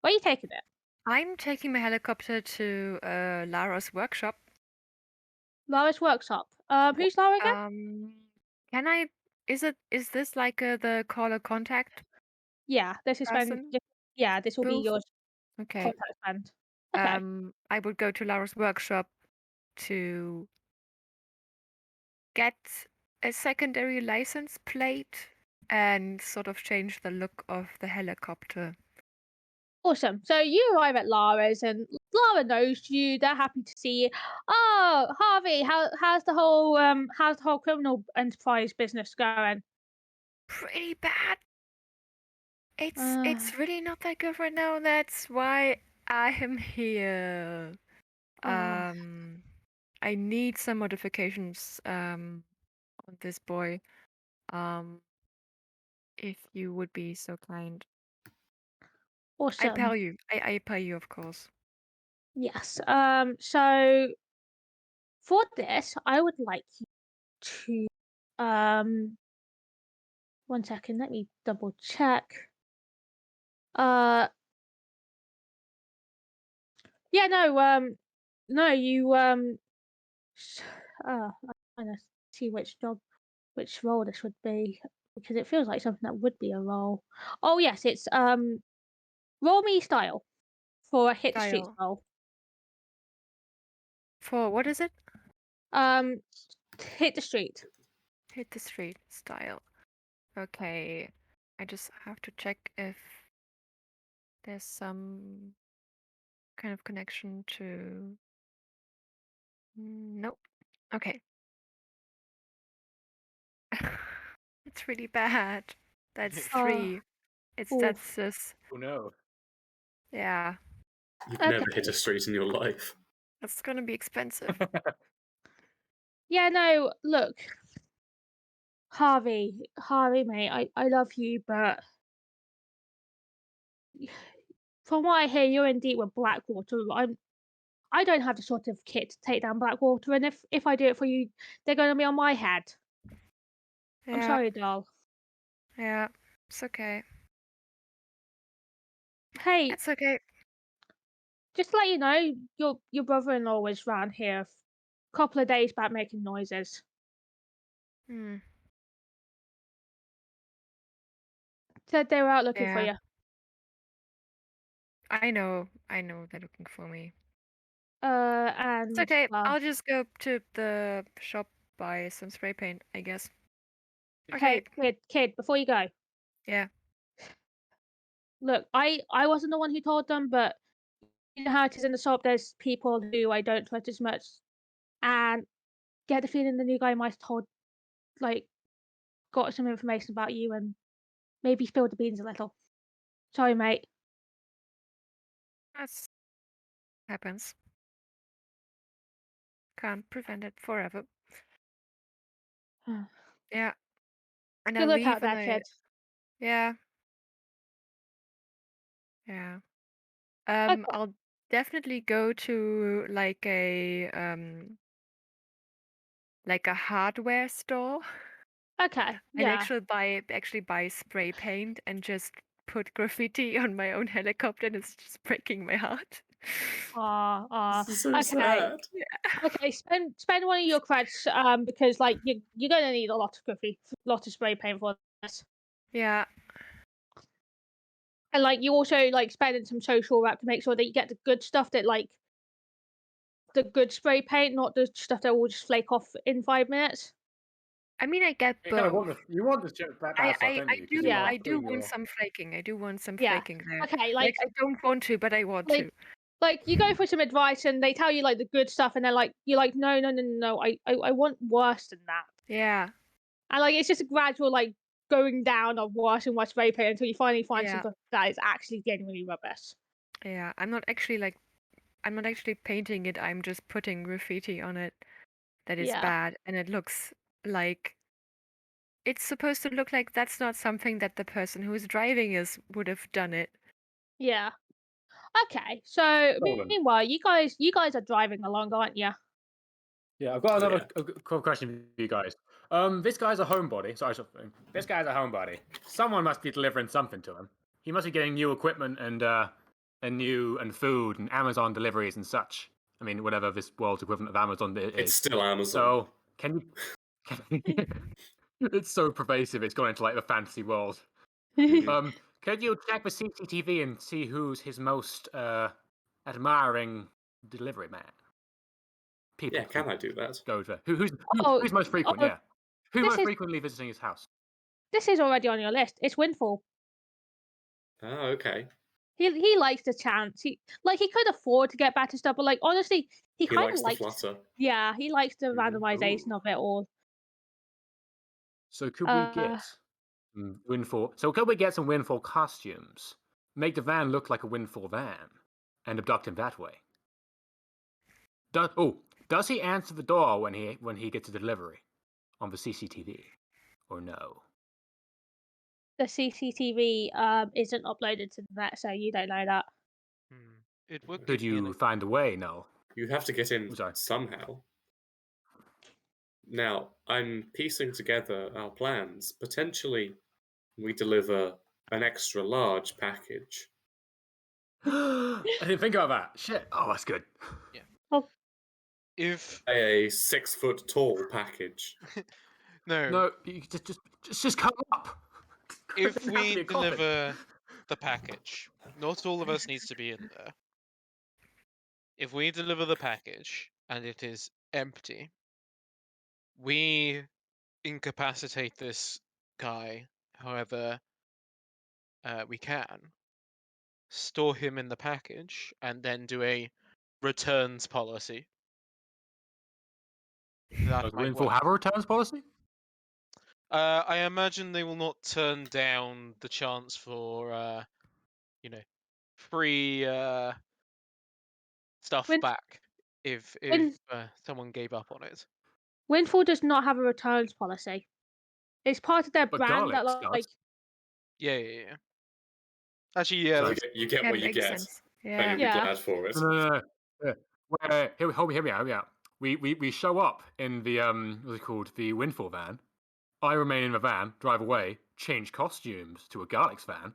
S1: Where are you taking it?
S4: I'm taking my helicopter to Lara's workshop.
S1: Lara's workshop. Who's Lara again?
S4: Can I? Is this like the caller contact
S1: Yeah, this is when.
S4: person?
S1: Yeah, this will be
S4: Booth?
S1: your
S4: Okay.
S1: contact friend. Okay.
S4: I would go to Lara's workshop to get a secondary license plate and sort of change the look of the helicopter.
S1: Awesome. So you arrive at Lara's, and Lara knows you. They're happy to see you. Oh, Harvey, how's the whole criminal enterprise business going?
S4: Pretty bad. It's
S1: Uh,
S4: really not that good right now. That's why I am here.
S1: oh,
S4: I need some modifications on this boy. If you would be so kind. I
S1: awesome.
S4: pay you. I pay you, of course.
S1: Yes. So for this, I would like you to 1 second. Let me double check. Uh, yeah, no. No, you I'm trying to see which role this would be, because it feels like something that would be a role. Oh yes, it's roll me style for a hit the streets
S4: Style.
S1: role.
S4: For what is it?
S1: Um, hit the street.
S4: Hit the street style. Okay. I just have to check if there's some kind of connection to. Nope. Okay. It's really bad. That's
S1: Oh,
S4: 3.
S1: oof.
S4: That's just.
S3: Oh no.
S4: Yeah.
S5: You've
S1: Okay.
S5: never hit a street in your life.
S4: That's gonna be expensive.
S1: Yeah, no. Look, Harvey, mate. I love you, but from what I hear, you're in deep with Blackwater. I don't have the sort of kit to take down Blackwater, and if I do it for you, they're going to be on my head. I'm
S4: Yeah.
S1: sorry, doll.
S4: Yeah. It's okay.
S1: Hey,
S4: It's okay.
S1: just to let you know, your brother-in-law was round here a couple of days back making noises.
S4: Hmm.
S1: Said they were out looking for
S4: Yeah.
S1: you.
S4: I know they're looking for me. It's
S1: And
S4: okay.
S1: well,
S4: I'll just go to the shop, buy some spray paint, I guess.
S1: hey,
S4: Okay.
S1: kid, before you go,
S4: Yeah.
S1: look, I wasn't the one who told them, but you know how it is in the shop. There's people who I don't trust as much, and get the feeling the new guy might have told, like, got some information about you and maybe spilled the beans a little. Sorry, mate.
S4: That's happens. Can't prevent it forever. Yeah. And I
S1: Good look out
S4: leave and
S1: there, kid.
S4: yeah. Yeah.
S1: Okay.
S4: I'll definitely go to like a hardware store.
S1: Okay.
S4: I'd
S1: Yeah.
S4: actually buy spray paint and just put graffiti on my own helicopter, and it's just breaking my heart.
S1: Ah.
S5: This is so
S1: Okay.
S5: sad.
S1: Okay. Spend one of your credits. Because like you're gonna need a lot of graffiti, lot of spray paint for this.
S4: Yeah.
S1: And like you also like spending some social rep to make sure that you get the good stuff, that like the good spray paint, not the stuff that will just flake off in 5 minutes.
S4: I mean, I get
S3: You kind of
S4: both.
S3: want the bad
S4: I,
S3: stuff,
S4: I,
S3: don't
S4: I
S3: you? 'Cause
S4: do
S3: you are
S1: Yeah.
S4: I do
S3: putting
S4: want
S3: your...
S4: some flaking. I do want some
S1: Yeah.
S4: flaking there.
S1: Okay.
S4: Like I don't want to, but I want
S1: like
S4: to.
S1: like you go for some advice and they tell you like the good stuff, and they're like you're like no, I want worse than that.
S4: Yeah.
S1: And like it's just a gradual like going down of worse and worse spray paint until you finally find
S4: Yeah.
S1: something that is actually genuinely rubbish.
S4: Yeah. I'm not actually painting it. I'm just putting graffiti on it that is
S1: Yeah.
S4: bad, and it looks like it's supposed to look like that's not something that the person who is driving would have done it.
S1: Yeah. Okay. So
S3: Stolen.
S1: meanwhile, you guys are driving along, aren't you?
S3: Yeah, I've got
S5: Oh,
S3: another question for you guys. This guy's a homebody. Sorry, this guy's a homebody. Someone must be delivering something to him. He must be getting new equipment and food and Amazon deliveries and such. I mean, whatever this world's equivalent of Amazon is.
S5: It's still Amazon.
S3: So can you? It's so pervasive. It's gone into like the fantasy world.
S5: Mhm.
S3: Can you check the CCTV and see who's his most admiring delivery man? People.
S5: Yeah, can I do that?
S3: Go to who's
S1: Oh,
S3: most frequent?
S1: oh,
S3: Yeah, who's
S1: this
S3: most
S1: is
S3: frequently visiting his house?
S1: this is already on your list. It's Windfall.
S5: Oh, okay.
S1: He likes the chance. He could afford to get better stuff, but like honestly, he
S5: He
S1: kind of
S5: likes the
S1: likes.
S5: flutter.
S1: Yeah, he likes the randomization
S5: Ooh.
S1: of it all.
S3: So could we get some Windfall? So could we get some Windfall costumes? Make the van look like a Windfall van, and abduct him that way. Does he answer the door when he gets a delivery on the CCTV, or no?
S1: The CCTV isn't uploaded to the net, so you don't know that.
S2: It would
S3: Could
S2: give me
S3: you find a way? No.
S5: You have to get in
S3: I'm sorry.
S5: somehow. Now, I'm piecing together our plans. Potentially, we deliver an extra large package.
S3: I didn't think about that. Shit. Oh, that's good.
S2: if
S5: A 6 foot tall package.
S3: No, you just come up.
S2: if
S3: Doesn't have to be
S2: we
S3: a coffin.
S2: deliver the package, not all of us needs to be in there. If we deliver the package and it is empty, we incapacitate this guy however we can, store him in the package, and then do a returns policy. That
S3: Does
S2: might
S3: Windfall
S2: work.
S3: have a returns policy?
S2: I imagine they will not turn down the chance for, free stuff
S1: Win-
S2: back if
S1: Win-
S2: someone gave up on it.
S1: Windfall does not have a returns policy. It's part of their
S3: But
S1: brand that
S3: Garlics
S1: like
S3: does.
S2: Yeah. Actually, yeah.
S3: So
S5: You get
S4: Yeah,
S5: what you
S4: makes
S5: get,
S4: sense.
S5: and
S4: Yeah.
S5: you'll be
S1: Yeah.
S5: glad for it.
S3: No. Yeah. Wait, hear me out. We show up in the what's it called? The Windfall van. I remain in the van, drive away, change costumes to a Garlics van,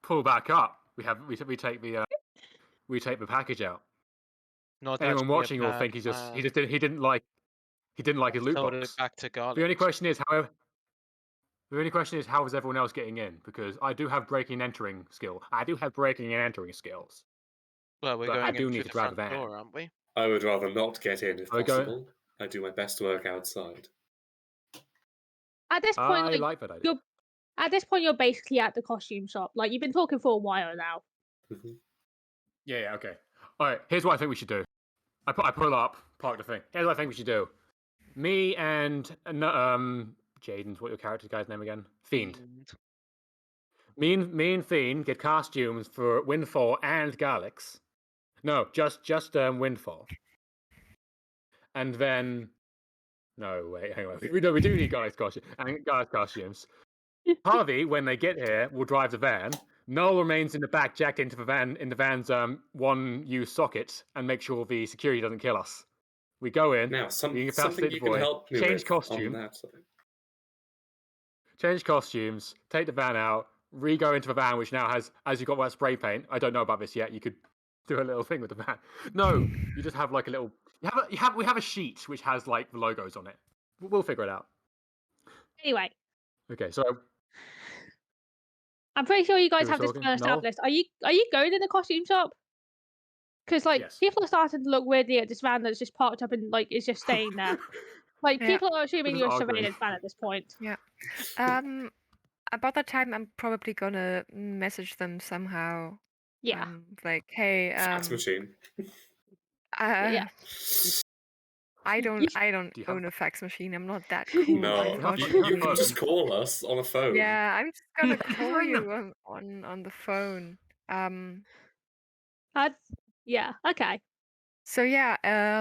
S3: pull back up. We take the package out.
S2: Not
S3: Anyone
S2: actually a
S3: watching will
S2: bad
S3: think he
S2: plan.
S3: didn't like his loot
S2: Sold it
S3: box.
S2: back to
S3: The only
S2: Garlics.
S3: question is, however, how is everyone else getting in? Because I do have breaking and entering skill. I do have breaking and entering skills.
S2: Well, we're
S3: But I
S2: going
S3: do
S2: in
S3: need
S2: through
S3: to
S2: the
S3: drive a
S2: front
S3: van.
S2: door, aren't we?
S5: I would rather not get in if
S3: Are we going-
S5: possible. I do my best work outside.
S1: At this point,
S3: I
S1: like
S3: like that idea.
S1: you're basically at the costume shop. Like you've been talking for a while now.
S3: Yeah, okay. All right, here's what I think we should do. I pull up, park the thing. Here's what I think we should do. Me and Jaden's what your character guy's name again? Fiend. Me and Fiend get costumes for Windfall and Garlics. No, just Windfall. And then no, wait, hang on. We do need Garlics costumes. Harvey, when they get here, will drive the van. Noel remains in the back, jacked into the van's one-use socket, and make sure the security doesn't kill us. We go in.
S5: Now,
S3: we
S5: something you can help me
S3: change
S5: with
S3: costume.
S5: on that.
S3: change costumes, take the van out, re-go into the van, which now has, as you've got that spray paint. I don't know about this yet. You could do a little thing with the van. No, you just have like a little. We have a sheet which has like the logos on it. We'll figure it out.
S1: Anyway,
S3: Okay, so
S1: I'm pretty sure you guys
S3: who was
S1: have this
S3: talking?
S1: well
S3: Noel?
S1: established. Are you going in the costume shop? Because like
S3: Yes.
S1: people are starting to look weirdly at this van that's just parked up and like is just staying there. Like
S4: Yeah.
S1: people are assuming
S3: just
S1: you're a
S3: arguing.
S1: surveillance van at this point.
S4: Yeah. About that time, I'm probably gonna message them somehow.
S1: Yeah.
S4: Like, hey,
S5: Fax machine.
S1: Yeah.
S4: I don't
S1: You-
S3: Do you have
S4: own a fax machine. I'm not that cool,
S5: No, you
S4: unfortunately.
S5: can just call us on a phone.
S4: Yeah, I'm just gonna call
S3: Phone.
S4: you on the phone.
S1: yeah. Okay.
S4: So yeah, I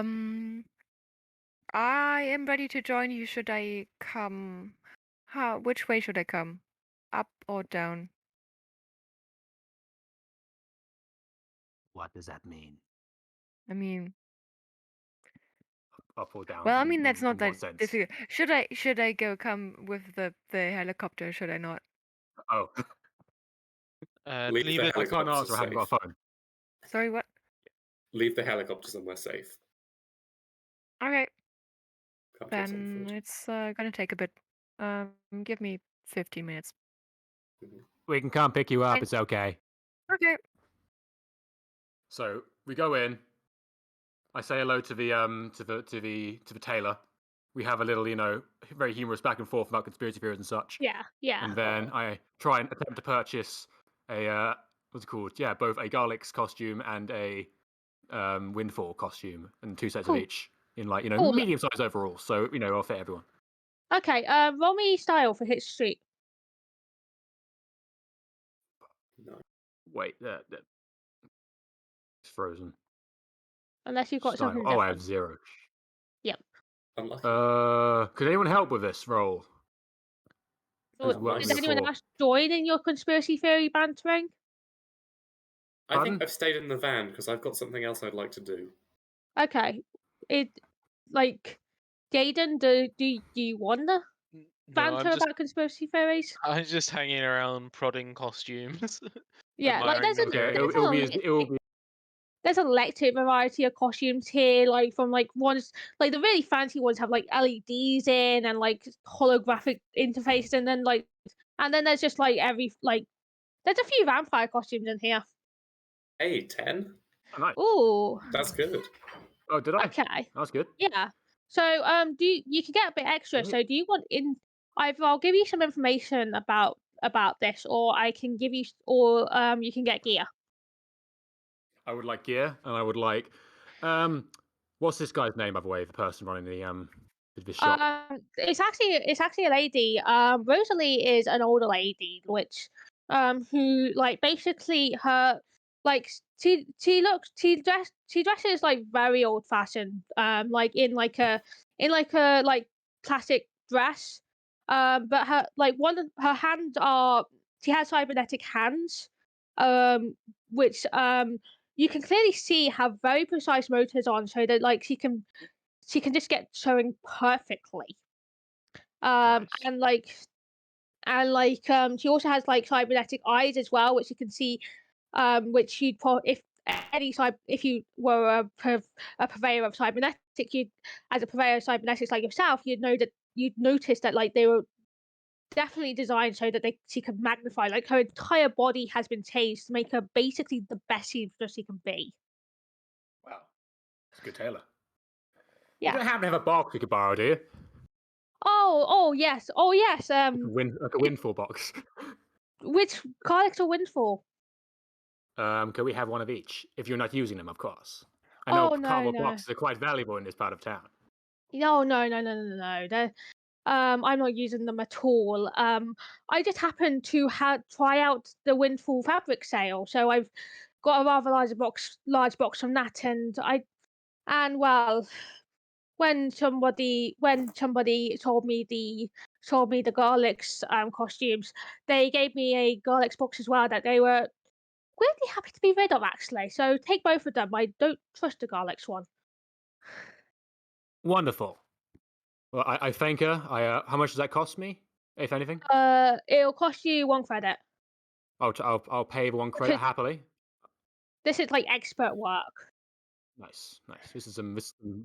S4: am ready to join you. Should I come? Which way should I come? Up or down?
S3: What does that mean?
S4: I mean,
S3: Up or down?
S4: well, I mean that's not
S3: in what
S4: that
S3: sense?
S4: difficult. Should I come with the helicopter? Should I not?
S3: Oh,
S5: Leave
S2: Leave
S5: the
S2: it.
S3: I can't
S5: helicopter
S3: answer. I haven't got
S5: safe.
S3: a phone.
S4: Sorry, what?
S5: Leave the helicopter somewhere safe.
S4: Okay,
S5: Can't do it on
S4: then
S5: foot.
S4: it's gonna take a bit. Give me 15 minutes.
S3: We can come pick you up.
S4: Fine.
S3: It's okay.
S4: Okay.
S3: So we go in. I say hello to the tailor. We have a little, very humorous back and forth about conspiracy theories and such.
S1: Yeah. Yeah.
S3: And then I try and attempt to purchase a what's it called? Yeah, both a Garlic's costume and a Windfall costume, and 2 sets
S1: Cool.
S3: of each in like
S1: Cool.
S3: medium size overall. So I'll fit everyone.
S1: Okay. Roll me style for Hit Street.
S5: No.
S3: Wait, it's frozen.
S1: Unless you've got
S3: Style.
S1: something
S3: Oh,
S1: different.
S3: I have 0.
S1: Yep.
S5: Unlucky.
S3: Could anyone help with this roll?
S1: Or
S5: Oh,
S3: worked
S1: did
S5: nice.
S1: anyone
S3: before.
S1: else join in your conspiracy theory bantering?
S5: I
S3: Pardon?
S5: think I've stayed in the van because I've got something else I'd like to do.
S1: Okay. Jaden, do you want to
S2: No,
S1: banter about conspiracy theories?
S2: I'm just hanging around prodding costumes.
S1: Yeah, like
S2: admiring them
S3: Okay,
S2: doing
S3: it will be.
S1: there's a electric variety of costumes here, like from like ones like the really fancy ones have like LEDs in and like holographic interfaces, and then there's just like there's a few vampire costumes in here.
S5: Hey, 10?
S3: Oh, nice.
S1: Ooh,
S5: That's good.
S3: Oh, did I?
S1: okay,
S3: That's good.
S1: yeah. So you can get a bit extra.
S3: Yeah.
S1: So do you want either I'll give you some information about this, or I can give you, or you can get gear.
S3: I would like gear, and I would like. What's this guy's name, by the way? The person running the shop.
S1: It's actually a lady. Rosalie is an older lady, which who like basically her like she dresses like very old fashioned. Like in like classic dress. But her hands are she has cybernetic hands. Which you can clearly see have very precise motors on, so that like she can just get sewing perfectly.
S3: Nice.
S1: She also has like cybernetic eyes as well, which you can see, which you'd if you were a purveyor of cybernetic, as a purveyor of cybernetics like yourself, you'd notice that like they were definitely designed so that she could magnify, like her entire body has been changed to make her basically the best seamstress she can be.
S3: Wow. It's a good tailor.
S1: Yeah.
S3: You don't happen to have a box we could borrow, do you?
S1: Oh yes.
S3: Like a windfall box.
S1: Which Carlex or Windfall?
S3: Can we have one of each? If you're not using them, of course. I
S1: Oh,
S3: know
S1: no,
S3: cardboard
S1: no.
S3: boxes are quite valuable in this part of town.
S1: No. I'm not using them at all. I just happened to try out the Windfall fabric sale, so I've got a rather large box from that, and well, when somebody told me the Garlics costumes, they gave me a Garlics box as well that they were weirdly happy to be rid of, actually. So take both of them. I don't trust the Garlics one.
S3: Wonderful. Well, I thank her. How much does that cost me? if anything?
S1: It'll cost you 1 credit.
S3: I'll pay the 1 credit
S1: Because
S3: happily.
S1: this is like expert work.
S3: Nice. This is some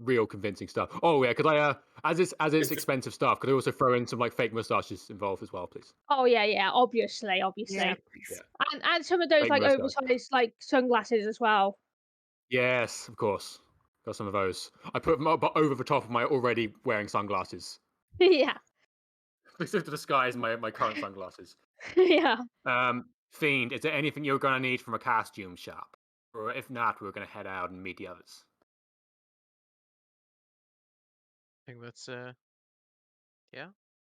S3: real convincing stuff. Oh yeah, could I as it's expensive stuff, could I also throw in some like fake mustaches involved as well, please?
S1: Oh yeah, obviously.
S4: Yeah,
S3: Yeah.
S4: please.
S1: And some of those
S3: Fake
S1: like
S3: mustache.
S1: oversized like sunglasses as well.
S3: Yes, of course. Got some of those. I put them up over the top of my already wearing sunglasses.
S1: Yeah.
S3: This is to disguise my current sunglasses.
S1: Yeah.
S3: Fiend, is there anything you're gonna need from a costume shop? Or if not, we're gonna head out and meet the others.
S2: I think that's yeah.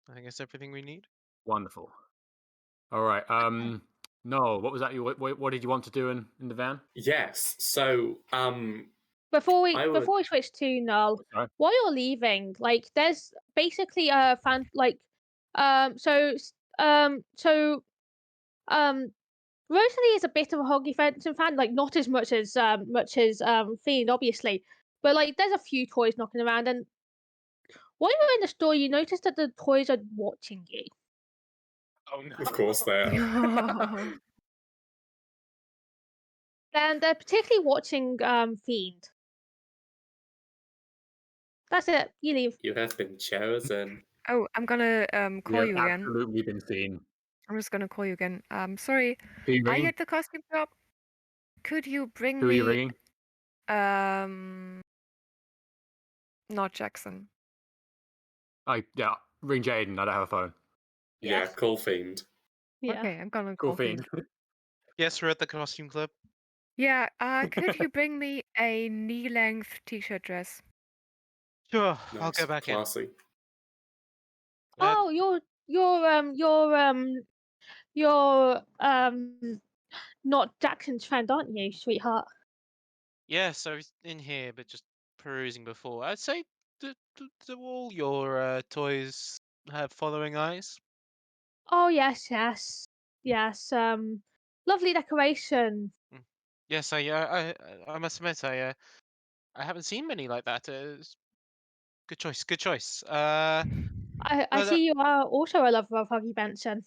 S2: I think that's everything we need.
S3: Wonderful. All right. No, what was that? What did you want to do in the van?
S5: Yes. So
S1: Before we
S5: I would.
S1: switch to Null,
S3: Sorry.
S1: while you're leaving, like there's basically a fan like Rosalie is a bit of a Hoggy Fenton fan, like not as much as Fiend, obviously. But like there's a few toys knocking around, and while you're in the store you notice that the toys are watching you.
S3: Oh no.
S5: Of course they are.
S1: And they're particularly watching Fiend. That's it. You leave.
S5: You have been chosen.
S4: Oh, I'm gonna
S3: We
S4: call
S3: have
S4: you again.
S3: absolutely been seen.
S4: I'm just gonna call you again. Sorry.
S3: Who are you
S4: Are you
S3: ringing?
S4: at the costume shop? Could you bring
S3: Who are you
S4: me
S3: ringing?
S4: not Jackson.
S3: Yeah, ring Jaden. I don't have a phone.
S5: Yeah,
S1: Yes.
S5: call Fiend.
S1: Yeah.
S4: Okay, I'm gonna
S3: Cool
S4: call Fiend.
S3: Fiend.
S2: Yes, we're at the costume club.
S4: Yeah, could you bring me a knee-length t-shirt dress?
S2: Sure, I'll
S5: Nice,
S2: go back in.
S5: classy.
S1: Oh, you're not Jackson's friend, aren't you, sweetheart?
S2: Yes, I was in here, but just perusing before. I'd say do all your toys have following eyes?
S1: Oh yes. Lovely decoration.
S2: Yes, I must admit I haven't seen many like that. Good choice, good choice.
S1: I
S2: But
S1: see you are also a lover of Huggy Benson.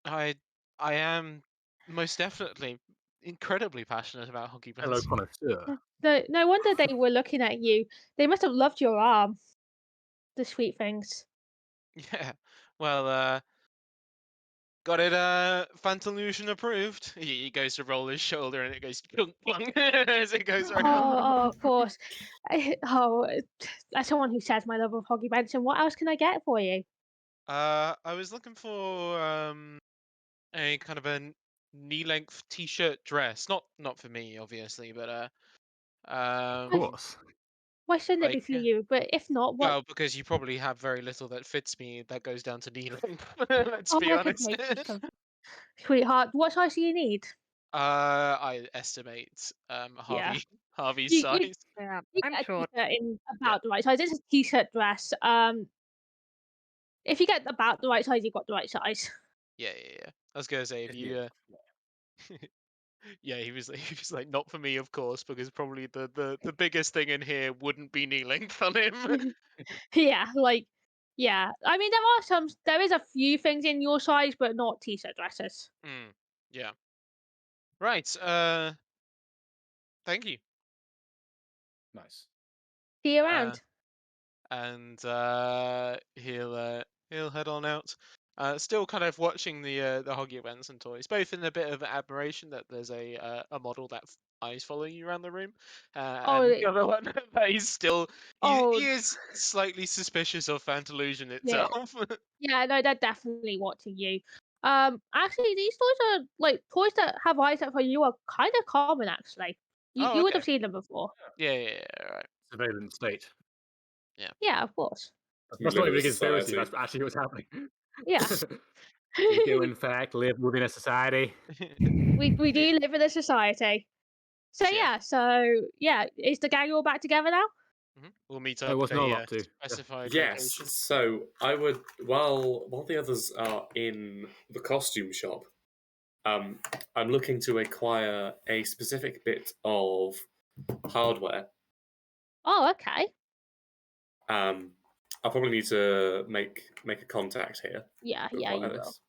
S2: I am most definitely incredibly passionate about hockey
S3: Hello,
S2: pants.
S3: connoisseur.
S1: No wonder they were looking at you. They must have loved your arm. The sweet things.
S2: Yeah. Well, got it Fantalusion approved. He goes to roll his shoulder and it goes plunk plunk as it goes around.
S1: Of course. As someone who says my love of Hoggy Benson, what else can I get for you?
S2: I was looking for a kind of a knee-length t-shirt dress. Not for me, obviously, but
S3: Of course.
S1: Why shouldn't it be
S2: like
S1: for you? But if not, what?
S2: well, because you probably have very little that fits me that goes down to knee length. Let's
S1: Oh,
S2: be
S1: I could
S2: honest.
S1: make you some. Sweetheart, what size do you need?
S2: I estimate
S1: Yeah.
S2: Harvey's
S1: You
S2: size.
S4: Yeah,
S1: you
S4: I'm
S1: get a
S4: short.
S1: t-shirt in
S2: Yeah.
S1: about the right size. It's a t-shirt dress. If you get about the right size, you've got the right size.
S2: Yeah. I was gonna say if you yeah, he was like not for me, of course, because probably the biggest thing in here wouldn't be knee length on him.
S1: Yeah, yeah. I mean, there is a few things in your size, but not t-shirt dresses.
S2: Yeah. Right. Thank you.
S3: Nice.
S1: See you around.
S2: And he'll head on out. Still kind of watching the Hoggy events and toys, both in a bit of admiration that there's a model that eyes following you around the room,
S1: Oh,
S2: and the other one that he's still
S1: oh,
S2: he is slightly suspicious of Fantalusion
S1: yeah.
S2: itself.
S1: Yeah, no, they're definitely watching you. Actually, these toys are like toys that have eyes that for you are kind of common. Actually,
S2: Oh,
S1: you would
S2: okay.
S1: have seen them before.
S2: Yeah, right.
S3: Surveillance state.
S1: Yeah, of course.
S3: That's not even a
S5: Middle
S3: conspiracy.
S5: society.
S3: That's actually what's happening.
S1: Yeah.
S3: We do, in fact, live within a society.
S1: we do live in a society. So
S2: Yeah.
S1: is the gang all back together now?
S2: We'll meet
S3: There
S2: up
S3: was
S2: at
S3: no
S2: a
S3: up to.
S2: specified
S5: Yes.
S2: location.
S5: So I would, while the others are in the costume shop, I'm looking to acquire a specific bit of hardware.
S1: Oh, okay.
S5: I'll probably need to make a contact here.
S1: Yeah,
S5: Via
S1: you will.
S5: this.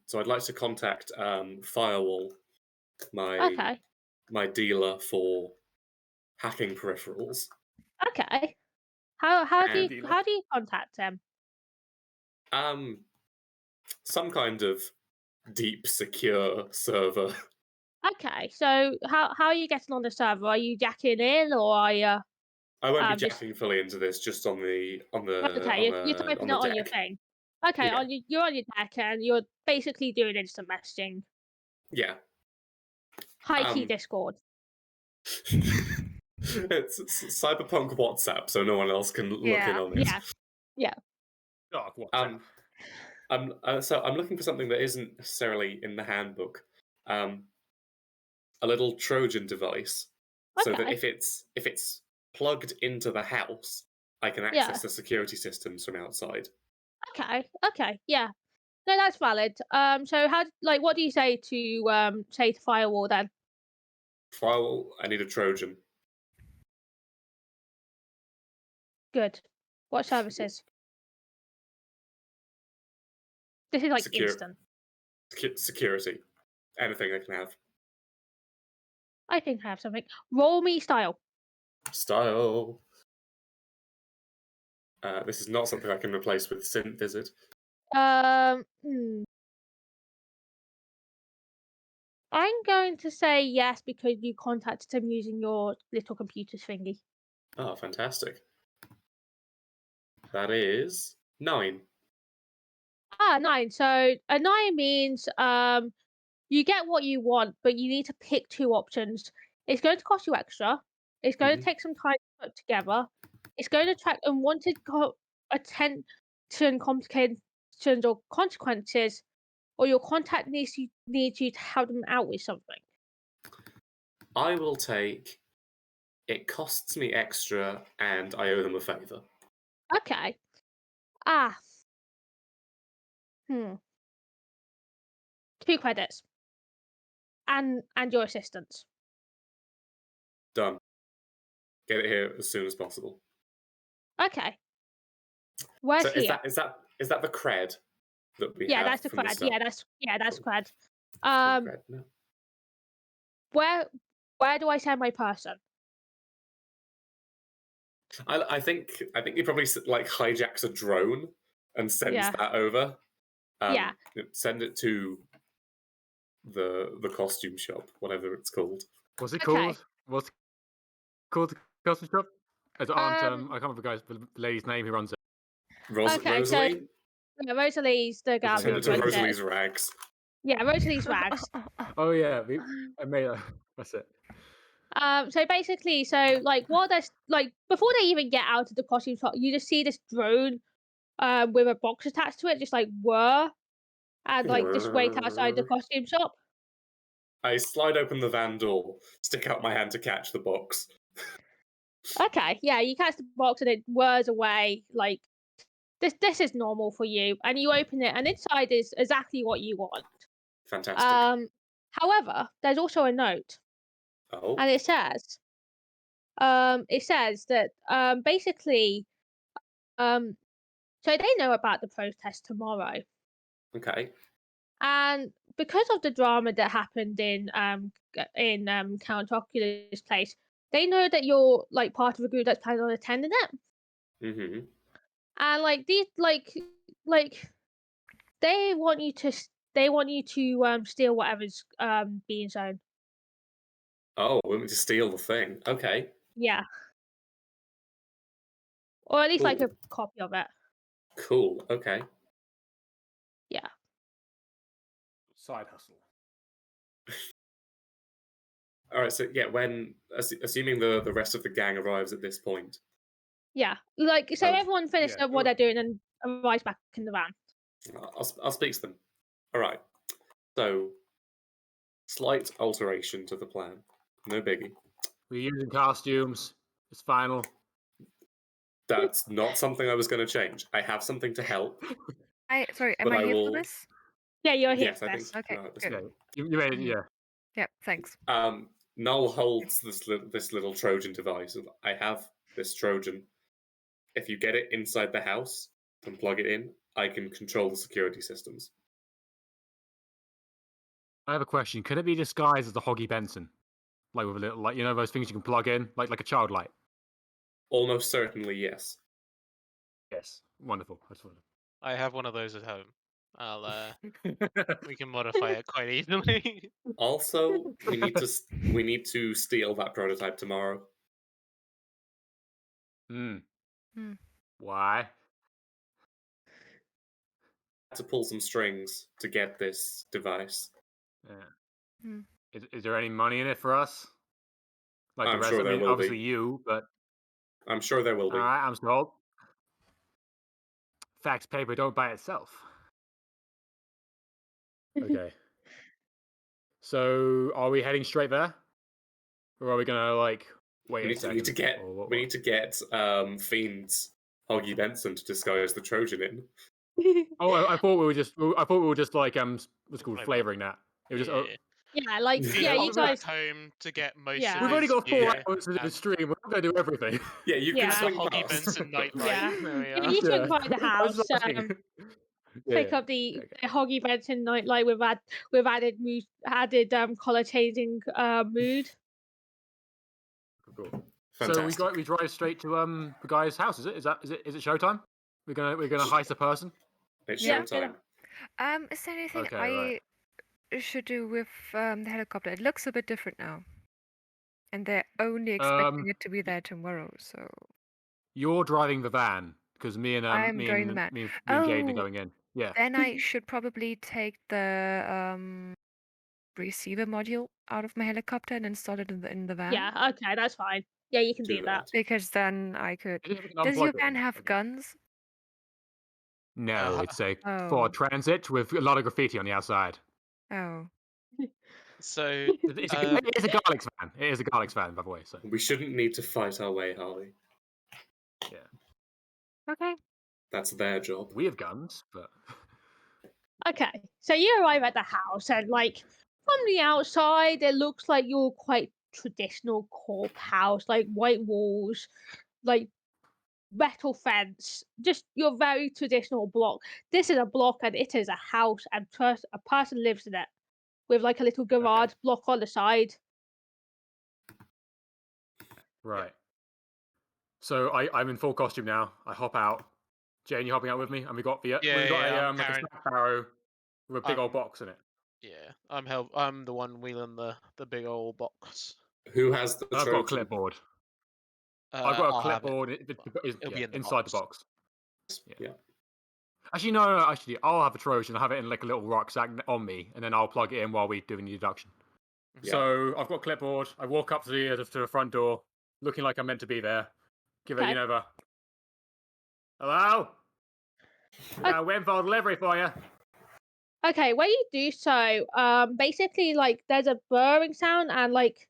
S5: So I'd like to contact Firewall,
S1: Okay.
S5: my dealer for hacking peripherals.
S1: Okay. How do
S5: And
S1: you contact them?
S5: Some kind of deep secure server.
S1: Okay, so how are you getting on the server? Are you jacking in, or are you
S5: I won't be
S1: just
S5: jacking fully into this, just on the
S1: okay? You're typing it on your
S5: deck.
S1: thing. Okay,
S5: Yeah.
S1: you're on your deck and you're basically doing instant messaging.
S5: Yeah.
S1: High key Discord.
S5: It's cyberpunk WhatsApp, so no one else can look in on it.
S1: Yeah.
S3: Dark WhatsApp.
S5: I'm looking for something that isn't necessarily in the handbook. A little Trojan device, so that
S1: Okay.
S5: if it's plugged into the house, I can access the security systems from outside.
S1: Okay. Yeah. No, that's valid. So what do you say to Firewall then?
S5: Firewall, I need a Trojan.
S1: Good. What services? This is like instant.
S5: Security. Anything I can have.
S1: I think I have something. Roll me style.
S5: Style. This is not something I can replace with synth, is it?
S1: I'm going to say yes because you contacted him using your little computer thingy.
S5: Oh, fantastic. That is 9.
S1: 9. So a 9 means you get what you want, but you need to pick 2 options. It's going to cost you extra. It's going to take some time to put together. It's going to attract unwanted attention, complications, or consequences, or your contact needs you to help them out with something.
S5: I will take it costs me extra and I owe them a favour.
S1: Okay. 2 credits. And your assistance.
S5: Done. Get it here as soon as possible.
S1: Okay. Where's
S5: So is
S1: here?
S5: that the cred that we have?
S1: Yeah, that's the
S5: from
S1: cred.
S5: start?
S1: That's
S5: Cool.
S1: cred.
S5: Cred, no.
S1: Where do I send my person?
S5: I think he probably like hijacks a drone and sends that over. Send it to the costume shop, whatever it's called.
S3: What's it
S1: Okay.
S3: called? What's it called? The costume shop? I can't remember the lady's name who runs it.
S5: Rosalie?
S1: So Rosalie's the gal who
S5: Send it to
S1: runs
S5: Rosalie's
S1: it.
S5: rags.
S1: Yeah, Rosalie's rags.
S3: Oh yeah, I made it. That's it.
S1: So basically, what there's before they even get out of the costume shop, you just see this drone with a box attached to it, just whir, and just wait outside the costume shop.
S5: I slide open the van door, stick out my hand to catch the box.
S1: Okay, yeah, you catch the box and it whirs away. This is normal for you, and you open it, and inside is exactly what you want.
S5: Fantastic.
S1: However, there's also a note,
S5: Oh.
S1: and it says that basically, so they know about the protest tomorrow.
S5: Okay.
S1: And because of the drama that happened in Count Oculus' place, they know that you're part of a group that's planning on attending it.
S5: Mm-hmm.
S1: And they want you to steal whatever's being shown.
S5: Oh, we want me to steal the thing. Okay.
S1: Yeah. Or at least
S5: Cool.
S1: a copy of it.
S5: Cool. Okay.
S1: Yeah.
S3: Side hustle.
S5: All right. So yeah, when assuming the rest of the gang arrives at this point.
S1: Yeah. Everyone finished up what they're doing and arrives back in the van.
S5: I'll speak to them. All right. So, slight alteration to the plan. No biggie.
S3: We're using costumes. It's final.
S5: That's not something I was going to change. I have something to help.
S4: Sorry, am I here for this?
S1: Yeah, you're here.
S5: Yes, I think.
S4: Okay, good.
S3: You made it, yeah.
S4: Yep, thanks.
S5: Null holds this little Trojan device. I have this Trojan. if you get it inside the house and plug it in, I can control the security systems.
S3: I have a question. Could it be disguised as the Hoggy Benson? Like with a little, like, you know, those things you can plug in, like a child light?
S5: Almost certainly, yes.
S3: Yes. Wonderful. That's wonderful.
S2: I have one of those at home. We can modify it quite easily.
S5: Also, we need to steal that prototype tomorrow.
S3: Hmm.
S4: Hmm.
S3: Why?
S5: To pull some strings to get this device.
S3: Yeah.
S4: Hmm.
S3: Is there any money in it for us? Like the
S5: I'm
S3: rest?
S5: sure
S3: I
S5: there
S3: mean,
S5: will
S3: obviously
S5: be.
S3: you, but
S5: I'm sure there will be.
S3: all right. I'm sold. Fax paper don't buy itself. Okay. So, are we heading straight there, or are we gonna like wait
S5: We
S3: a
S5: need
S3: second?
S5: to get
S3: or what,
S5: we need to get Fiend's Hoggy Benson to disguise the Trojan in.
S3: Oh, I thought we were just like what's it called,
S2: Flavor.
S3: flavoring that. It was just.
S1: Yeah, like
S2: Feed
S1: yeah,
S2: it
S1: you
S2: up back
S1: guys.
S2: home to get most
S1: Yeah.
S2: of
S3: We've only
S2: his
S3: got 4
S2: gear
S3: hours to do the
S2: and
S3: stream. We're not gonna do everything.
S5: Yeah, you
S1: Yeah.
S5: can
S2: the
S5: swing
S2: Hoggy
S5: past.
S2: Benson nightlight.
S1: Yeah.
S2: There we
S1: Yeah,
S2: are.
S1: you swing
S3: Yeah.
S1: by the
S3: I was
S1: house.
S3: just asking.
S1: Pick
S3: Yeah.
S1: up the,
S3: Okay.
S1: the Hoggy Benson nightlight with added color changing mood.
S3: Cool.
S5: Fantastic.
S3: So we drive straight to the guy's house. Is it showtime? We're gonna heist a person.
S5: It's
S1: Yeah,
S5: showtime.
S4: Is there anything
S3: Okay,
S4: I
S3: right.
S4: should do with the helicopter? It looks a bit different now. And they're only expecting it to be there tomorrow, so
S3: You're driving the van because
S4: I'm
S3: me
S4: driving the
S3: and
S4: van.
S3: me and Jade are
S4: Oh,
S3: going in. Yeah.
S4: then I should probably take the receiver module out of my helicopter and install it in the van.
S1: Yeah, okay, that's fine. Yeah, you can
S5: Do
S1: do that.
S4: Because then I could.
S3: We can
S4: Does your
S3: unplug it
S4: van
S3: and-
S4: have
S3: okay.
S4: guns?
S3: No,
S2: Uh,
S3: it's a
S4: Oh.
S3: Ford Transit with a lot of graffiti on the outside.
S4: Oh.
S2: So
S3: It's a Garlic's van. It is a Garlic's van, by the way. So
S5: We shouldn't need to fight our way, Harley.
S3: yeah,
S4: Okay.
S5: That's their job.
S3: we have guns, but
S1: Okay, so you arrive at the house, and like from the outside, it looks like you're quite traditional corp house, like white walls, like metal fence, just your very traditional block. This is a block, and it is a house, and a person lives in it with like a little garage block on the side.
S3: right. So I'm in full costume now. I hop out. Jane, you hopping out with me? And we got
S2: Yeah,
S3: a
S2: I'm
S3: like a
S2: carrying-
S3: snack barrow with a big old box in it.
S2: Yeah, I'm the one wheeling the big old box.
S5: Who has the
S3: And I've got a
S5: Trojan?
S3: clipboard. I've got a
S2: I'll have it.
S3: clipboard.
S2: It'll be in the
S3: inside
S2: box.
S3: the box.
S5: Yeah.
S3: Actually, no. Actually, I'll have a Trojan. I'll have it in like a little rucksack on me, and then I'll plug it in while we do the deduction.
S5: Yeah.
S3: So I've got a clipboard. I walk up to the front door, looking like I'm meant to be there. Give it,
S1: Okay.
S3: the hello. Waiting for delivery for you.
S1: Okay, when you do so, basically like there's a burring sound, and like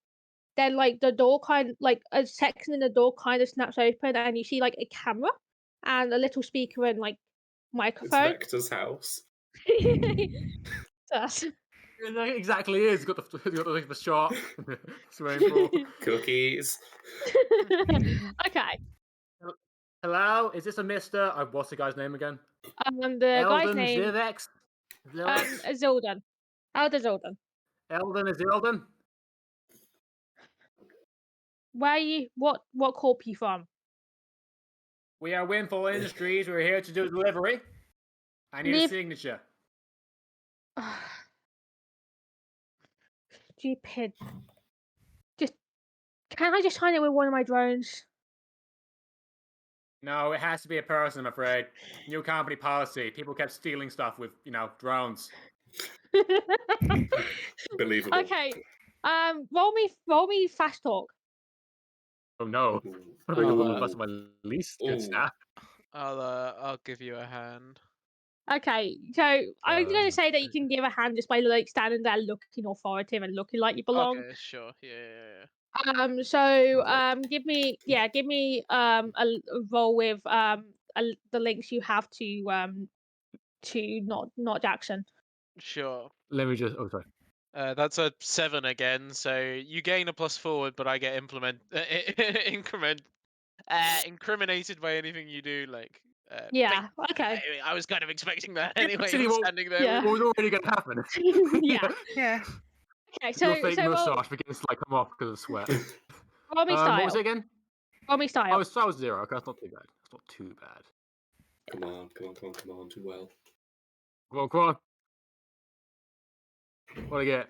S1: then like the door like a section in the door kind of snaps open, and you see like a camera and a little speaker and like
S5: It's
S1: microphone.
S5: Vector's house.
S1: Sus.
S3: It exactly is. It's got the shark swimming pool.
S5: Cookies.
S1: Okay.
S3: Hello, is this a Mister? What's the guy's name again?
S1: The guy's
S3: Eldon
S1: name
S3: Zivex.
S1: Zoldan. Elder Zoldan.
S3: Eldon is Eldon.
S1: Where are you? What corp you from?
S3: We are Windfall Industries. We're here to do delivery. I need a
S1: Leave-
S3: signature.
S1: Stupid. Can I just sign it with one of my drones?
S3: No, it has to be a person, I'm afraid. New company policy. People kept stealing stuff with, drones.
S5: Believable.
S1: Okay. Roll me fast talk.
S3: Oh no.
S5: Ooh.
S3: I'm going to
S2: I'll,
S3: that's my least good
S5: Ooh.
S3: snap.
S2: I'll give you a hand.
S1: Okay, so I'm going to say that you can give a hand just by like standing there looking authoritative and looking like you belong.
S2: Okay, sure. Yeah.
S1: So give me a roll with the links you have to not Jackson.
S2: Sure.
S3: Let me just sorry.
S2: That's a 7 again, so you gain a +4, but I get increment incriminated by anything you do. Like,
S1: Yeah. Okay.
S2: I was kind of expecting that
S3: Yeah,
S2: anyway.
S3: actually,
S2: I'm
S3: well-
S2: standing there.
S1: Yeah.
S3: What was already going to happen?
S1: Yeah.
S4: Yeah.
S1: Okay.
S3: Your
S1: So
S3: fake
S1: so
S3: mustache begins to like come off because of sweat.
S1: roll me
S3: What was it
S1: style.
S3: again?
S1: Roll me
S3: I
S1: style.
S3: was 0. Okay, that's not too bad. That's not too bad.
S5: Come on, do well.
S3: Come on. What do I get?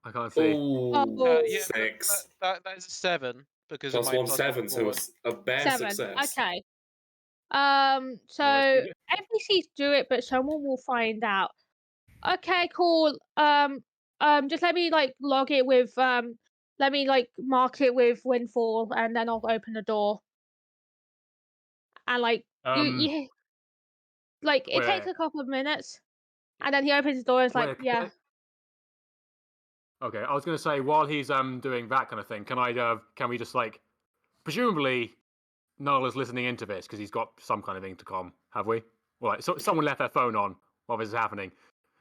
S3: I can't see.
S5: Oh,
S2: Yeah,
S5: 6
S2: that is a 7 because of
S5: plus
S2: my
S5: 1,
S2: plus
S5: 7, so
S2: 4.
S5: it's a bare
S1: 7.
S5: success.
S1: Okay. So
S3: Well, let's
S1: NPCs do it, but someone will find out. Okay, cool. Just let me like log it with let me like mark it with Windfall, and then I'll open the door. And like you like it takes
S3: wait.
S1: a couple of minutes, and then he opens the door and it's like,
S3: Wait,
S1: yeah,
S3: okay, I was going to say while he's doing that kind of thing, can we just like presumably Noel is listening into this because he's got some kind of intercom, have we? Well, like, so someone left their phone on while this is happening,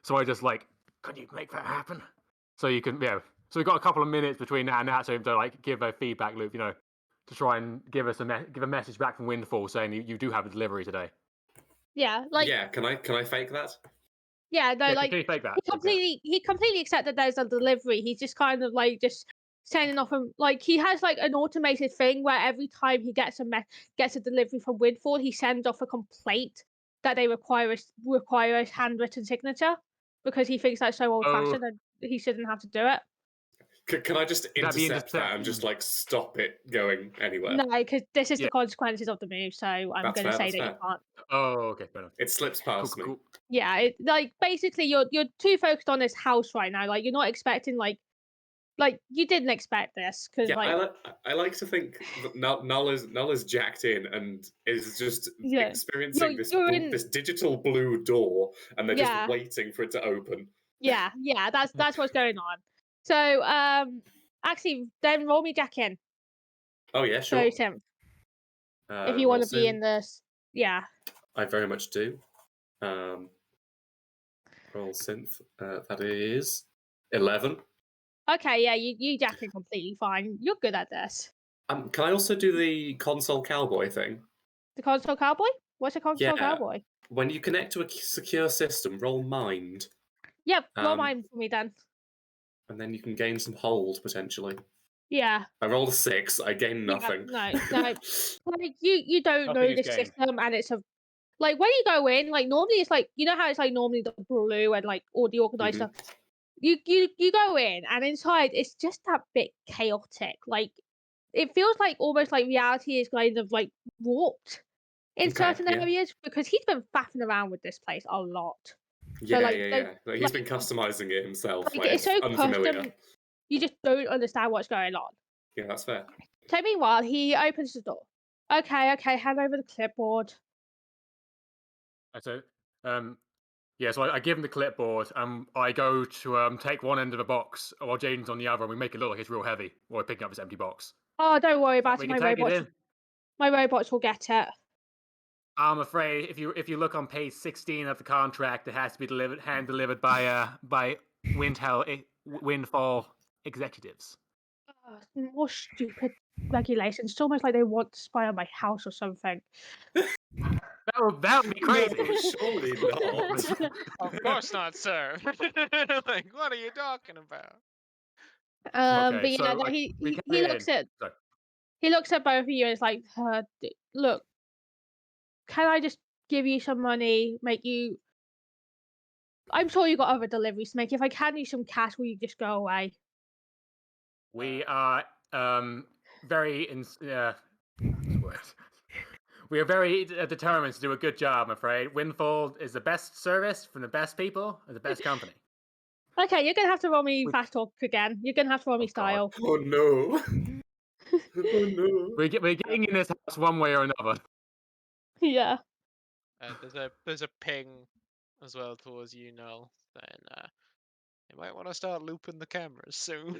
S3: so I just like, can you make that happen? So you can, yeah. So we've got a couple of minutes between now and that, so to like give a feedback loop, to try and give us give a message back from Windfall saying you do have a delivery today.
S1: yeah, like
S5: Yeah, can I fake that?
S1: yeah, no,
S3: Yeah,
S1: like
S3: can you fake that?
S1: he completely accepted there's a delivery. He's just kind of like just sending off him like he has like an automated thing where every time he gets a delivery from Windfall, he sends off a complaint that they require a handwritten signature because he thinks that's so old fashioned and he shouldn't have to do it.
S5: Can I just
S3: That'd be
S5: intercept that and just like stop it going anywhere?
S1: No, because this is
S3: Yeah.
S1: the consequences of the move, so I'm
S5: That's
S1: going to
S5: fair,
S1: say
S5: that's
S1: that you
S5: fair.
S1: can't.
S3: Oh, okay, fair enough.
S5: It slips
S3: Cool,
S5: past me.
S3: cool.
S1: Yeah, like basically you're too focused on this house right now. Like you're not expecting like you didn't expect this because
S5: Yeah,
S1: like
S5: I like to think that Null is jacked in and is just
S1: yeah
S5: experiencing
S1: you're in
S5: this digital blue door, and they're
S1: yeah
S5: just waiting for it to open.
S1: yeah that's what's going on. So actually then roll me Jack in.
S5: Oh yeah, sure.
S1: So Tim, if you
S5: Roll
S1: want to be
S5: sim.
S1: in this, yeah.
S5: I very much do. Roll synth. That is 11.
S1: Okay, yeah, you Jack in completely fine. You're good at this.
S5: Can I also do the console cowboy thing?
S1: The console cowboy? What's a console
S5: Yeah.
S1: cowboy?
S5: When you connect to a secure system, roll mind,
S1: Yep, roll
S5: Um,
S1: mine for me then.
S5: and then you can gain some hold potentially.
S1: Yeah.
S5: I rolled a 6. I gained nothing.
S1: No. Like you don't
S3: Nothing
S1: know
S3: is
S1: the
S3: gained.
S1: system, and it's a like when you go in, like normally it's like you know how it's like normally the blue and like all the organized
S5: Mhm.
S1: stuff. You go in and inside it's just that bit chaotic. Like it feels like almost like reality is kind of like warped in
S5: Okay,
S1: certain
S5: yeah.
S1: areas because he's been faffing around with this place a lot.
S5: Yeah,
S1: like,
S5: yeah. Like, he's been customizing it himself.
S1: Like
S5: Like,
S1: it's
S5: it's
S1: so
S5: unfamiliar.
S1: custom, you just don't understand what's going on.
S5: Yeah, that's fair.
S1: So meanwhile, he opens the door. Okay, hand over the clipboard.
S3: So, yeah, so I give him the clipboard, and I go to take one end of the box while Jaden's on the other, and we make it look like it's real heavy while we're picking up this empty box.
S1: Oh, don't worry about
S3: We
S1: it.
S3: can take it in.
S1: My robots will get it.
S3: I'm afraid if you look on page 16 of the contract, it has to be hand delivered by Windfall executives.
S1: Oh, more stupid regulations. It's almost like they want to spy on my house or something.
S3: That would be crazy.
S5: No, surely not.
S2: Of course not, sir. Like, what are you talking about?
S3: Okay,
S1: But yeah,
S3: so,
S1: no,
S3: like,
S1: he
S3: we
S1: he,
S3: can
S1: he
S3: get
S1: looks
S3: in.
S1: at
S3: Sorry.
S1: he looks at both of you and is like, look, can I just give you some money, make you? I'm sure you got other deliveries to make. If I can use some cash, will you just go away?
S3: We are very what's the word? We are very determined to do a good job, I'm afraid. Windfall is the best service from the best people and the best company.
S1: Okay, you're gonna have to roll me fast talk again. You're gonna have to roll me
S3: Oh, God.
S1: style.
S5: Oh no. Oh no.
S3: We're getting in this house one way or another.
S1: Yeah.
S2: There's a ping as well towards you, Noel. Then you might want to start looping the cameras soon.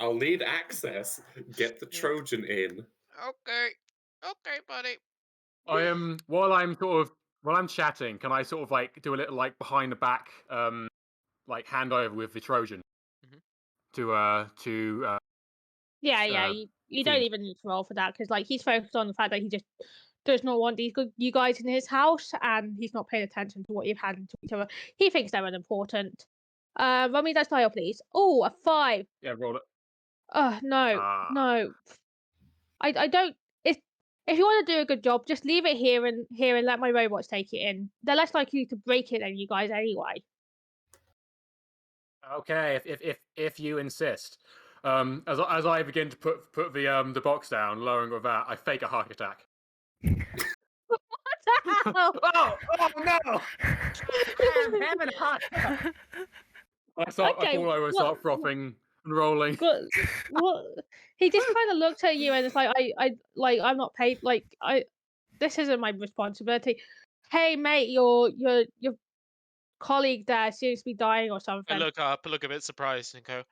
S5: I'll need access. Get the Trojan in.
S2: Okay, buddy.
S3: I am while I'm chatting, can I sort of like do a little like behind the back like handover with the Trojan
S2: Mhm.
S3: to
S1: Yeah. you don't
S3: Fiend.
S1: even need to roll for that because like he's focused on the fact that he just does not want you guys in his house, and he's not paying attention to what you've had to each other. He thinks they're unimportant. Roll me that style, please. Oh, a 5.
S3: Yeah, roll it.
S1: No,
S3: Ah.
S1: no. I don't. If you want to do a good job, just leave it here and let my robots take it in. They're less likely to break it than you guys anyway.
S3: Okay, if you insist. As I begin to put the box down, lowering with that, I fake a heart attack.
S1: What the hell?
S3: Oh no! I'm having a heart attack. I
S1: Okay,
S3: fall over and start frothing and rolling.
S1: What? He just kind of looks at you and it's like, I'm not paid. Like, this isn't my responsibility. Hey, mate, your colleague there seems to be dying or
S2: I
S1: something.
S2: look up, look a bit surprised, and go,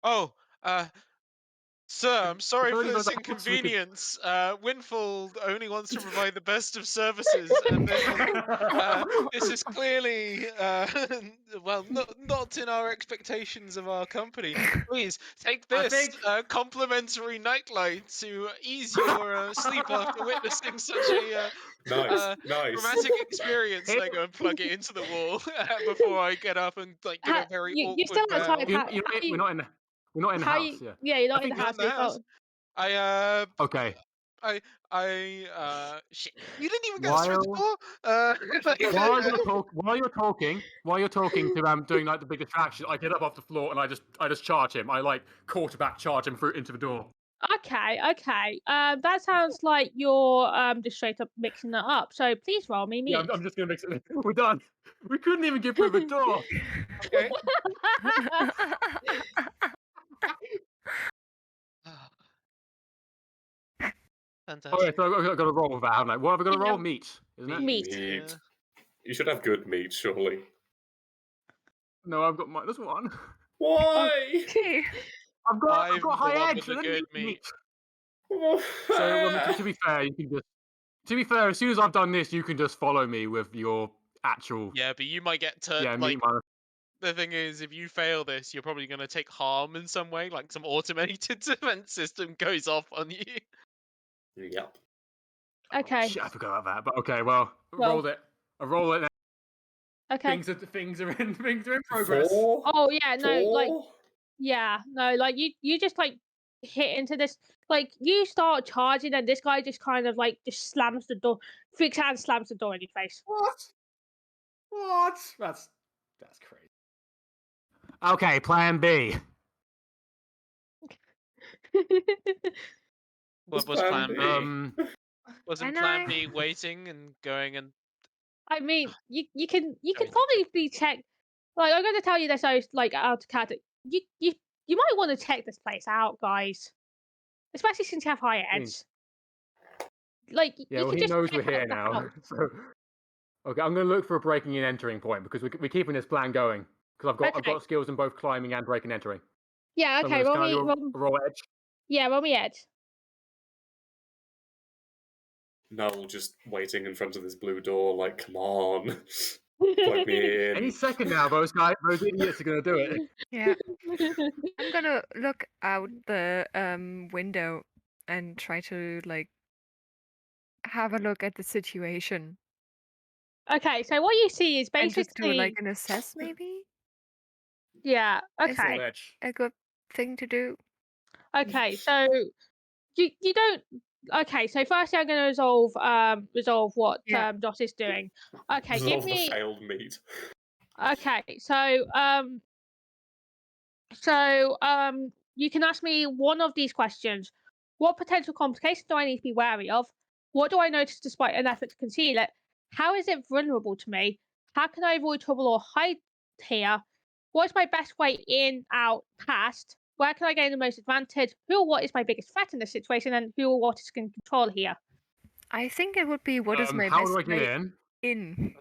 S2: "Oh, sir, I'm sorry for
S3: only
S2: this
S3: about the house we could-
S2: inconvenience. Windfall only wants to provide the best of services, and this is clearly, well, not in our expectations of our company. Please take
S3: I
S2: this
S3: think-
S2: complimentary nightlight to ease your sleep after witnessing such a
S5: Nice.
S2: traumatic experience." And I go and plug it into the wall before I get up and like give a very
S1: You're still
S2: awkward bow.
S1: outside.
S3: We're not in the
S1: How
S3: house.
S1: you?
S3: Yeah.
S1: Yeah, you're
S3: I
S1: not in
S3: think
S1: the
S2: Not
S1: house.
S2: in the
S1: so
S2: house.
S3: Okay.
S2: Shit. You didn't even get through the door.
S3: While you're talking to doing like the big distraction, I get up off the floor and I just charge him. I like quarterback charge him through into the door.
S1: Okay. That sounds like you're just straight up mixing that up. So please roll me
S3: Yeah,
S1: meat.
S3: I'm just gonna mix it. We're done. We couldn't even get through the door.
S2: Okay. Fantastic.
S3: Okay, so I've got to roll with that, haven't I? What have I got to
S1: Yeah.
S3: roll? Meat, isn't it?
S1: Meat.
S2: Yeah.
S5: You should have good meat, surely.
S3: No, I've got this one.
S5: Why?
S4: Okay.
S3: I've got
S2: I'm the
S3: high
S2: one
S3: edge.
S2: with the
S3: I didn't
S2: good
S3: need
S2: meat.
S3: So to be fair, you can just. To be fair, as soon as I've done this, you can just follow me with your actual.
S2: Yeah, but you might get turned.
S3: Yeah,
S2: Like
S3: meat minus.
S2: the thing is, if you fail this, you're probably going to take harm in some way. Like some automated defense system goes off on you.
S5: Yep.
S1: Okay.
S3: Shit, I forgot about that. But okay, well,
S1: Well.
S3: rolled it. I roll it now.
S1: Okay.
S3: Things are in progress.
S5: 4?
S1: Oh yeah, no, like
S5: 4?
S1: yeah, no, like you just like hit into this, like you start charging, and this guy just kind of like just slams the door, freaks out and slams the door in your face.
S3: What? That's crazy. Okay, plan B.
S2: What was
S5: Plan
S2: plan
S5: B?
S2: B? Wasn't
S4: And
S2: plan
S4: I-
S2: B waiting and going and
S1: I mean, you can
S2: Going to
S1: probably be checked. Like I'm going to tell you this out like out of character. You might want to check this place out, guys, especially since you have higher
S3: mean-
S1: edge. Like
S3: Yeah,
S1: you
S3: well,
S1: could
S3: he
S1: just
S3: knows we're
S1: check out
S3: here
S1: the
S3: now.
S1: house.
S3: So, okay, I'm going to look for a breaking and entering point because we're keeping this plan going. Because I've
S1: Okay.
S3: got skills in both climbing and breaking and entering.
S1: Yeah,
S3: So
S1: okay.
S3: I'm
S1: Roll
S3: gonna
S1: me,
S3: do a roll edge.
S1: yeah, roll me edge.
S5: Noel just waiting in front of this blue door, like, come on, plug me
S3: Any
S5: in.
S3: second now, those idiots are going to do it.
S4: Yeah. I'm gonna look out the window and try to like have a look at the situation
S1: Okay, so what you see is
S4: and just do
S1: basically
S4: like an assess maybe
S1: yeah.
S4: Is
S1: Okay,
S3: Roll edge.
S4: a good thing to do.
S1: okay. So you don't. Okay, so firstly, I'm going to resolve what
S4: Yeah.
S1: Joss is doing. Okay,
S5: Resolve
S1: give
S5: the
S1: me.
S5: failed meat.
S1: Okay, you can ask me one of these questions. What potential complications do I need to be wary of? What do I notice despite an effort to conceal it? How is it vulnerable to me? How can I avoid trouble or hide here? What is my best way in, out, past? Where can I gain the most advantage? Who or what is my biggest threat in this situation? And who or what is in control here?
S4: I think it would be what is my
S3: How
S4: best
S3: do I get
S4: way
S3: in?
S4: in.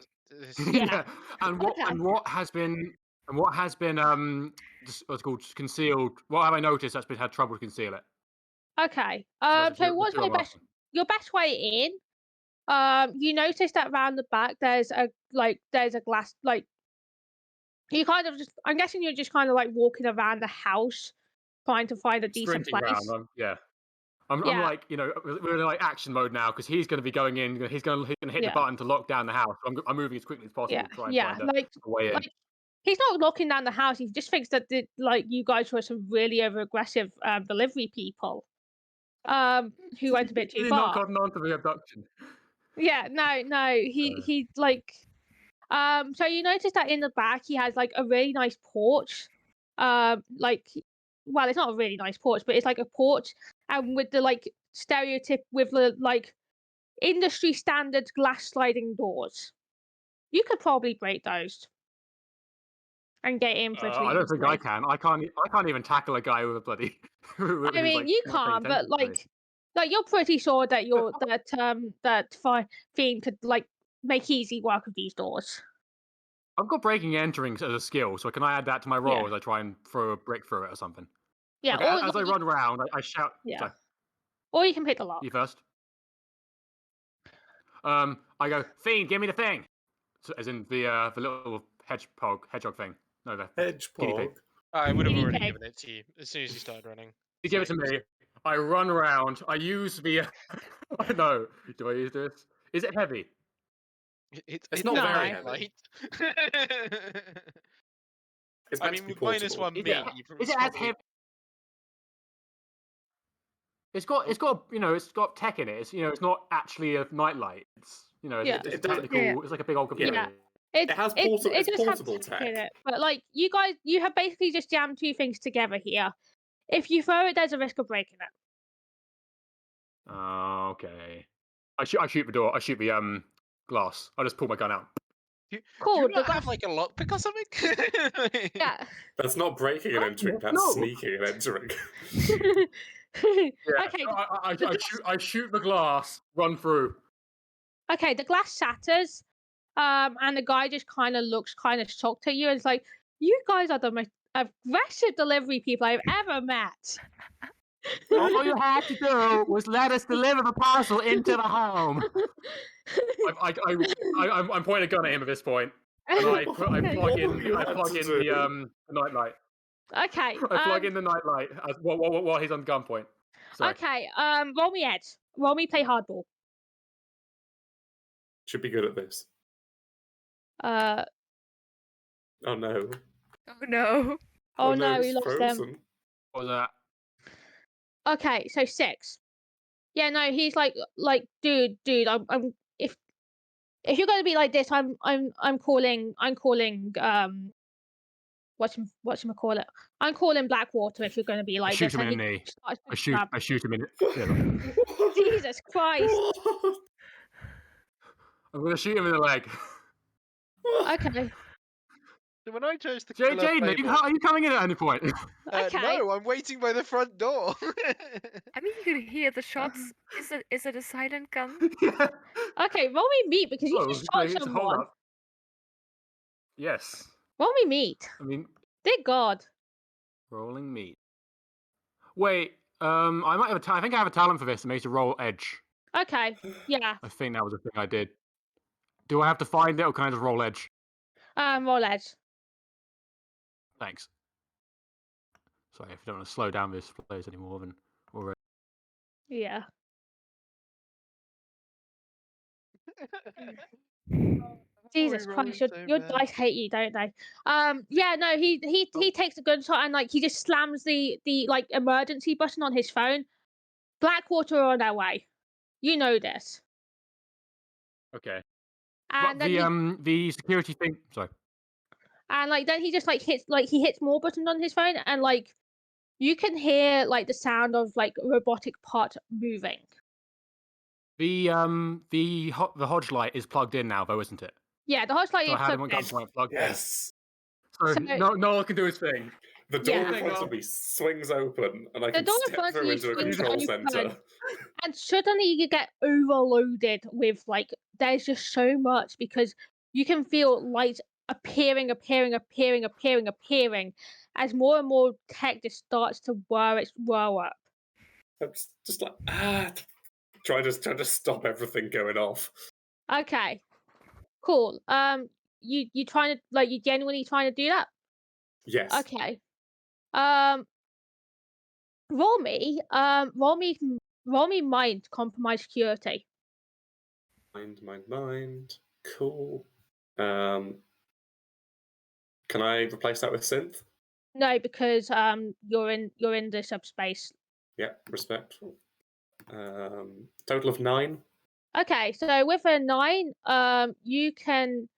S1: Yeah.
S3: And
S1: Okay.
S3: what has been what's called concealed? What have I noticed that's been had trouble to conceal it?
S1: Okay.
S3: Those are
S1: So what's
S3: the two
S1: my
S3: I'm
S1: best?
S3: asking.
S1: Your best way in? You notice that round the back there's a glass, like you kind of just. I'm guessing you're just kind of like walking around the house, trying to find a decent
S3: Sprinting
S1: place.
S3: round. Yeah. I'm
S1: Yeah.
S3: like, we're in like action mode now because he's going to be going in. He's going to hit the
S1: Yeah.
S3: button to lock down the house. I'm moving as quickly as possible
S1: Yeah.
S3: to try and
S1: Yeah.
S3: find a way in.
S1: Like he's not locking down the house. He just thinks that you guys were some really over aggressive delivery people. Who went a bit too
S3: He's not
S1: far.
S3: gotten on to the abduction.
S1: Yeah, no. He like so you notice that in the back he has like a really nice porch. Like well, it's not a really nice porch, but it's like a porch and with the like with the like industry standard glass sliding doors. You could probably break those and get in pretty
S3: I don't think I
S1: easily.
S3: can. I can't even tackle a guy with a bloody.
S1: I mean, you can't, but like you're pretty sure that Fiend could like make easy work of these doors.
S3: I've got breaking and entering as a skill, so can I add that to my roll
S1: Yeah.
S3: as I try and throw a brick through it or something?
S1: Yeah,
S3: Okay, as I run around, I shout.
S1: Yeah.
S3: Sorry,
S1: Or you can pick the lock.
S3: you first. I go, Fiend, give me the thing. So, as in the little hedgehog thing. No, the guinea pig.
S5: Hedgehog.
S2: I would have
S1: Guinea
S2: already
S1: pig.
S2: given it to you as soon as you started running.
S3: You give it to me. I run around. I use the. I don't know. Do I use this? Is it heavy?
S2: It's
S5: not
S1: very
S5: heavy.
S2: light.
S5: It's
S2: I
S5: meant to
S2: mean,
S5: be
S2: with minus
S5: portable.
S2: 1 meat,
S3: Is it as heavy? It's got it's got tech in it. It's not actually a nightlight. It's
S1: Yeah.
S3: it's
S5: It does-
S3: technical.
S4: Yeah.
S3: It's like a big old computer.
S1: Yeah.
S5: It has
S1: it
S5: it's
S1: does have
S5: portable
S1: tech in
S5: tech.
S1: it, but like you guys, you have basically just jammed two things together here. If you throw it, there's a risk of breaking it.
S3: Okay. I shoot the door. I shoot the glass. I just pull my gun out.
S2: Do
S1: Cool.
S2: you
S1: The
S2: not have
S1: glass.
S2: like a lockpick or something?
S1: Yeah.
S5: That's not breaking and entering. That's
S3: No.
S5: sneaking and entering.
S3: Yeah.
S1: Okay.
S3: I shoot the glass. Run through.
S1: Okay. The glass shatters. And the guy just kind of looks kind of shocked at you and is like, "You guys are the most aggressive delivery people I've ever met."
S3: All you had to do was let us deliver the parcel into the home. I'm pointing a gun at him at this point, and I plug in the nightlight.
S1: Okay.
S3: I plug in the nightlight while he's on gunpoint. Sorry.
S1: Okay. Roll me Ed. Roll me play hardball.
S5: Should be good at this.
S1: Uh.
S5: Oh no.
S4: Oh no.
S1: Oh no, we
S5: he's
S1: lost him.
S5: frozen.
S3: What was that?
S1: Okay, so 6. Yeah, no, he's like, dude, I'm if you're gonna be like this, I'm calling, whatchamacallit? I'm calling Blackwater if you're gonna be
S3: I
S1: like
S3: shoot
S1: this.
S3: him in
S1: And
S3: the
S1: he
S3: knee.
S1: starts to
S3: I
S1: grab-
S3: shoot him in.
S1: Jesus Christ.
S5: What?
S3: I'm gonna shoot him in the leg.
S1: Okay.
S2: So when I chose to kill a
S3: Jaden, are you coming in at any point?
S1: Okay.
S2: No, I'm waiting by the front door.
S4: I mean, you can hear the shots. Is it a silent gun?
S3: Yeah.
S1: Okay, roll me meat because you
S3: Oh,
S1: just
S3: no,
S1: shot
S3: it's a hold
S1: someone.
S3: up. Yes.
S1: Roll me meat.
S3: I mean,
S1: Dear God.
S3: rolling meat. Wait. I might have I think I have a talent for this. It makes you roll edge.
S1: Okay. Yeah.
S3: I think that was a thing I did. Do I have to find it, or can I just roll edge?
S1: Roll edge.
S3: Thanks. Sorry, if you don't want to slow down this players any more than already.
S1: Yeah. Jesus Christ, your dice hate you, don't they? Yeah, no, he takes a gunshot and like he just slams the like emergency button on his phone. Blackwater are on their way. You know this.
S3: Okay.
S1: And
S3: But
S1: then
S3: the security thing. Sorry.
S1: and like then he just like hits more buttons on his phone and like you can hear like the sound of like a robotic part moving.
S3: The Hodge light is plugged in now, though, isn't it?
S1: Yeah, the hotline
S3: So I
S1: is
S3: had him on
S1: plugged in.
S3: gunpoint plugged
S5: Yes.
S3: in. So
S1: So-
S3: no one can do his thing.
S5: The door
S1: Yeah.
S5: in front of me swings open, and I
S1: The
S5: can
S1: door in
S5: step
S1: front of
S5: through
S1: you
S5: into a
S1: swings
S5: control
S1: open.
S5: center.
S1: And suddenly you get overloaded with like there's just so much because you can feel lights appearing as more and more tech just starts to whir up.
S5: I'm just like trying to stop everything going off.
S1: Okay. Cool. You trying to like you genuinely trying to do that?
S5: Yes.
S1: Okay. Roll me roll me mind, compromise security.
S5: Mind. Cool. Can I replace that with synth?
S1: No, because you're in the subspace.
S5: Yeah, respect. Total of 9.
S1: Okay, so with a 9, you can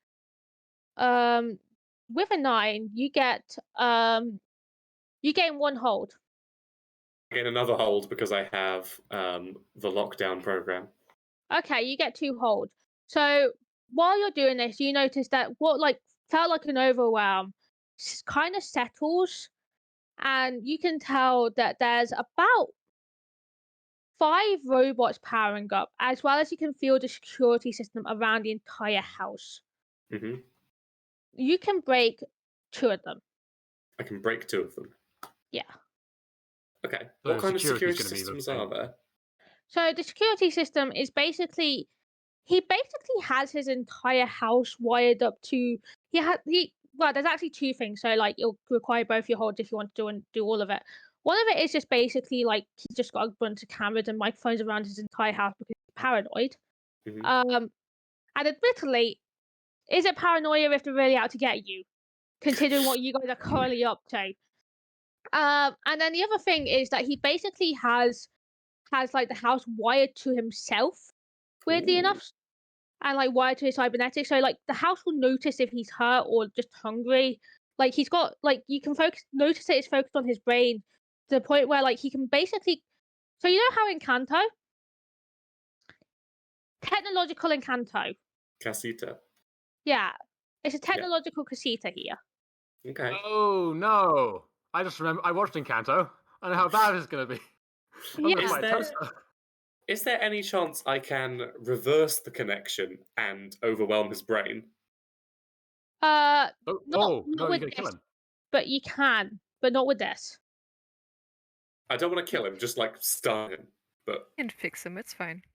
S1: with a 9 you gain 1 hold.
S5: I get another hold because I have the lockdown program.
S1: Okay, you get 2 hold. So while you're doing this, you notice that what felt like an overwhelm kind of settles, and you can tell that there's about 5 robots powering up, as well as you can feel the security system around the entire house.
S5: Mm-hmm.
S1: You can break 2 of them.
S5: I can break 2 of them.
S1: Yeah.
S5: Okay.
S3: So
S5: What kind of
S3: security's
S5: security
S3: gonna be the
S5: systems
S3: thing.
S5: are there?
S1: So the security system is basically he basically has his entire house wired up to well, there's actually 2 things. So it'll require both your holds if you want to do all of it. One of it is just basically he's just got a bunch of cameras and microphones around his entire house because he's paranoid.
S5: Mm-hmm.
S1: And admittedly, is it paranoia if they're really out to get you, considering what you guys are currently up to? And then the other thing is that he basically has the house wired to himself, weirdly
S5: Ooh.
S1: enough, and wired to his cybernetics. So the house will notice if he's hurt or just hungry. He's got you can notice that it's focused on his brain to the point where he can basically. So you know how in Kanto, technological Encanto,
S5: Casita.
S1: yeah, it's a technological casita here.
S5: Okay.
S3: Oh no! I just remember I watched Encanto. I know how bad it's gonna be. I'm gonna
S1: Yeah.
S3: fight a
S5: there-
S3: toaster.
S5: Is there any chance I can reverse the connection and overwhelm his brain?
S3: Oh,
S1: Not
S3: no,
S1: with
S3: you're gonna kill
S1: this,
S3: him.
S1: but you can, but not with this.
S5: I don't want to kill him, just stun him. But
S4: And fix him, it's fine.